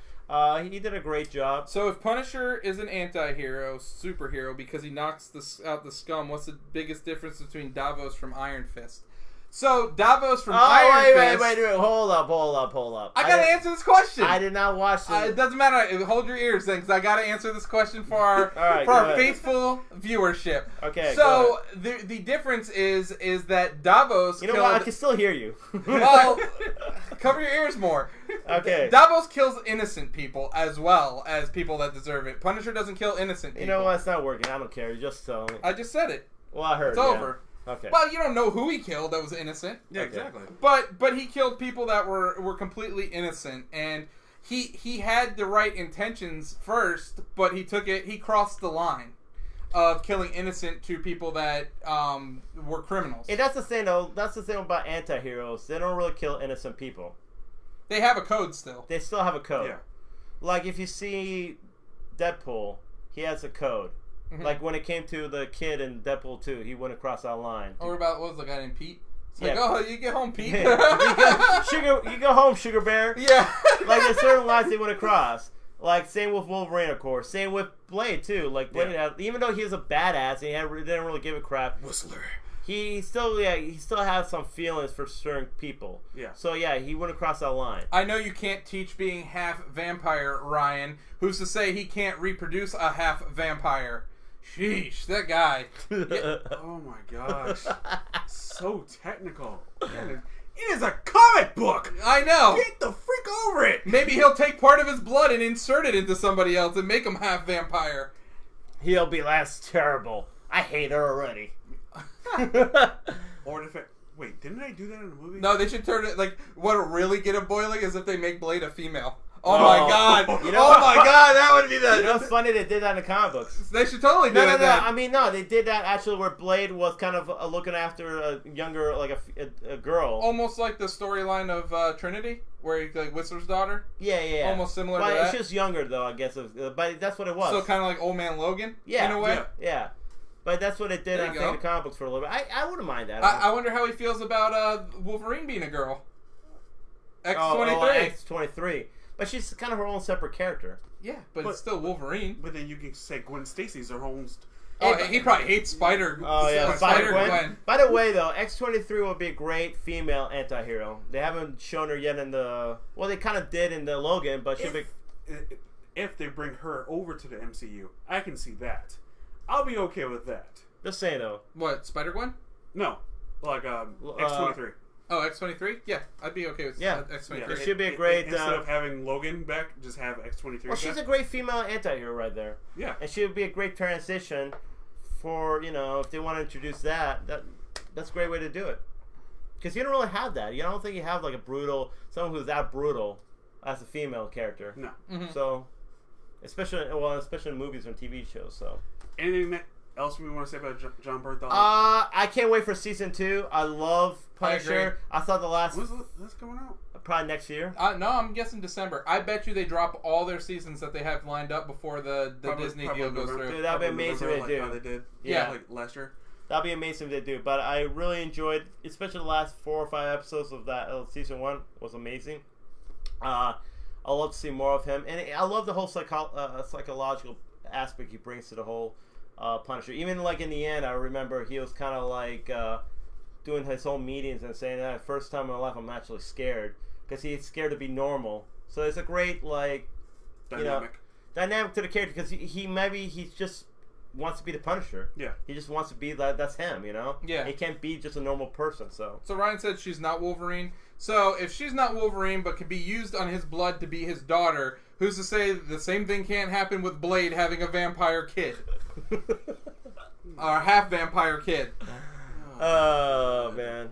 [SPEAKER 2] He did a great job.
[SPEAKER 1] So if Punisher is an anti-hero, superhero, because he knocks out the scum, what's the biggest difference between Davos from Iron Fist? So Davos from Iron Fist...
[SPEAKER 2] Wait. Hold up.
[SPEAKER 1] I gotta answer this question.
[SPEAKER 2] I did not watch this.
[SPEAKER 1] It doesn't matter. Hold your ears then, because I gotta answer this question for our our faithful viewership.
[SPEAKER 2] Okay.
[SPEAKER 1] So the difference is that Davos.
[SPEAKER 2] You know what? I can still hear you.
[SPEAKER 1] Well, cover your ears more.
[SPEAKER 2] Okay.
[SPEAKER 1] Davos kills innocent people as well as people that deserve it. Punisher doesn't kill innocent people.
[SPEAKER 2] You know what? It's not working. I don't care. You just tell me.
[SPEAKER 1] I just said it.
[SPEAKER 2] Well, I heard.
[SPEAKER 1] It's over.
[SPEAKER 2] Okay.
[SPEAKER 1] Well, you don't know who he killed that was innocent.
[SPEAKER 3] Yeah, exactly.
[SPEAKER 1] But he killed people that were completely innocent, and he had the right intentions first, but he crossed the line of killing innocent to people that were criminals.
[SPEAKER 2] And that's the thing, though. That's the thing about anti-heroes. They don't really kill innocent people.
[SPEAKER 1] They have a code still.
[SPEAKER 2] They still have a code.
[SPEAKER 3] Yeah.
[SPEAKER 2] Like, if you see Deadpool, he has a code. Mm-hmm. Like, when it came to the kid in Deadpool 2, he went across that line.
[SPEAKER 1] Or about, what was the guy named Pete? It's like, oh, you get home, Pete.
[SPEAKER 2] You go home, Sugar Bear.
[SPEAKER 1] Yeah.
[SPEAKER 2] Like, there's certain lines they went across. Like, same with Wolverine, of course. Same with Blade, too. Like, Blade, even though he was a badass and he didn't really give a crap.
[SPEAKER 3] Whistler.
[SPEAKER 2] He still has some feelings for certain people.
[SPEAKER 3] Yeah.
[SPEAKER 2] So yeah, he went across that line.
[SPEAKER 1] I know you can't teach being half vampire, Ryan. Who's to say he can't reproduce a half vampire? Sheesh, that guy.
[SPEAKER 3] Yeah. Oh my gosh. So technical. It is a comic book.
[SPEAKER 1] I know.
[SPEAKER 3] Get the freak over it.
[SPEAKER 1] Maybe he'll take part of his blood and insert it into somebody else and make him half vampire.
[SPEAKER 2] He'll be that's terrible. I hate her already.
[SPEAKER 3] Or if it, wait, didn't I do that in the movie?
[SPEAKER 1] No, they should turn it like what'll really get him boiling is if they make Blade a female. Oh my god!
[SPEAKER 2] You know
[SPEAKER 1] oh my god, that would be the.
[SPEAKER 2] You know what's funny? They did that in the comic books.
[SPEAKER 1] They should totally do
[SPEAKER 2] No.
[SPEAKER 1] that.
[SPEAKER 2] I mean, no, they did that actually where Blade was kind of looking after a younger, like a girl.
[SPEAKER 1] Almost like the storyline of Trinity, where he like Whistler's daughter.
[SPEAKER 2] Yeah.
[SPEAKER 1] Almost similar to
[SPEAKER 2] but
[SPEAKER 1] that.
[SPEAKER 2] It's just younger though, I guess. But that's what it was.
[SPEAKER 1] So kind of like Old Man Logan.
[SPEAKER 2] Yeah.
[SPEAKER 1] In a way.
[SPEAKER 2] Yeah. But that's what it did
[SPEAKER 1] There
[SPEAKER 2] in
[SPEAKER 1] you
[SPEAKER 2] the
[SPEAKER 1] go.
[SPEAKER 2] comic books for a little bit. I wouldn't mind that.
[SPEAKER 1] I wonder how he feels about Wolverine being a girl.
[SPEAKER 2] X-23.
[SPEAKER 1] X23.
[SPEAKER 2] X-23. But she's kind of her own separate character.
[SPEAKER 1] Yeah, but it's still Wolverine.
[SPEAKER 3] But then you can say Gwen Stacy's her own.
[SPEAKER 1] Oh, he probably hates Spider.
[SPEAKER 2] Oh yeah,
[SPEAKER 1] Spider-Gwen.
[SPEAKER 2] By the way, though, X-23 would be a great female anti-hero. They haven't shown her yet in the. Well, they kind of did in the Logan, but she'll be.
[SPEAKER 3] If they bring her over to the MCU, I can see that. I'll be okay with that.
[SPEAKER 2] Just saying though.
[SPEAKER 1] What, Spider-Gwen?
[SPEAKER 3] No, like X-23.
[SPEAKER 1] Oh, X-23? Yeah, I'd be okay with X-23.
[SPEAKER 2] Yeah. It should be a great...
[SPEAKER 3] Instead of having Logan back, just have X-23
[SPEAKER 2] Well, she's a great female anti-hero right there.
[SPEAKER 3] Yeah.
[SPEAKER 2] And she would be a great transition for, if they want to introduce that's a great way to do it. Because you don't really have that. You don't think you have, like, someone who's that brutal as a female character.
[SPEAKER 3] No.
[SPEAKER 1] Mm-hmm.
[SPEAKER 2] So, especially in movies and TV shows, so...
[SPEAKER 3] Anything else we want to say about John Bernthal?
[SPEAKER 2] I can't wait for season 2. I love Punisher. I thought the last...
[SPEAKER 3] When's this coming out?
[SPEAKER 2] Probably next year.
[SPEAKER 1] No, I'm guessing December. I bet you they drop all their seasons that they have lined up before the Disney deal goes through.
[SPEAKER 2] Dude, that'd be amazing if they do.
[SPEAKER 3] How they did.
[SPEAKER 1] Yeah.
[SPEAKER 3] Like last year.
[SPEAKER 2] That'd be amazing if they do. But I really enjoyed, especially the last 4 or 5 episodes of that season 1 was amazing. I love to see more of him, and I love the whole psychological aspect he brings to the whole Punisher. Even like in the end, I remember he was kind of like doing his own meetings and saying that first time in my life I'm actually scared because he's scared to be normal. So it's a great dynamic to the character because he just wants to be the Punisher.
[SPEAKER 3] Yeah,
[SPEAKER 2] he just wants to be that's him.
[SPEAKER 1] Yeah,
[SPEAKER 2] he can't be just a normal person. So
[SPEAKER 1] Ryan said she's not Wolverine. So if she's not Wolverine but can be used on his blood to be his daughter, who's to say the same thing can't happen with Blade having a vampire kid? Or half vampire kid.
[SPEAKER 2] Oh man.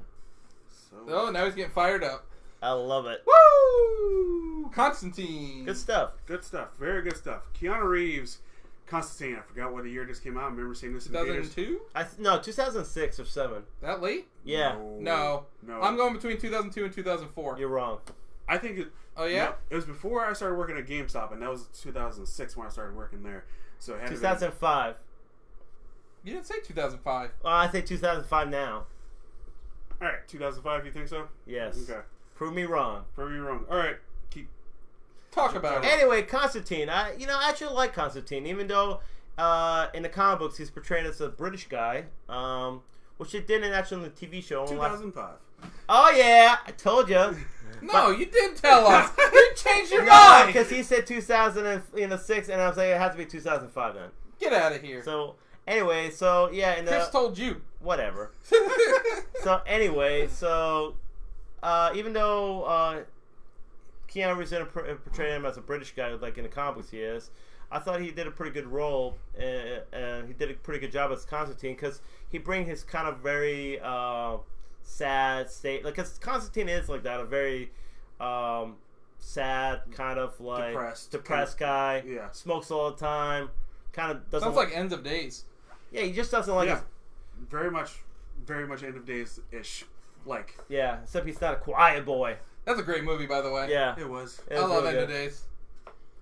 [SPEAKER 1] Oh, now he's getting fired up.
[SPEAKER 2] I love it.
[SPEAKER 1] Woo! Constantine.
[SPEAKER 2] Good stuff.
[SPEAKER 3] Good stuff. Very good stuff. Keanu Reeves, Constantine. I forgot what the year this came out. I remember seeing this in the theaters.
[SPEAKER 1] 2002?
[SPEAKER 2] No, 2006 or 7.
[SPEAKER 1] That late?
[SPEAKER 2] Yeah.
[SPEAKER 1] No. I'm going between 2002 and 2004.
[SPEAKER 2] You're wrong.
[SPEAKER 3] I think it...
[SPEAKER 1] Oh, yeah?
[SPEAKER 3] No, it was before I started working at GameStop, and that was 2006 when I started working there. So it had
[SPEAKER 2] 2005.
[SPEAKER 1] You didn't say 2005.
[SPEAKER 2] I say 2005 now.
[SPEAKER 3] Alright, 2005, you think so?
[SPEAKER 2] Yes.
[SPEAKER 3] Okay.
[SPEAKER 2] Prove me wrong.
[SPEAKER 3] Prove me wrong. Alright, keep...
[SPEAKER 1] Talk about it.
[SPEAKER 2] Anyway, Constantine. I actually like Constantine, even though in the comic books he's portrayed as a British guy, which they didn't actually in the TV show.
[SPEAKER 3] 2005.
[SPEAKER 2] Oh yeah, I told you.
[SPEAKER 1] No, you did tell us. You changed your mind.
[SPEAKER 2] Because he said 2006, and I was like, it has to be 2005 then.
[SPEAKER 1] Get out of here.
[SPEAKER 2] So anyway, so yeah, and
[SPEAKER 1] Chris told you.
[SPEAKER 2] whatever. So anyway, so even though Keanu Reeves didn't portray him as a British guy like in the comics he is, I thought he did a pretty good role, and he did a pretty good job as Constantine because he brings his kind of very sad state, like because Constantine is like that, a very sad kind of like depressed guy.
[SPEAKER 3] Yeah,
[SPEAKER 2] smokes all the time. Kind of doesn't.
[SPEAKER 1] Sounds like Ends of Days.
[SPEAKER 2] Yeah, he just doesn't like.
[SPEAKER 3] Yeah, very much End of Days ish. Like.
[SPEAKER 2] Yeah, except he's not a quiet boy.
[SPEAKER 1] That's a great movie, by the way.
[SPEAKER 2] Yeah,
[SPEAKER 3] it was.
[SPEAKER 1] I love
[SPEAKER 2] really
[SPEAKER 1] End of Days.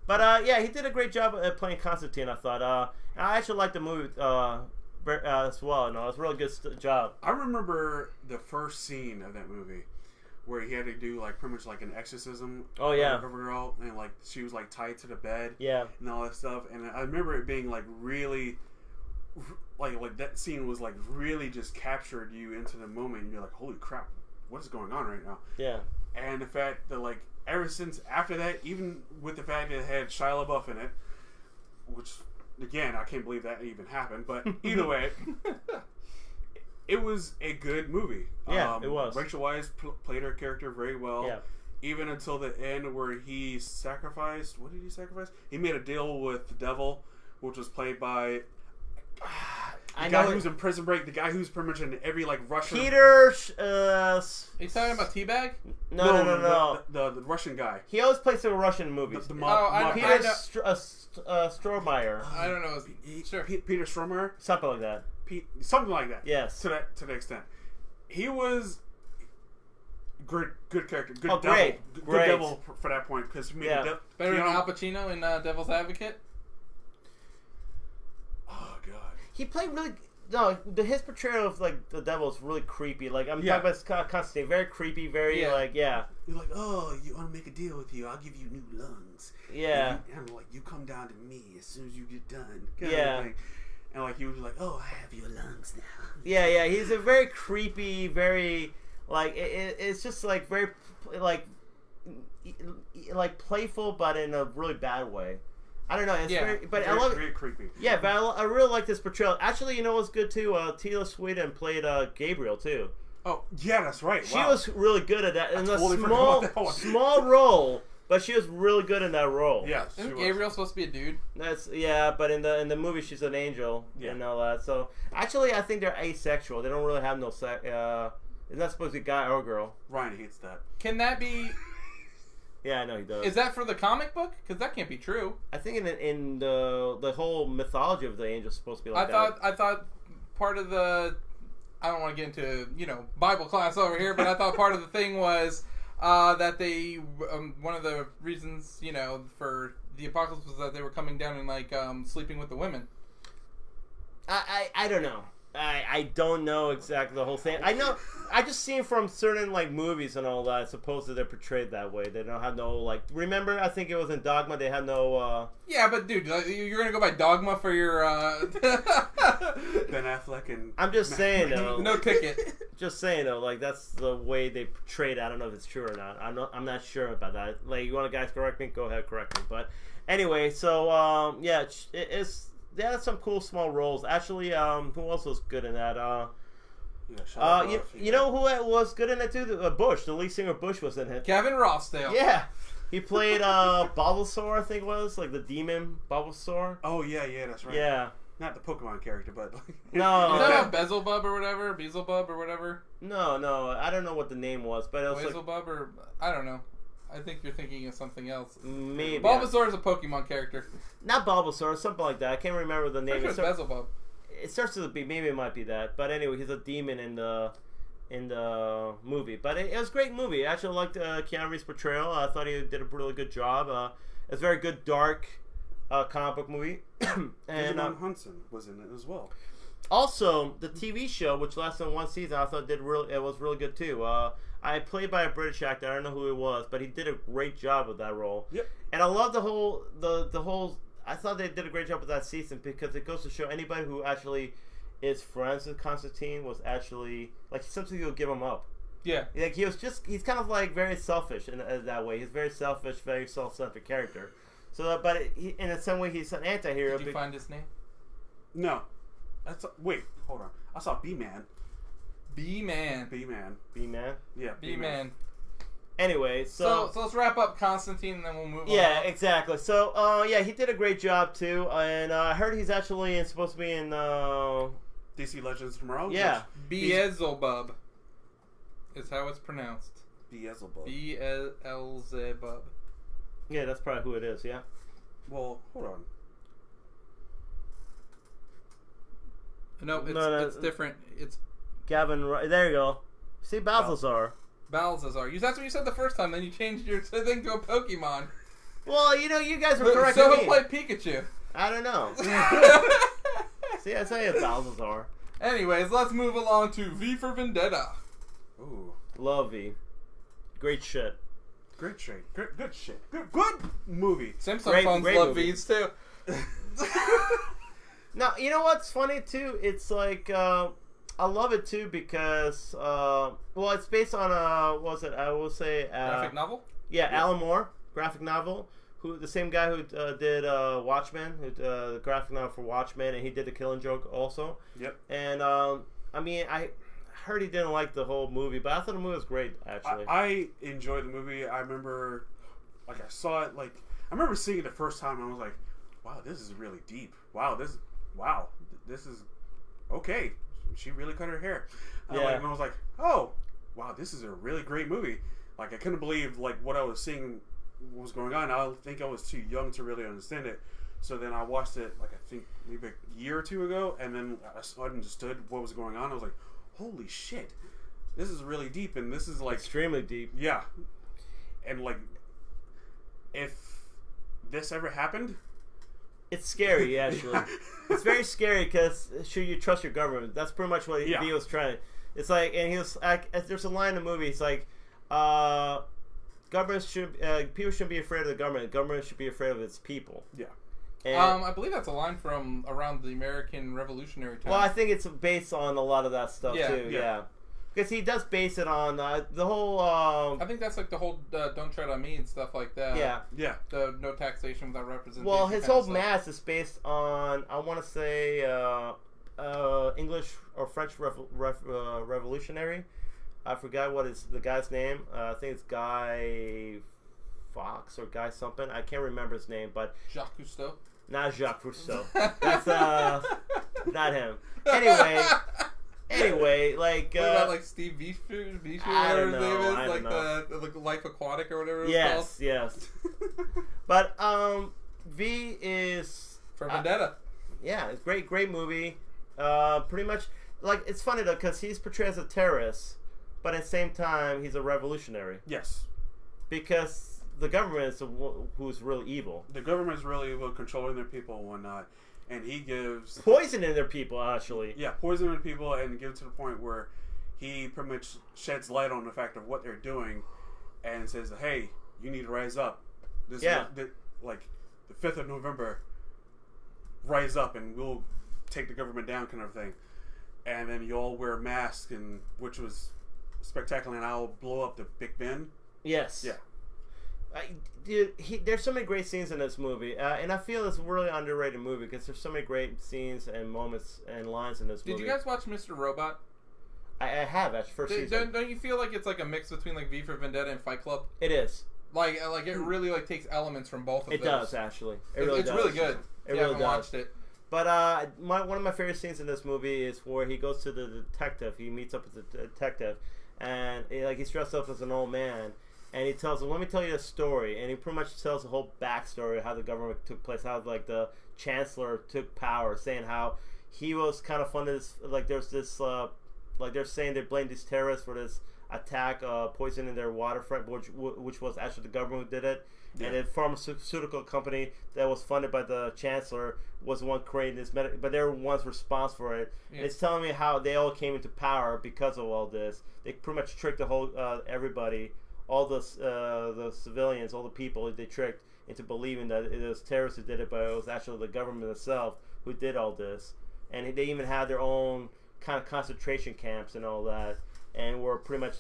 [SPEAKER 2] But yeah, he did a great job at playing Constantine. I thought. And I actually liked the movie as well. No, it was a really good job.
[SPEAKER 3] I remember the first scene of that movie where he had to do like pretty much like an exorcism.
[SPEAKER 2] Oh yeah,
[SPEAKER 3] of a girl, and like she was like tied to the bed.
[SPEAKER 2] Yeah,
[SPEAKER 3] and all that stuff. And I remember it being like really, like that scene was like really just captured you into the moment. And you're like, holy crap, what is going on right now?
[SPEAKER 2] Yeah.
[SPEAKER 3] And the fact that like ever since after that, even with the fact that it had Shia LaBeouf in it, which again I can't believe that even happened, but either way, it was a good movie.
[SPEAKER 2] Yeah, it was.
[SPEAKER 3] Rachel Weisz played her character very well.
[SPEAKER 2] Yeah.
[SPEAKER 3] Even until the end where he sacrificed. What did he sacrifice? He made a deal with the devil, which was played by the guy who's in Prison Break. The guy who's pretty much in every like Russian.
[SPEAKER 2] Peter.
[SPEAKER 1] Are you talking about Teabag?
[SPEAKER 2] No.
[SPEAKER 3] The Russian guy.
[SPEAKER 2] He always plays in Russian movies.
[SPEAKER 1] Peter
[SPEAKER 2] Strohmeyer.
[SPEAKER 1] I don't know. Sure.
[SPEAKER 3] Peter Strohmeyer.
[SPEAKER 2] Something like that.
[SPEAKER 3] Something like that.
[SPEAKER 2] Yes.
[SPEAKER 3] To that extent, he was good character. Good devil.
[SPEAKER 2] Great.
[SPEAKER 3] Good devil for that point because he made
[SPEAKER 1] better than Al Pacino in Devil's Advocate.
[SPEAKER 3] Oh god.
[SPEAKER 2] He played really. No, his portrayal of like the devil is really creepy. Like I'm talking about Constantine, very creepy, very like
[SPEAKER 3] He's like, oh, you want to make a deal with you? I'll give you new lungs.
[SPEAKER 2] Yeah.
[SPEAKER 3] And like, you come down to me as soon as you get done.
[SPEAKER 2] Yeah.
[SPEAKER 3] And like he was like, oh, I have your lungs now.
[SPEAKER 2] Yeah. He's a very creepy, very like it's just like very like playful, but in a really bad way. I don't know. It's very, but I love it.
[SPEAKER 3] Very creepy.
[SPEAKER 2] Yeah, but I really like this portrayal. Actually, you know what's good too? Tilda Swinton played Gabriel too.
[SPEAKER 3] Oh yeah, that's right.
[SPEAKER 2] She was really good at that. In a
[SPEAKER 3] totally
[SPEAKER 2] small role, but she was really good in that role.
[SPEAKER 3] Yeah,
[SPEAKER 1] isn't Gabriel supposed to be a dude?
[SPEAKER 2] But in the movie she's an angel and all that. So actually, I think they're asexual. They don't really have no sex. It's not supposed to be guy or girl.
[SPEAKER 3] Ryan hates that.
[SPEAKER 1] Can that be?
[SPEAKER 2] Yeah, I know he does.
[SPEAKER 1] Is that for the comic book? Because that can't be true.
[SPEAKER 2] I think in the whole mythology of the angel is supposed to be like that.
[SPEAKER 1] I thought part of the. I don't want to get into Bible class over here, but I thought part of the thing was that they one of the reasons for the apocalypse was that they were coming down and like sleeping with the women.
[SPEAKER 2] I don't know. I don't know exactly the whole thing. I know. I just seen from certain like movies and all that. Supposedly they're portrayed that way. They don't have no like. Remember, I think it was in Dogma. They had no.
[SPEAKER 1] Yeah, but dude, you're gonna go by Dogma for your.
[SPEAKER 3] Ben Affleck and.
[SPEAKER 2] I'm just saying though.
[SPEAKER 1] No ticket.
[SPEAKER 2] Just saying though, like that's the way they portrayed it. I don't know if it's true or not. I'm not sure about that. Like, you want to guys correct me? Go ahead, correct me. But anyway, so it's. They had some cool small roles. Actually, who else was good in that? You know who was good in it too? Bush, the lead singer Bush was in it.
[SPEAKER 1] Kevin Rossdale.
[SPEAKER 2] Yeah, he played Bulbasaur, I think it was, like the demon Bulbasaur.
[SPEAKER 3] Oh yeah, that's right.
[SPEAKER 2] Yeah,
[SPEAKER 3] not the Pokemon character, but like
[SPEAKER 2] no.
[SPEAKER 1] Is that Beelzebub or whatever? Beelzebub or whatever?
[SPEAKER 2] No, I don't know what the name was, but it was
[SPEAKER 1] Beelzebub or I don't know. I think you're thinking of something else.
[SPEAKER 2] Maybe.
[SPEAKER 1] Bulbasaur is a Pokemon character.
[SPEAKER 2] Not Bulbasaur, something like that. I can't remember the name.
[SPEAKER 1] It's Beelzebub.
[SPEAKER 2] It starts with a B. Maybe it might be that. But anyway, he's a demon in the movie. But it was a great movie. I actually liked Keanu Reeves' portrayal. I thought he did a really good job. It's a very good, dark comic book movie. And
[SPEAKER 3] Hudson was in it as well.
[SPEAKER 2] Also, the TV show, which lasted one season, I thought it was really good too. I played by a British actor. I don't know who it was, but he did a great job with that role.
[SPEAKER 3] Yep.
[SPEAKER 2] And I love the whole. I thought they did a great job with that season because it goes to show anybody who actually is friends with Constantine was actually like something you'll give him up.
[SPEAKER 1] Yeah.
[SPEAKER 2] Like he's kind of like very selfish in that way. He's very selfish, very self-centered character. So, in some way, he's an anti-hero.
[SPEAKER 1] Did you find his name?
[SPEAKER 3] No. Wait, hold on. I saw B-Man.
[SPEAKER 1] B-Man.
[SPEAKER 3] B-Man.
[SPEAKER 2] B-Man?
[SPEAKER 3] Yeah,
[SPEAKER 1] B-Man.
[SPEAKER 2] Anyway, so
[SPEAKER 1] let's wrap up Constantine and then we'll move on.
[SPEAKER 2] Yeah, exactly. So, he did a great job too. And I heard he's actually supposed to be in...
[SPEAKER 3] DC Legends Tomorrow?
[SPEAKER 2] Yeah.
[SPEAKER 1] Beelzebub is how it's pronounced.
[SPEAKER 3] Beelzebub.
[SPEAKER 1] Beelzebub.
[SPEAKER 2] Yeah, that's probably who it is, yeah.
[SPEAKER 3] Well, hold on.
[SPEAKER 1] No, it's different. It's
[SPEAKER 2] Gavin... There you go. See, Balthazar.
[SPEAKER 1] Balthazar. That's what you said the first time, then you changed your thing to a Pokemon.
[SPEAKER 2] Well, you guys were correct.
[SPEAKER 1] So he'll play Pikachu.
[SPEAKER 2] I don't know. See, I say it's Balthazar.
[SPEAKER 1] Anyways, let's move along to V for Vendetta.
[SPEAKER 3] Ooh.
[SPEAKER 2] Love V. Great shit.
[SPEAKER 3] Great shit. Good shit. Good movie.
[SPEAKER 1] Samsung phones love
[SPEAKER 2] movie.
[SPEAKER 1] V's too.
[SPEAKER 2] Now, you know what's funny too? It's like I love it too because it's based on I will say
[SPEAKER 1] Graphic novel.
[SPEAKER 2] Yeah, Alan Moore graphic novel. The same guy who did Watchmen, the graphic novel for Watchmen, and he did The Killing Joke also.
[SPEAKER 3] Yep.
[SPEAKER 2] And I heard he didn't like the whole movie, but I thought the movie was great actually.
[SPEAKER 3] I enjoyed the movie. I remember, I saw it I remember seeing it the first time, and I was like, wow, this is really deep. Wow, this is okay. She really cut her hair.
[SPEAKER 2] Yeah.
[SPEAKER 3] And I was like, oh, wow, this is a really great movie. I couldn't believe what I was seeing was going on. I think I was too young to really understand it. So then I watched it I think maybe a year or two ago, and then I understood what was going on. I was like, holy shit, this is really deep, and this is
[SPEAKER 2] extremely deep.
[SPEAKER 3] Yeah. And if this ever happened,
[SPEAKER 2] it's scary actually. It's very scary because should you trust your government? That's pretty much what he was trying. It's like, and he was there's a line in the movie. It's like, people shouldn't be afraid of the government. The government should be afraid of its people. Yeah. And,
[SPEAKER 1] I believe that's a line from around the American Revolutionary time.
[SPEAKER 2] Well, I think it's based on a lot of that stuff too. Yeah. Because he does base it on the whole. I
[SPEAKER 1] think that's the whole "Don't tread on me" and stuff like that.
[SPEAKER 2] Yeah.
[SPEAKER 3] Yeah.
[SPEAKER 1] The no taxation without representation.
[SPEAKER 2] Well, his whole mass is based on I want to say English or French revolutionary. I forgot what is the guy's name. I think it's Guy Fawkes or Guy something. I can't remember his name, but
[SPEAKER 1] Jacques Cousteau.
[SPEAKER 2] Not Jacques Cousteau. That's not him. Anyway,
[SPEAKER 1] what about Steve Vichu?
[SPEAKER 2] I don't know.
[SPEAKER 1] The Life Aquatic or whatever.
[SPEAKER 2] Yes. But V is
[SPEAKER 1] for Vendetta.
[SPEAKER 2] Yeah, it's great movie. Pretty much it's funny though because he's portrayed as a terrorist, but at the same time he's a revolutionary.
[SPEAKER 3] Yes.
[SPEAKER 2] Because the government is who's really evil.
[SPEAKER 3] The government is really evil, controlling their people and whatnot. And he gives...
[SPEAKER 2] poisoning their people, actually.
[SPEAKER 3] Yeah, poisoning their people and gives to the point where he pretty much sheds light on the fact of what they're doing and says, hey, you need to rise up. The 5th of November, rise up and we'll take the government down kind of thing. And then you all wear masks, which was spectacular, and I'll blow up the Big Ben.
[SPEAKER 2] Yes. Yeah. There's so many great scenes in this movie, and I feel it's a really underrated movie because there's so many great scenes and moments and lines in this movie.
[SPEAKER 1] Did you guys watch Mr. Robot?
[SPEAKER 2] I have actually first season.
[SPEAKER 1] Don't you feel like it's a mix between V for Vendetta and Fight Club?
[SPEAKER 2] It is.
[SPEAKER 1] It really takes elements from both of those.
[SPEAKER 2] It does actually.
[SPEAKER 1] It's really good.
[SPEAKER 2] It really
[SPEAKER 1] haven't watched it.
[SPEAKER 2] But one of my favorite scenes in this movie is where he goes to the detective. He meets up with the detective, and he's dressed up as an old man. And he tells him, let me tell you a story. And he pretty much tells the whole backstory of how the government took place, how the chancellor took power, saying how he was kind of funded. There's this, they're saying they blame these terrorists for this attack, poisoning their waterfront, which was actually the government who did it. And the pharmaceutical company that was funded by the chancellor was the one creating this but they were the ones responsible for it. Yeah. It's telling me how they all came into power because of all this. They pretty much tricked the whole everybody, all the civilians, all the people. They tricked into believing that it was terrorists who did it, but it was actually the government itself who did all this. And they even had their own kind of concentration camps and all that, and were pretty much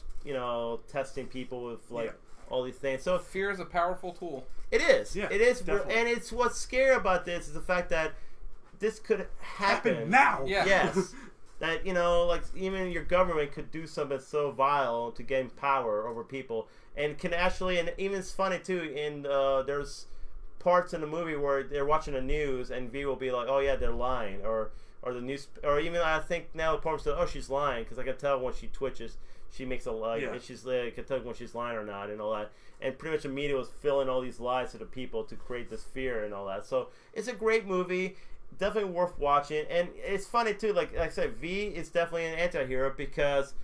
[SPEAKER 2] testing people with all these things. So
[SPEAKER 1] fear is a powerful tool.
[SPEAKER 2] It is.
[SPEAKER 3] Yeah,
[SPEAKER 2] it is.
[SPEAKER 3] definitely.
[SPEAKER 2] And it's what's scary about this is the fact that this could happen
[SPEAKER 3] now.
[SPEAKER 1] Yeah.
[SPEAKER 2] Yes. That, like even your government could do something so vile to gain power over people. And can actually, and even it's funny too, there's parts in the movie where they're watching the news and V will be like, oh yeah, they're lying. Or the news, or even I think now the part said, oh, she's lying, because I can tell when she twitches. She makes a lie, and she's like, I can tell when she's lying or not, and all that. And pretty much the media was filling all these lies to the people to create this fear and all that. So it's a great movie, definitely worth watching. And it's funny too, like I said, V is definitely an anti-hero because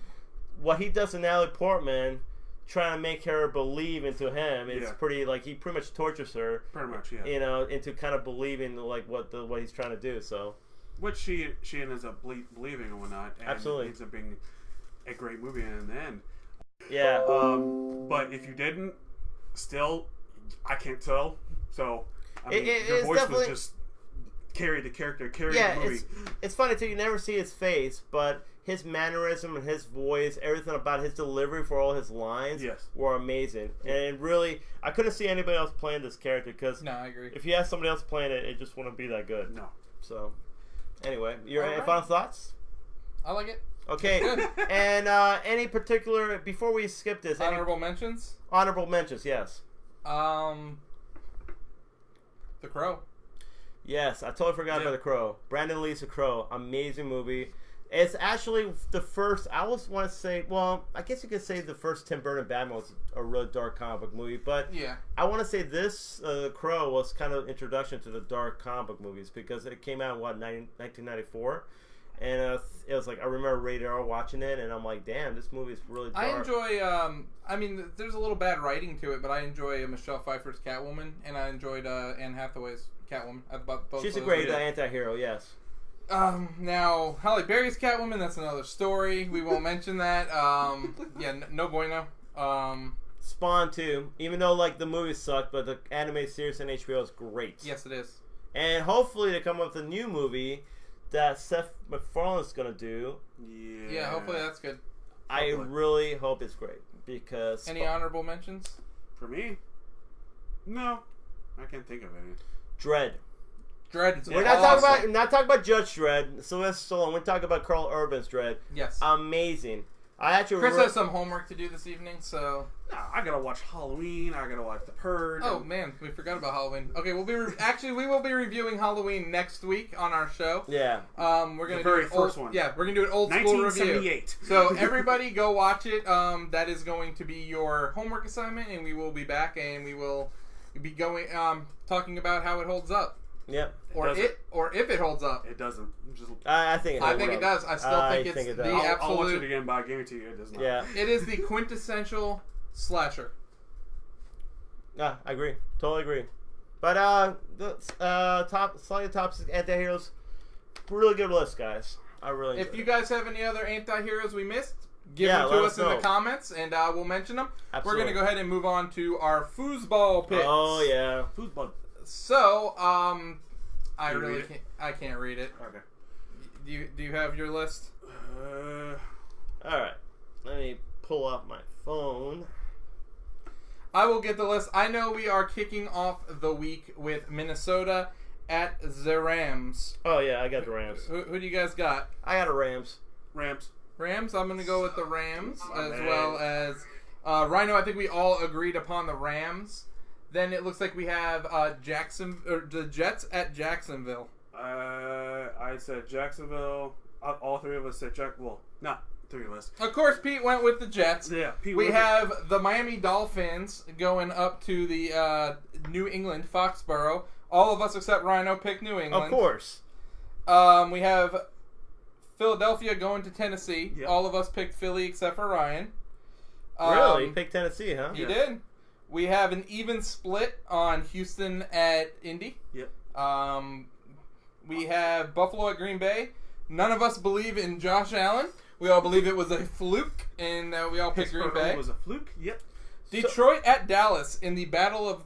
[SPEAKER 2] what he does to Natalie Portman, trying to make her believe into him, is pretty like he pretty much tortures her,
[SPEAKER 3] pretty much,
[SPEAKER 2] into kind of believing like what he's trying to do. So
[SPEAKER 3] which she ends up believing and whatnot, and
[SPEAKER 2] absolutely
[SPEAKER 3] ends up being a great movie in the end.
[SPEAKER 2] Yeah.
[SPEAKER 3] But if you didn't, still, I can't tell. So, I mean, your voice was just carried the character, carried the movie.
[SPEAKER 2] It's funny too. You never see his face, but his mannerism and his voice, everything about his delivery for all his lines were amazing. And really, I couldn't see anybody else playing this character because
[SPEAKER 1] I agree.
[SPEAKER 2] If you had somebody else playing it, it just wouldn't be that good.
[SPEAKER 3] No.
[SPEAKER 2] So, anyway, your final thoughts?
[SPEAKER 1] I like it.
[SPEAKER 2] Okay, and any particular, before we skip this,
[SPEAKER 1] honorable mentions?
[SPEAKER 2] Honorable mentions, yes.
[SPEAKER 1] The Crow.
[SPEAKER 2] Yes, I totally forgot about The Crow. Brandon Lee's The Crow, amazing movie. It's actually the first, I always want to say, well, I guess you could say the first Tim Burton Batman was a real dark comic book movie, but I want to say this, The Crow, was kind of introduction to the dark comic book movies because it came out in, 1994? And it was like, I remember Rated R watching it, and I'm like, damn, this movie is really dark.
[SPEAKER 1] I enjoy, I mean, there's a little bad writing to it, but I enjoy Michelle Pfeiffer's Catwoman, and I enjoyed Anne Hathaway's Catwoman.
[SPEAKER 2] She's a great anti-hero, yes.
[SPEAKER 1] Now, Halle Berry's Catwoman, that's another story. We won't mention that. No bueno.
[SPEAKER 2] Spawn 2, even though, like, the movie sucked, but the anime series on HBO is great.
[SPEAKER 1] Yes, it is.
[SPEAKER 2] And hopefully they come up with a new movie that Seth MacFarlane's gonna do.
[SPEAKER 1] Yeah, hopefully that's good.
[SPEAKER 2] I really hope it's great because.
[SPEAKER 1] Any honorable mentions
[SPEAKER 3] for me? No, I can't think of any.
[SPEAKER 2] Dredd.
[SPEAKER 1] We're
[SPEAKER 2] not talking about Judge Dredd, Sylvester Stallone. We're talking about Carl Urban's Dredd.
[SPEAKER 1] Yes,
[SPEAKER 2] amazing.
[SPEAKER 1] Chris has some homework to do this evening, so.
[SPEAKER 3] No, I gotta watch Halloween. I gotta watch The Purge.
[SPEAKER 1] Oh man, we forgot about Halloween. Okay, we will be reviewing Halloween next week on our show.
[SPEAKER 2] Yeah.
[SPEAKER 1] We're gonna
[SPEAKER 3] the very first one.
[SPEAKER 1] Yeah, we're gonna do an old school review.
[SPEAKER 3] 1978.
[SPEAKER 1] So everybody go watch it. That is going to be your homework assignment, and we will be back, and we will be going talking about how it holds up.
[SPEAKER 2] Yep.
[SPEAKER 1] Or if it holds up.
[SPEAKER 3] It doesn't.
[SPEAKER 2] I think
[SPEAKER 1] it does. I still think it's the absolute.
[SPEAKER 3] I'll watch it again, but I guarantee you it does not.
[SPEAKER 2] Yeah.
[SPEAKER 1] It is the quintessential slasher.
[SPEAKER 2] Yeah, I agree. Totally agree. But the top anti-heroes, really good list, guys. I really.
[SPEAKER 1] If you guys have any other anti-heroes we missed, give them to us in the comments, and we'll mention them.
[SPEAKER 2] Absolutely.
[SPEAKER 1] We're gonna go ahead and move on to our foosball picks.
[SPEAKER 2] Oh yeah, foosball.
[SPEAKER 1] So, I can't read it.
[SPEAKER 3] Okay.
[SPEAKER 1] Do you have your list?
[SPEAKER 2] All right. Let me pull up my phone.
[SPEAKER 1] I will get the list. I know we are kicking off the week with Minnesota at the Rams.
[SPEAKER 2] Oh yeah, I got the Rams.
[SPEAKER 1] Who do you guys got?
[SPEAKER 2] I got a Rams.
[SPEAKER 3] Rams.
[SPEAKER 1] I'm going to go with the Rams well as Rhino. I think we all agreed upon the Rams. Then it looks like we have the Jets at Jacksonville.
[SPEAKER 3] I said Jacksonville. All three of us said Well, not three of us.
[SPEAKER 1] Of course, Pete went with the Jets.
[SPEAKER 3] Yeah, Pete.
[SPEAKER 1] We have the Miami Dolphins going up to the New England Foxborough. All of us except Rhino picked New England.
[SPEAKER 2] Of course.
[SPEAKER 1] We have Philadelphia going to Tennessee. Yep. All of us picked Philly except for Ryan.
[SPEAKER 2] Really? You picked Tennessee, huh?
[SPEAKER 1] You did. We have an even split on Houston at Indy.
[SPEAKER 3] Yep.
[SPEAKER 1] We have Buffalo at Green Bay. None of us believe in Josh Allen. We all believe it was a fluke, and we all picked Green Bay.
[SPEAKER 3] It was a fluke. Yep.
[SPEAKER 1] Detroit at Dallas in the battle of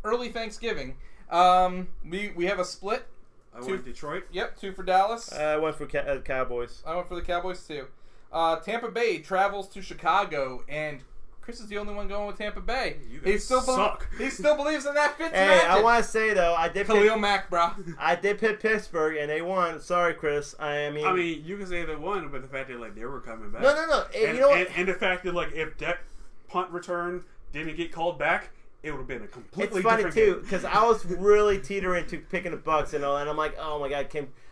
[SPEAKER 1] early Thanksgiving. We have a split.
[SPEAKER 3] I went Detroit.
[SPEAKER 1] Yep, 2 for Dallas.
[SPEAKER 2] I went for Cowboys.
[SPEAKER 1] I went for the Cowboys too. Tampa Bay travels to Chicago, and Chris is the only one going with Tampa Bay. He still believes in that Fitz
[SPEAKER 2] Hey,
[SPEAKER 1] magic.
[SPEAKER 2] I want to say though, I did
[SPEAKER 1] Khalil Mack, bro.
[SPEAKER 2] I did pick Pittsburgh, and they won. Sorry, Chris. I mean,
[SPEAKER 3] you can say they won, but the fact that they were coming back.
[SPEAKER 2] No.
[SPEAKER 3] And,
[SPEAKER 2] you know what?
[SPEAKER 3] And the fact that if that punt return didn't get called back, it would have been a completely different game.
[SPEAKER 2] It's funny too because I was really teetering to picking the Bucks and all, and I'm like, oh my god,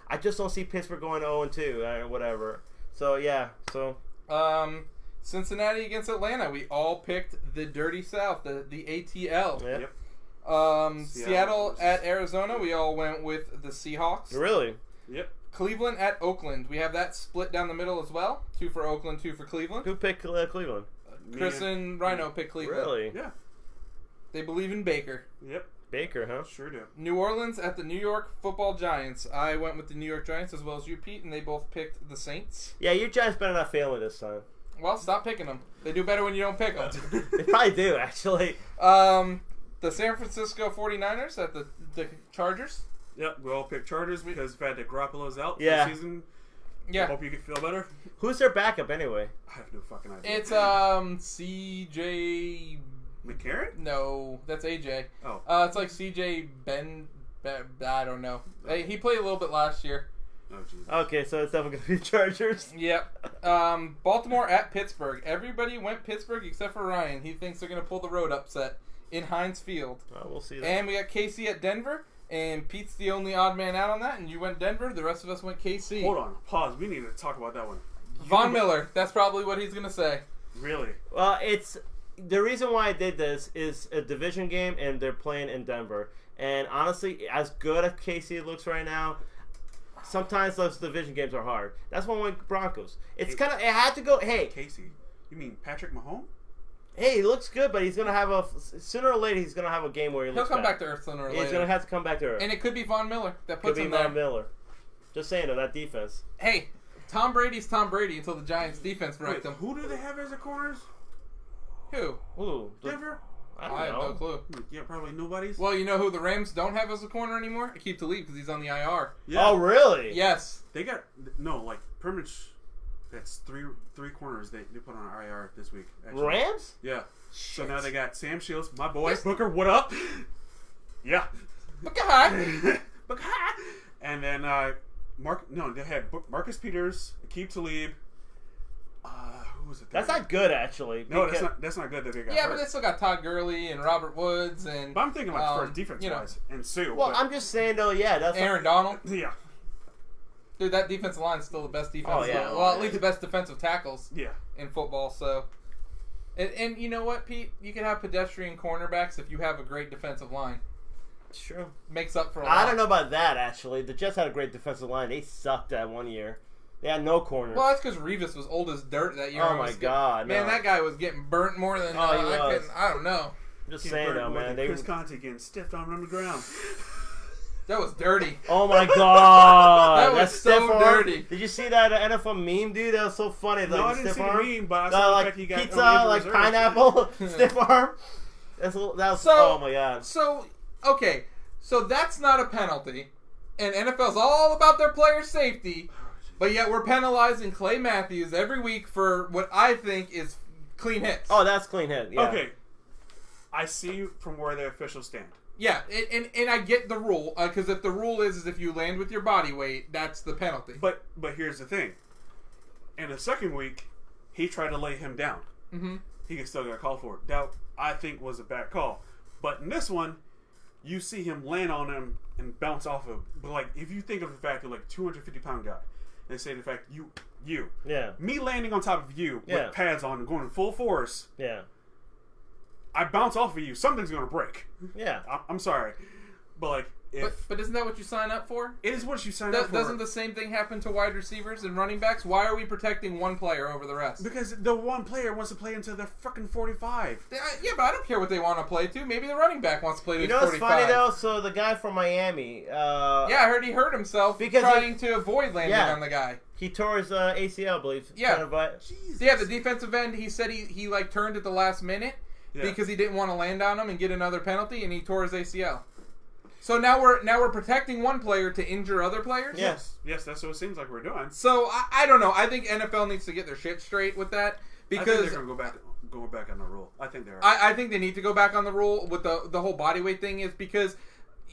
[SPEAKER 2] I just don't see Pittsburgh going 0-2 or whatever. So yeah,
[SPEAKER 1] Cincinnati against Atlanta. We all picked the Dirty South, the ATL.
[SPEAKER 2] Yep.
[SPEAKER 1] Seattle at Arizona. We all went with the Seahawks.
[SPEAKER 2] Really?
[SPEAKER 3] Yep.
[SPEAKER 1] Cleveland at Oakland. We have that split down the middle as well. 2 for Oakland, 2 for Cleveland.
[SPEAKER 2] Who picked Cleveland?
[SPEAKER 1] Chris and Rhino picked Cleveland.
[SPEAKER 2] Really?
[SPEAKER 3] Yeah.
[SPEAKER 1] They believe in Baker.
[SPEAKER 3] Yep.
[SPEAKER 2] Baker, huh?
[SPEAKER 3] Sure do.
[SPEAKER 1] New Orleans at the New York Football Giants. I went with the New York Giants as well as you, Pete, and they both picked the Saints.
[SPEAKER 2] Yeah, your Giants better not fail me this time.
[SPEAKER 1] Well, stop picking them. They do better when you don't pick them.
[SPEAKER 2] They probably do, actually.
[SPEAKER 1] The San Francisco 49ers at the Chargers.
[SPEAKER 3] Yep, we all picked Chargers because the fact that Garoppolo's out for
[SPEAKER 2] Yeah.
[SPEAKER 3] the season.
[SPEAKER 1] Yeah.
[SPEAKER 3] Hope you can feel better.
[SPEAKER 2] Who's their backup anyway?
[SPEAKER 3] I have no fucking idea.
[SPEAKER 1] It's CJ.
[SPEAKER 3] McCarron?
[SPEAKER 1] No, that's AJ.
[SPEAKER 3] Oh.
[SPEAKER 1] It's like CJ I don't know. Hey, he played a little bit last year.
[SPEAKER 3] Oh, Jesus.
[SPEAKER 2] Okay, so it's definitely going to be the Chargers.
[SPEAKER 1] Yep. Baltimore at Pittsburgh. Everybody went Pittsburgh except for Ryan. He thinks they're going to pull the road upset in Heinz Field.
[SPEAKER 2] We'll see that.
[SPEAKER 1] And we got KC at Denver. And Pete's the only odd man out on that. And you went Denver. The rest of us went KC.
[SPEAKER 3] Hold on. Pause. We need to talk about that one.
[SPEAKER 1] Von Miller. That's probably what he's going to say.
[SPEAKER 3] Really?
[SPEAKER 2] Well, it's... The reason why I did this is a division game, and they're playing in Denver. And honestly, as good as KC looks right now, sometimes those division games are hard. That's why I went Broncos. It's kind of... It had to go... Hey.
[SPEAKER 3] Casey. You mean Patrick Mahomes?
[SPEAKER 2] Hey, he looks good, but he's going to have a... Sooner or later, he's going to have a game where
[SPEAKER 1] He'll come back to earth sooner or later.
[SPEAKER 2] He's going to have to come back to earth.
[SPEAKER 1] And it could be Von Miller that puts him
[SPEAKER 2] there. Could
[SPEAKER 1] there.
[SPEAKER 2] be Von Miller. Just saying, though, that defense.
[SPEAKER 1] Hey, Tom Brady's Tom Brady until the Giants' defense wrecked him.
[SPEAKER 3] Who do they have as the corners?
[SPEAKER 1] Who?
[SPEAKER 2] Ooh.
[SPEAKER 3] Denver?
[SPEAKER 2] I don't
[SPEAKER 1] I have
[SPEAKER 2] know.
[SPEAKER 1] no clue.
[SPEAKER 3] Yeah, probably nobody's.
[SPEAKER 1] Well, you know who the Rams don't have as a corner anymore? Akeem Talib, because he's on the IR.
[SPEAKER 3] Yeah.
[SPEAKER 2] Oh, really?
[SPEAKER 1] Yes.
[SPEAKER 3] They got pretty much. That's three corners they put on IR this week. Actually.
[SPEAKER 2] Rams?
[SPEAKER 3] Yeah.
[SPEAKER 2] Shit.
[SPEAKER 3] So now they got Sam Shields, my boy Booker. What up? Yeah.
[SPEAKER 1] Look at
[SPEAKER 3] Booker. And then they had Marcus Peters, Akeem Talib. Who was it?
[SPEAKER 2] That's not good, actually.
[SPEAKER 3] No, that's not good that they got.
[SPEAKER 1] Yeah,
[SPEAKER 3] hurt.
[SPEAKER 1] but they still got Todd Gurley and Robert Woods and.
[SPEAKER 3] But I'm thinking like first defense wise and Sue.
[SPEAKER 2] Well, I'm just saying though. Yeah, that's
[SPEAKER 1] Aaron Donald.
[SPEAKER 3] Yeah.
[SPEAKER 1] Dude, that defensive line is still the best defense.
[SPEAKER 2] Oh, yeah.
[SPEAKER 1] Well, at least the best defensive tackles.
[SPEAKER 3] Yeah.
[SPEAKER 1] In football, so. And you know what, Pete? You can have pedestrian cornerbacks if you have a great defensive line.
[SPEAKER 2] It's true.
[SPEAKER 1] Makes up for a lot.
[SPEAKER 2] I don't know about that actually. The Jets had a great defensive line. They sucked that one year. They had no corners.
[SPEAKER 1] Well, that's because Revis was old as dirt that year.
[SPEAKER 2] Oh my god,
[SPEAKER 1] man,
[SPEAKER 2] no.
[SPEAKER 1] that guy was getting burnt more than I don't know.
[SPEAKER 2] I'm just saying though, man.
[SPEAKER 3] Chris Conte getting stiffed on the ground.
[SPEAKER 1] That was dirty.
[SPEAKER 2] Oh my god,
[SPEAKER 1] That was so dirty.
[SPEAKER 2] Did you see that NFL meme, dude? That was so funny.
[SPEAKER 3] No,
[SPEAKER 2] like,
[SPEAKER 3] I didn't see
[SPEAKER 2] arm.
[SPEAKER 3] the meme, but I saw
[SPEAKER 2] like
[SPEAKER 3] the fact he got
[SPEAKER 2] pizza, like pineapple, stiff arm. That was oh my god.
[SPEAKER 1] So okay, so that's not a penalty, and NFL's all about their player safety. But yet we're penalizing Clay Matthews every week for what I think is clean hits.
[SPEAKER 2] Oh, that's clean hit. Yeah.
[SPEAKER 3] Okay. I see from where the officials stand.
[SPEAKER 1] Yeah, and I get the rule, because if the rule is if you land with your body weight, that's the penalty.
[SPEAKER 3] But here's the thing. In the second week, he tried to lay him down.
[SPEAKER 1] Mm-hmm.
[SPEAKER 3] He still got called for it. That, I think, was a bad call. But in this one, you see him land on him and bounce off of him. But, like, if you think of the fact that, like, 250-pound guy, and say the fact you
[SPEAKER 2] yeah, me
[SPEAKER 3] landing on top of you with pads on and going full force, I bounce off of you, something's gonna break.
[SPEAKER 2] Yeah,
[SPEAKER 3] I'm sorry, but like
[SPEAKER 1] But isn't that what you sign up for?
[SPEAKER 3] It is what you sign up for.
[SPEAKER 1] Doesn't the same thing happen to wide receivers and running backs? Why are we protecting one player over the rest?
[SPEAKER 3] Because the one player wants to play until they're fucking 45.
[SPEAKER 1] Yeah, but I don't care what they want to play to. Maybe the running back wants to play to 45.
[SPEAKER 2] You know what's funny, though? So the guy from Miami...
[SPEAKER 1] yeah, I heard he hurt himself
[SPEAKER 2] because
[SPEAKER 1] trying to avoid landing on the guy.
[SPEAKER 2] He tore his ACL, I believe.
[SPEAKER 1] Yeah.
[SPEAKER 3] Jesus.
[SPEAKER 1] Yeah, the defensive end, he said he like turned at the last minute because he didn't want to land on him and get another penalty, and he tore his ACL. So now we're protecting one player to injure other players?
[SPEAKER 3] Yes, that's what it seems like we're doing.
[SPEAKER 1] So I don't know. I think NFL needs to get their shit straight with that because
[SPEAKER 3] I think they're going to go back on the rule. I think they are.
[SPEAKER 1] I think they need to go back on the rule with the whole body weight thing is because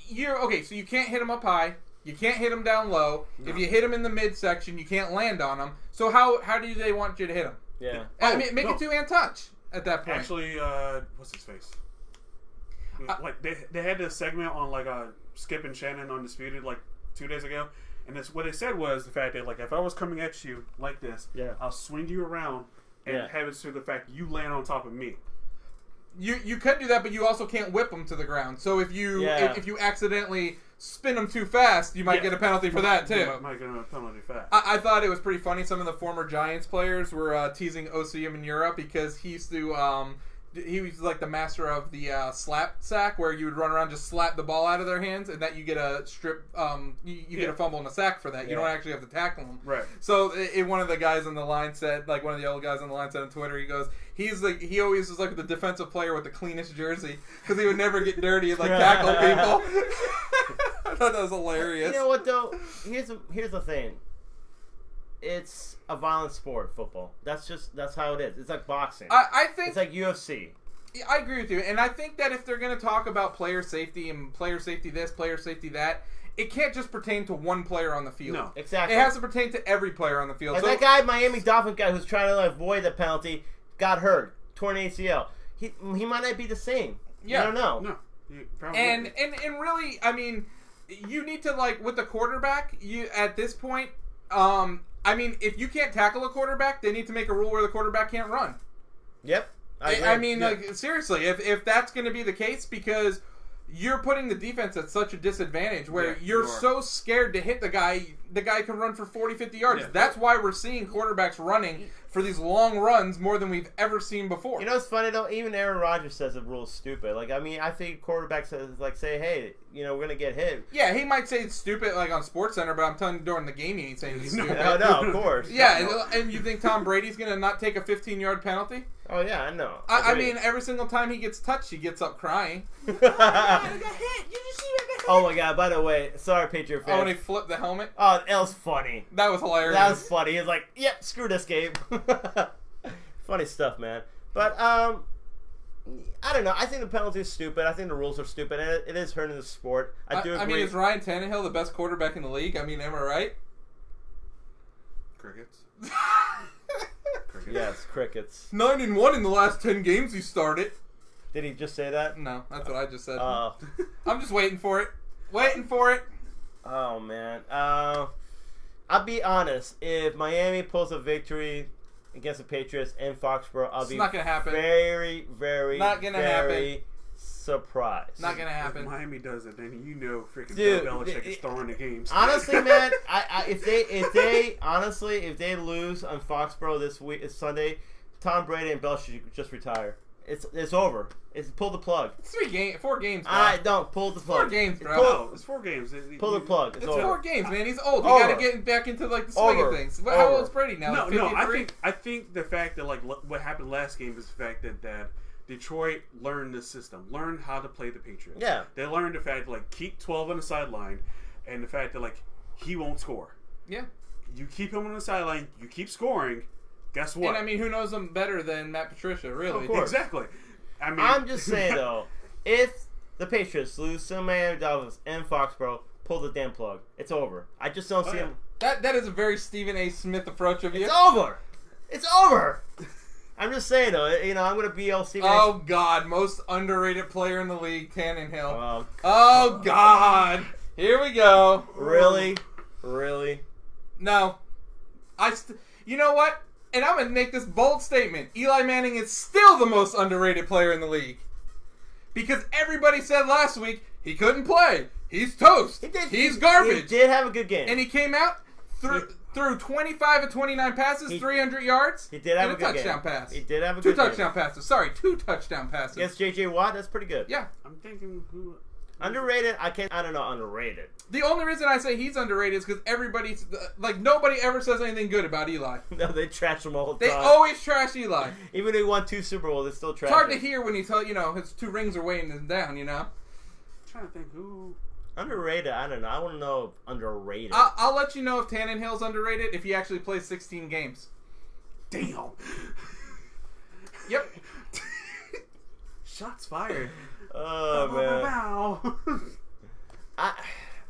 [SPEAKER 1] so you can't hit him up high, you can't hit him down low. No. If you hit him in the midsection, you can't land on him. So how do they want you to hit him?
[SPEAKER 2] Yeah.
[SPEAKER 1] Make it two-hand touch at that point.
[SPEAKER 3] Actually, what's his face? Like they had this segment on like Skip and Shannon Undisputed like 2 days ago, and what they said was the fact that like if I was coming at you like this, I'll swing you around and have it to the fact you land on top of me.
[SPEAKER 1] You could do that, but you also can't whip them to the ground. So if you accidentally spin them too fast, you might get a penalty for that too.
[SPEAKER 3] You might get a penalty for that.
[SPEAKER 1] I thought it was pretty funny. Some of the former Giants players were teasing OCM in Europe because he used to. He was like the master of the slap sack, where you would run around just slap the ball out of their hands, and that you get a strip, you get a fumble and a sack for that. You don't actually have to tackle them.
[SPEAKER 3] Right.
[SPEAKER 1] So one of the guys on the line said, like one of the old guys on the line said on Twitter, he goes, he always was like the defensive player with the cleanest jersey because he would never get dirty and like tackle people. I thought that was hilarious.
[SPEAKER 2] You know what though? Here's the thing. It's a violent sport, football. That's how it is. It's like boxing.
[SPEAKER 1] I think
[SPEAKER 2] it's like UFC.
[SPEAKER 1] I agree with you, and I think that if they're going to talk about player safety and player safety this, player safety that, it can't just pertain to one player on the field.
[SPEAKER 2] No, exactly.
[SPEAKER 1] It has to pertain to every player on the field.
[SPEAKER 2] And that guy, Miami Dolphin guy, who's trying to avoid the penalty, got hurt, torn ACL. He might not be the same.
[SPEAKER 1] Yeah,
[SPEAKER 2] I don't know.
[SPEAKER 1] No, and really, I mean, you need to like with the quarterback. You at this point. I mean, if you can't tackle a quarterback, they need to make a rule where the quarterback can't run.
[SPEAKER 2] Yep.
[SPEAKER 1] I mean, like, seriously, if that's going to be the case, because you're putting the defense at such a disadvantage where you're so scared to hit the guy can run for 40, 50 yards. Yeah. That's why we're seeing quarterbacks running for these long runs more than we've ever seen before.
[SPEAKER 2] You know what's funny, though? Even Aaron Rodgers says the rule's stupid. Like, I mean, I think quarterbacks say, hey, we're going to get hit.
[SPEAKER 1] Yeah, he might say it's stupid, like, on SportsCenter, but I'm telling you, during the game, he ain't saying it's stupid.
[SPEAKER 2] No, of course.
[SPEAKER 1] Yeah, and you think Tom Brady's going to not take a 15-yard penalty?
[SPEAKER 2] Oh, yeah, I know.
[SPEAKER 1] I mean, every single time he gets touched, he gets up crying.
[SPEAKER 2] I got hit. You just see me get hit. Oh, my God. By the way, sorry, Patriot fans.
[SPEAKER 1] Oh, when he flipped the helmet?
[SPEAKER 2] Oh, that was funny.
[SPEAKER 1] That was hilarious.
[SPEAKER 2] That was funny. He was like, yep, screw this game. Funny stuff, man. But, I don't know. I think the penalty is stupid. I think the rules are stupid. And it is hurting the sport. I do agree.
[SPEAKER 1] I mean, is Ryan Tannehill the best quarterback in the league? I mean, am I right?
[SPEAKER 3] Crickets.
[SPEAKER 2] Yes, crickets.
[SPEAKER 1] 9-1 in the last 10 games he started.
[SPEAKER 2] Did he just say that?
[SPEAKER 1] No, that's what I just said.
[SPEAKER 2] Oh.
[SPEAKER 1] I'm just waiting for it. Waiting for it.
[SPEAKER 2] Oh, man. I'll be honest. If Miami pulls a victory against the Patriots in Foxborough, I'll be
[SPEAKER 1] not gonna happen.
[SPEAKER 2] Very, very,
[SPEAKER 1] not gonna happen.
[SPEAKER 2] Surprised.
[SPEAKER 1] Not gonna happen.
[SPEAKER 3] If Miami does it, then freaking Bill Belichick is throwing the games.
[SPEAKER 2] Honestly, man, if they lose on Foxborough this Sunday, Tom Brady and Bell should just retire. It's over. It's pull the plug.
[SPEAKER 1] 4 games. Bro.
[SPEAKER 2] I don't pull the plug.
[SPEAKER 1] 4 games, bro.
[SPEAKER 3] It's 4 games.
[SPEAKER 2] Pull the plug.
[SPEAKER 1] It's
[SPEAKER 2] over.
[SPEAKER 1] 4 games, man. He's old. You gotta get back into like the swing of things. How old is Brady now?
[SPEAKER 3] No. I think the fact that like what happened last game is the fact that Detroit learned the system, learned how to play the Patriots.
[SPEAKER 2] Yeah.
[SPEAKER 3] They learned the fact like keep 12 on the sideline, and the fact that like he won't score.
[SPEAKER 1] Yeah.
[SPEAKER 3] You keep him on the sideline. You keep scoring. Guess what?
[SPEAKER 1] And I mean, who knows him better than Matt Patricia? Really?
[SPEAKER 2] Of course.
[SPEAKER 3] Exactly. I mean,
[SPEAKER 2] I'm just saying though, if the Patriots lose to Miami Dolphins in Foxborough, pull the damn plug. It's over. I just don't see him.
[SPEAKER 1] That is a very Stephen A. Smith approach of you.
[SPEAKER 2] It's over. It's over. I'm just saying though, I'm gonna be all Stephen A.
[SPEAKER 1] Oh God, most underrated player in the league, Tannehill.
[SPEAKER 2] Oh
[SPEAKER 1] God, here we go.
[SPEAKER 2] Really?
[SPEAKER 1] No, you know what? And I'm going to make this bold statement. Eli Manning is still the most underrated player in the league. Because everybody said last week he couldn't play. he's toast. He's garbage.
[SPEAKER 2] He did have a good game.
[SPEAKER 1] And he came out threw 25 of 29 passes, 300 yards.
[SPEAKER 2] He did have a good
[SPEAKER 1] touchdown
[SPEAKER 2] game.
[SPEAKER 1] pass.
[SPEAKER 2] He did have a good
[SPEAKER 1] Two touchdown passes. Sorry, 2 touchdown passes.
[SPEAKER 2] Against J.J. Watt, that's pretty good.
[SPEAKER 1] Yeah.
[SPEAKER 3] I'm thinking who...
[SPEAKER 2] Underrated? I don't know, underrated.
[SPEAKER 1] The only reason I say he's underrated is because nobody ever says anything good about Eli.
[SPEAKER 2] No, they trash him all the
[SPEAKER 1] They
[SPEAKER 2] time.
[SPEAKER 1] always trash Eli.
[SPEAKER 2] Even though he won 2 Super Bowls, they still trash
[SPEAKER 1] It's hard
[SPEAKER 2] him.
[SPEAKER 1] to hear when he his 2 rings are weighing him down,
[SPEAKER 3] I'm trying to think who...
[SPEAKER 2] Underrated? I don't know. I want to know if underrated.
[SPEAKER 1] I'll let you know if Tannenhill's underrated if he actually plays 16 games.
[SPEAKER 3] Damn.
[SPEAKER 1] Yep.
[SPEAKER 3] Shots fired.
[SPEAKER 2] Oh, man.
[SPEAKER 3] Wow.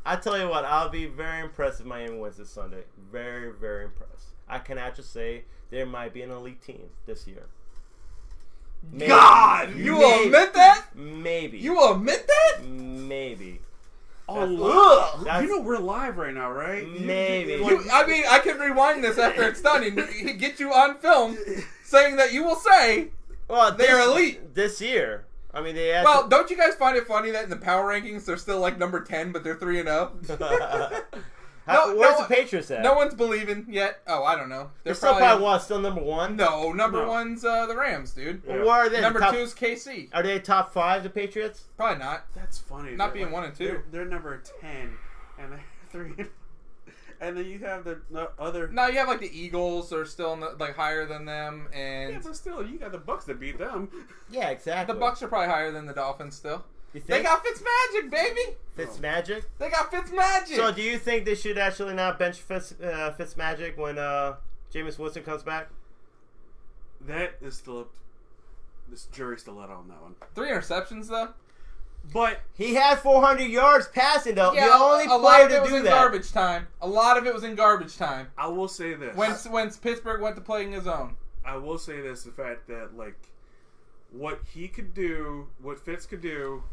[SPEAKER 2] I tell you what, I'll be very impressed if Miami wins this Sunday. Very, very impressed. I cannot just say there might be an elite team this year. Maybe.
[SPEAKER 1] God! You will admit that?
[SPEAKER 2] Maybe.
[SPEAKER 1] You will admit that?
[SPEAKER 2] Maybe.
[SPEAKER 3] Oh, look!
[SPEAKER 2] That's-
[SPEAKER 3] You know we're live right now, right?
[SPEAKER 2] Maybe.
[SPEAKER 1] I can rewind this after it's done and get you on film saying that you will say they're elite.
[SPEAKER 2] This year. I mean, they had
[SPEAKER 1] Well, don't you guys find it funny that in the power rankings they're still like number 10, but they're 3-0?
[SPEAKER 2] Where's the Patriots at?
[SPEAKER 1] No one's believing yet. Oh, I don't know.
[SPEAKER 2] They're still probably what? Still number 1?
[SPEAKER 1] No, number 1's the Rams, dude.
[SPEAKER 2] Well, where are they?
[SPEAKER 1] Number 2's KC.
[SPEAKER 2] Are they top 5, the Patriots?
[SPEAKER 1] Probably not.
[SPEAKER 3] That's funny.
[SPEAKER 1] Not being 1 and 2.
[SPEAKER 3] They're number 10, and they're 3. And then you have the other.
[SPEAKER 1] No, you have like the Eagles are still higher than them, and
[SPEAKER 3] Yeah, but still, you got the Bucks that beat them.
[SPEAKER 2] Yeah, exactly.
[SPEAKER 1] the Bucks are probably higher than the Dolphins still.
[SPEAKER 2] You think?
[SPEAKER 1] They got Fitzmagic, baby.
[SPEAKER 2] Fitzmagic?
[SPEAKER 1] They got Fitzmagic.
[SPEAKER 2] So do you think they should actually not bench Fitzmagic when Jameis Winston comes back?
[SPEAKER 3] That is still up. This jury's still out on that one.
[SPEAKER 1] 3 interceptions though.
[SPEAKER 3] But
[SPEAKER 2] He had 400 yards passing though.
[SPEAKER 1] Yeah,
[SPEAKER 2] the only
[SPEAKER 1] a lot
[SPEAKER 2] player
[SPEAKER 1] of it
[SPEAKER 2] to
[SPEAKER 1] was
[SPEAKER 2] do
[SPEAKER 1] in
[SPEAKER 2] that.
[SPEAKER 1] garbage time. A lot of it was in garbage time.
[SPEAKER 3] I will say this.
[SPEAKER 1] When Pittsburgh went to playing his own.
[SPEAKER 3] I will say this: the fact that what he could do, what Fitz could do,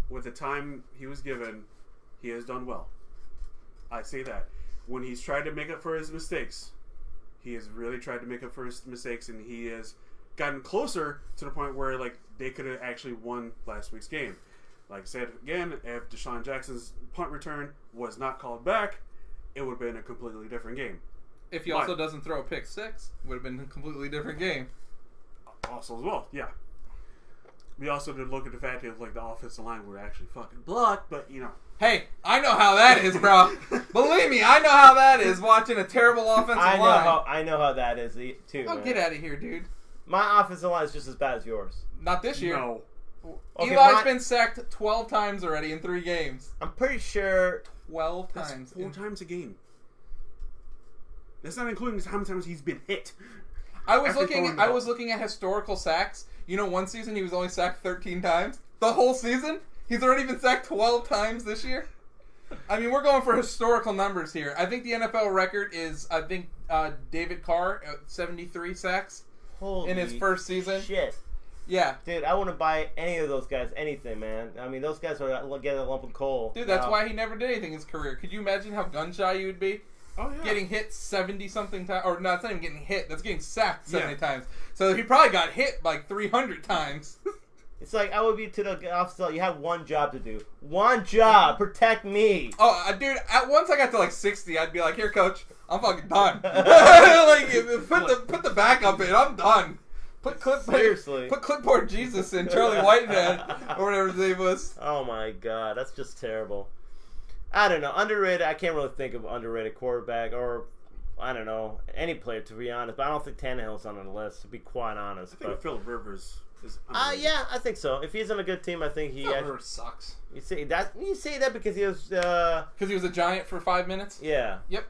[SPEAKER 3] with the time he was given, he has done well. I say that when he's tried to make up for his mistakes, he has really tried to make up for his mistakes, and he has gotten closer to the point where they could have actually won last week's game. Like I said again, if Deshaun Jackson's punt return was not called back, it would have been a completely different game.
[SPEAKER 1] If he also doesn't throw a pick 6, would have been a completely different game.
[SPEAKER 3] Also as well, yeah. We also did look at the fact that the offensive line would actually fucking block, but
[SPEAKER 1] Hey, I know how that is, bro. Believe me, I know how that is watching a terrible offensive line.
[SPEAKER 2] I know how that is too.
[SPEAKER 1] Oh,
[SPEAKER 2] man.
[SPEAKER 1] get out of here, dude.
[SPEAKER 2] My offensive line is just as bad as yours.
[SPEAKER 1] Not this year.
[SPEAKER 3] No.
[SPEAKER 2] Okay,
[SPEAKER 1] Eli's been sacked 12 times already in 3 games.
[SPEAKER 2] I'm pretty sure
[SPEAKER 1] 12
[SPEAKER 3] That's
[SPEAKER 1] times.
[SPEAKER 3] 4 times a game. That's not including how many times he's been hit.
[SPEAKER 1] I was
[SPEAKER 3] After throwing the ball.
[SPEAKER 1] looking at historical sacks. You know, one season he was only sacked 13 times. The whole season, he's already been sacked 12 times this year. I mean, we're going for historical numbers here. I think the NFL record is David Carr at 73 sacks in his first season.
[SPEAKER 2] Shit.
[SPEAKER 1] Yeah.
[SPEAKER 2] Dude, I wouldn't buy any of those guys anything, man. I mean, those guys are getting a lump of coal.
[SPEAKER 1] Dude, that's why he never did anything in his career. Could you imagine how gun-shy you would be?
[SPEAKER 3] Oh, yeah.
[SPEAKER 1] Getting hit 70-something times. Or, no, it's not even getting hit. That's getting sacked 70 times. So he probably got hit 300 times.
[SPEAKER 2] It's like I would be to the officer. You have one job to do. One job. Protect me.
[SPEAKER 1] Oh, dude, once I got to 60, I'd be like, here, coach, I'm fucking done. Put the backup in. I'm done.
[SPEAKER 2] Seriously.
[SPEAKER 1] Put clipboard Jesus in Charlie Whitehead or whatever his name was.
[SPEAKER 2] Oh my god, that's just terrible. I don't know. Underrated. I can't really think of underrated quarterback or I don't know any player to be honest. But I don't think Tannehill's on the list to be quite honest.
[SPEAKER 3] I think Philip Rivers is underrated.
[SPEAKER 2] Yeah, I think so. If he's on a good team, I think he.
[SPEAKER 1] Rivers sucks.
[SPEAKER 2] You say that because he was.
[SPEAKER 1] Because he was a giant for 5 minutes.
[SPEAKER 2] Yeah.
[SPEAKER 1] Yep.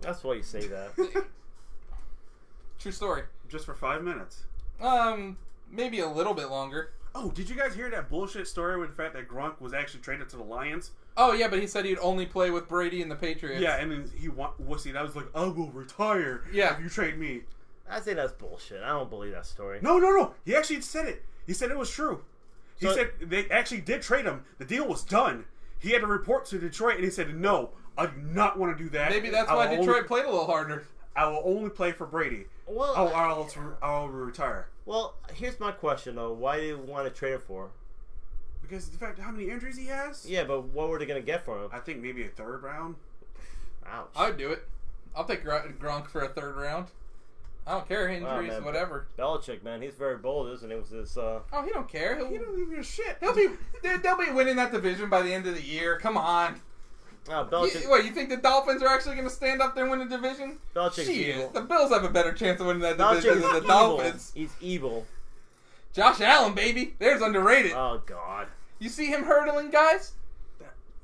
[SPEAKER 2] That's why you say that.
[SPEAKER 1] True story.
[SPEAKER 3] Just for 5 minutes.
[SPEAKER 1] Maybe a little bit longer.
[SPEAKER 3] Oh, did you guys hear that bullshit story with the fact that Gronk was actually traded to the Lions?
[SPEAKER 1] Oh, yeah, but he said he'd only play with Brady and the Patriots.
[SPEAKER 3] Yeah, and then that was like, I will retire if you trade me.
[SPEAKER 2] I think that's bullshit. I don't believe that story.
[SPEAKER 3] No. He actually said it. He said it was true. He said they actually did trade him. The deal was done. He had to report to Detroit, and he said, no, I do not want to do that.
[SPEAKER 1] Maybe that's why Detroit played a little harder.
[SPEAKER 3] I will only play for Brady.
[SPEAKER 2] Well,
[SPEAKER 3] I'll retire.
[SPEAKER 2] Well, here's my question, though. Why do you want to trade it for?
[SPEAKER 3] Because the fact how many injuries he has.
[SPEAKER 2] Yeah, but what were they gonna get for him?
[SPEAKER 3] I think maybe a third round.
[SPEAKER 2] Ouch.
[SPEAKER 1] I would do it. I'll take Gronk for a third round. I don't care, injuries,
[SPEAKER 2] man,
[SPEAKER 1] whatever.
[SPEAKER 2] Belichick, man, he's very bold, isn't he? With this,
[SPEAKER 1] Oh, he don't care.
[SPEAKER 3] He don't give a shit.
[SPEAKER 1] They'll be winning that division by the end of the year. Come on.
[SPEAKER 2] Belichick.
[SPEAKER 1] You think the Dolphins are actually going to stand up there and win the division?
[SPEAKER 2] Belichick's
[SPEAKER 1] Shit,
[SPEAKER 2] evil.
[SPEAKER 1] the Bills have a better chance of winning that
[SPEAKER 2] Belichick
[SPEAKER 1] division
[SPEAKER 2] is
[SPEAKER 1] than the
[SPEAKER 2] evil.
[SPEAKER 1] Dolphins.
[SPEAKER 2] He's evil.
[SPEAKER 1] Josh Allen, baby, there's underrated.
[SPEAKER 2] Oh God.
[SPEAKER 1] You see him hurdling guys?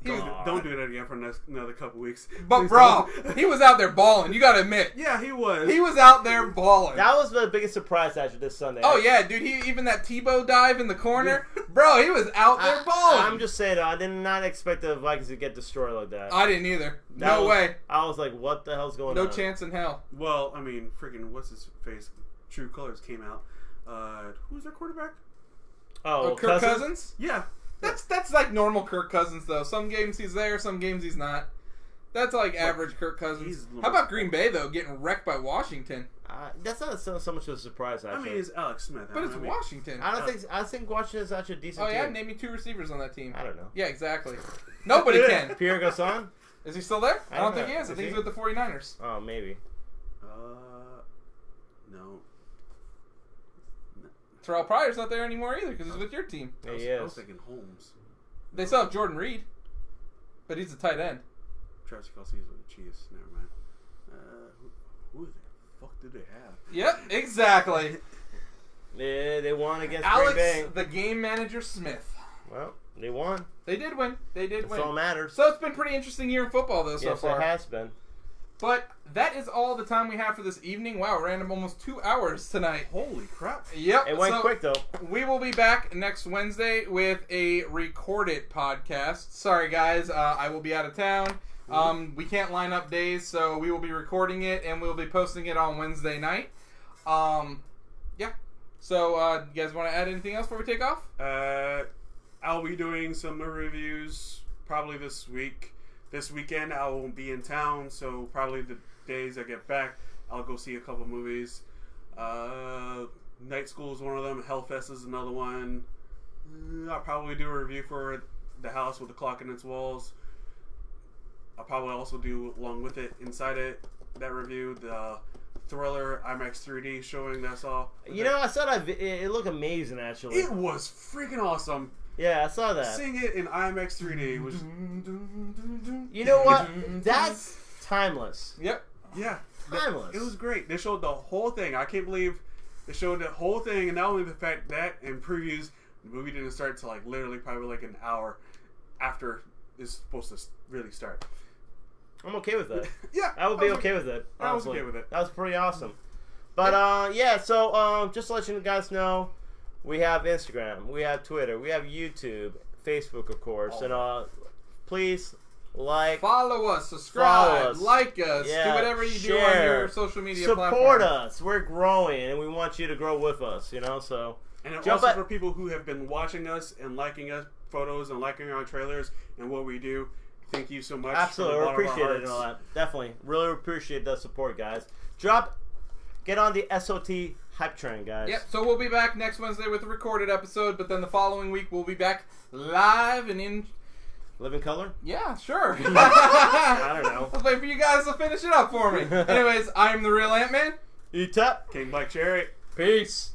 [SPEAKER 3] Don't do that again for another couple weeks.
[SPEAKER 1] But
[SPEAKER 3] Please
[SPEAKER 1] bro,
[SPEAKER 3] don't.
[SPEAKER 1] he was out there balling. You got to admit,
[SPEAKER 3] Yeah, he was.
[SPEAKER 1] he was out there balling.
[SPEAKER 2] That was the biggest surprise actually this Sunday.
[SPEAKER 1] Oh yeah, dude. Even that Tebow dive in the corner, bro. He was out there balling.
[SPEAKER 2] I'm just saying, I did not expect the Vikings to get destroyed like that.
[SPEAKER 1] I didn't either. No way.
[SPEAKER 2] I was like, what the hell's going on?
[SPEAKER 1] No chance in hell.
[SPEAKER 3] Well, I mean, freaking what's his face? True Colors came out. Who's their quarterback?
[SPEAKER 2] Oh,
[SPEAKER 1] Kirk Cousins?
[SPEAKER 3] Yeah.
[SPEAKER 1] That's like normal Kirk Cousins though. Some games he's there, some games he's not. That's like average Kirk Cousins. How about Green Bay though, getting wrecked by Washington?
[SPEAKER 2] That's not so much of a surprise. Actually,
[SPEAKER 3] I mean, it's Alex Smith.
[SPEAKER 1] But it's Washington.
[SPEAKER 2] I think Washington is actually a decent.
[SPEAKER 1] Oh yeah,
[SPEAKER 2] team.
[SPEAKER 1] name me 2 receivers on that team.
[SPEAKER 2] I don't know.
[SPEAKER 1] Yeah, exactly. Nobody can.
[SPEAKER 2] Pierre Garçon?
[SPEAKER 1] Is he still there? I don't think
[SPEAKER 2] know.
[SPEAKER 1] he is. I
[SPEAKER 2] Is
[SPEAKER 1] think
[SPEAKER 2] he?
[SPEAKER 1] he's with the 49ers.
[SPEAKER 2] Oh, maybe.
[SPEAKER 3] No.
[SPEAKER 1] Terrell Pryor's not there anymore either because he's with your team.
[SPEAKER 2] Yeah, he
[SPEAKER 3] I was
[SPEAKER 2] is.
[SPEAKER 3] thinking Holmes.
[SPEAKER 1] They still have Jordan Reed, but he's a tight end.
[SPEAKER 3] Travis Kelce's with the Chiefs. Never mind. Who the fuck did they have?
[SPEAKER 1] Yep, exactly.
[SPEAKER 2] Yeah, they won against
[SPEAKER 1] Alex,
[SPEAKER 2] Green Bay.
[SPEAKER 1] the game manager Smith.
[SPEAKER 2] Well, they won.
[SPEAKER 1] They did win. They did
[SPEAKER 2] That's
[SPEAKER 1] win.
[SPEAKER 2] all matters.
[SPEAKER 1] So it's been a pretty interesting year in football, though, so
[SPEAKER 2] Yes,
[SPEAKER 1] far.
[SPEAKER 2] it has been.
[SPEAKER 1] But that is all the time we have for this evening. Wow, we ran almost 2 hours tonight.
[SPEAKER 3] Holy crap!
[SPEAKER 1] Yep.
[SPEAKER 2] It went quick, though.
[SPEAKER 1] We will be back next Wednesday with a recorded podcast. Sorry, guys. I will be out of town. We can't line up days, so we will be recording it, and we'll be posting it on Wednesday night. Yeah. So, you guys want to add anything else before we take off?
[SPEAKER 3] I'll be doing some reviews probably this week. This weekend I won't be in town, so probably the days I get back, I'll go see a couple movies. Night School is one of them. Hellfest is another one. I'll probably do a review for The House with the Clock in Its Walls. I'll probably also do, along with it, inside it, that review, the Thriller IMAX 3D showing that I saw.
[SPEAKER 2] You know, I saw that. It looked amazing, actually.
[SPEAKER 3] It was freaking awesome.
[SPEAKER 2] Yeah, I saw that.
[SPEAKER 3] Seeing it in IMAX 3D was...
[SPEAKER 2] You know what? That's timeless.
[SPEAKER 1] Yep.
[SPEAKER 3] Yeah.
[SPEAKER 2] Timeless.
[SPEAKER 3] It was great. They showed the whole thing. I can't believe they showed the whole thing, and not only the fact that in previews, the movie didn't start until like literally probably like an hour after it's supposed to really start.
[SPEAKER 2] I'm okay with that.
[SPEAKER 3] Yeah.
[SPEAKER 2] I would be okay with it.
[SPEAKER 3] I was
[SPEAKER 2] honestly.
[SPEAKER 3] okay with it.
[SPEAKER 2] That was pretty awesome. But yeah, so just to let you guys know, we have Instagram, we have Twitter, we have YouTube, Facebook, of course, and please like,
[SPEAKER 1] Follow us, subscribe,
[SPEAKER 2] Follow us.
[SPEAKER 1] like us,
[SPEAKER 2] Yeah,
[SPEAKER 1] do whatever you do on
[SPEAKER 2] share,
[SPEAKER 1] your social media
[SPEAKER 2] support
[SPEAKER 1] platforms.
[SPEAKER 2] us. We're growing, and we want you to grow with us. You know, so
[SPEAKER 3] And
[SPEAKER 2] Jump
[SPEAKER 3] also
[SPEAKER 2] at-
[SPEAKER 3] for people who have been watching us and liking us photos and liking our trailers and what we do, thank you so much.
[SPEAKER 2] absolutely,
[SPEAKER 3] from
[SPEAKER 2] we
[SPEAKER 3] the bottom of
[SPEAKER 2] appreciate
[SPEAKER 3] our
[SPEAKER 2] it and all
[SPEAKER 3] hearts.
[SPEAKER 2] that. Definitely, really appreciate the support, guys. Get on the SOT hype train, guys.
[SPEAKER 1] Yep, so we'll be back next Wednesday with a recorded episode, but then the following week we'll be back live and in...
[SPEAKER 2] Living color?
[SPEAKER 1] Yeah, sure.
[SPEAKER 2] I don't know.
[SPEAKER 1] Let's wait for you guys to finish it up for me. Anyways, I am the real Ant-Man.
[SPEAKER 2] Eat up.
[SPEAKER 3] King Black Cherry.
[SPEAKER 1] Peace.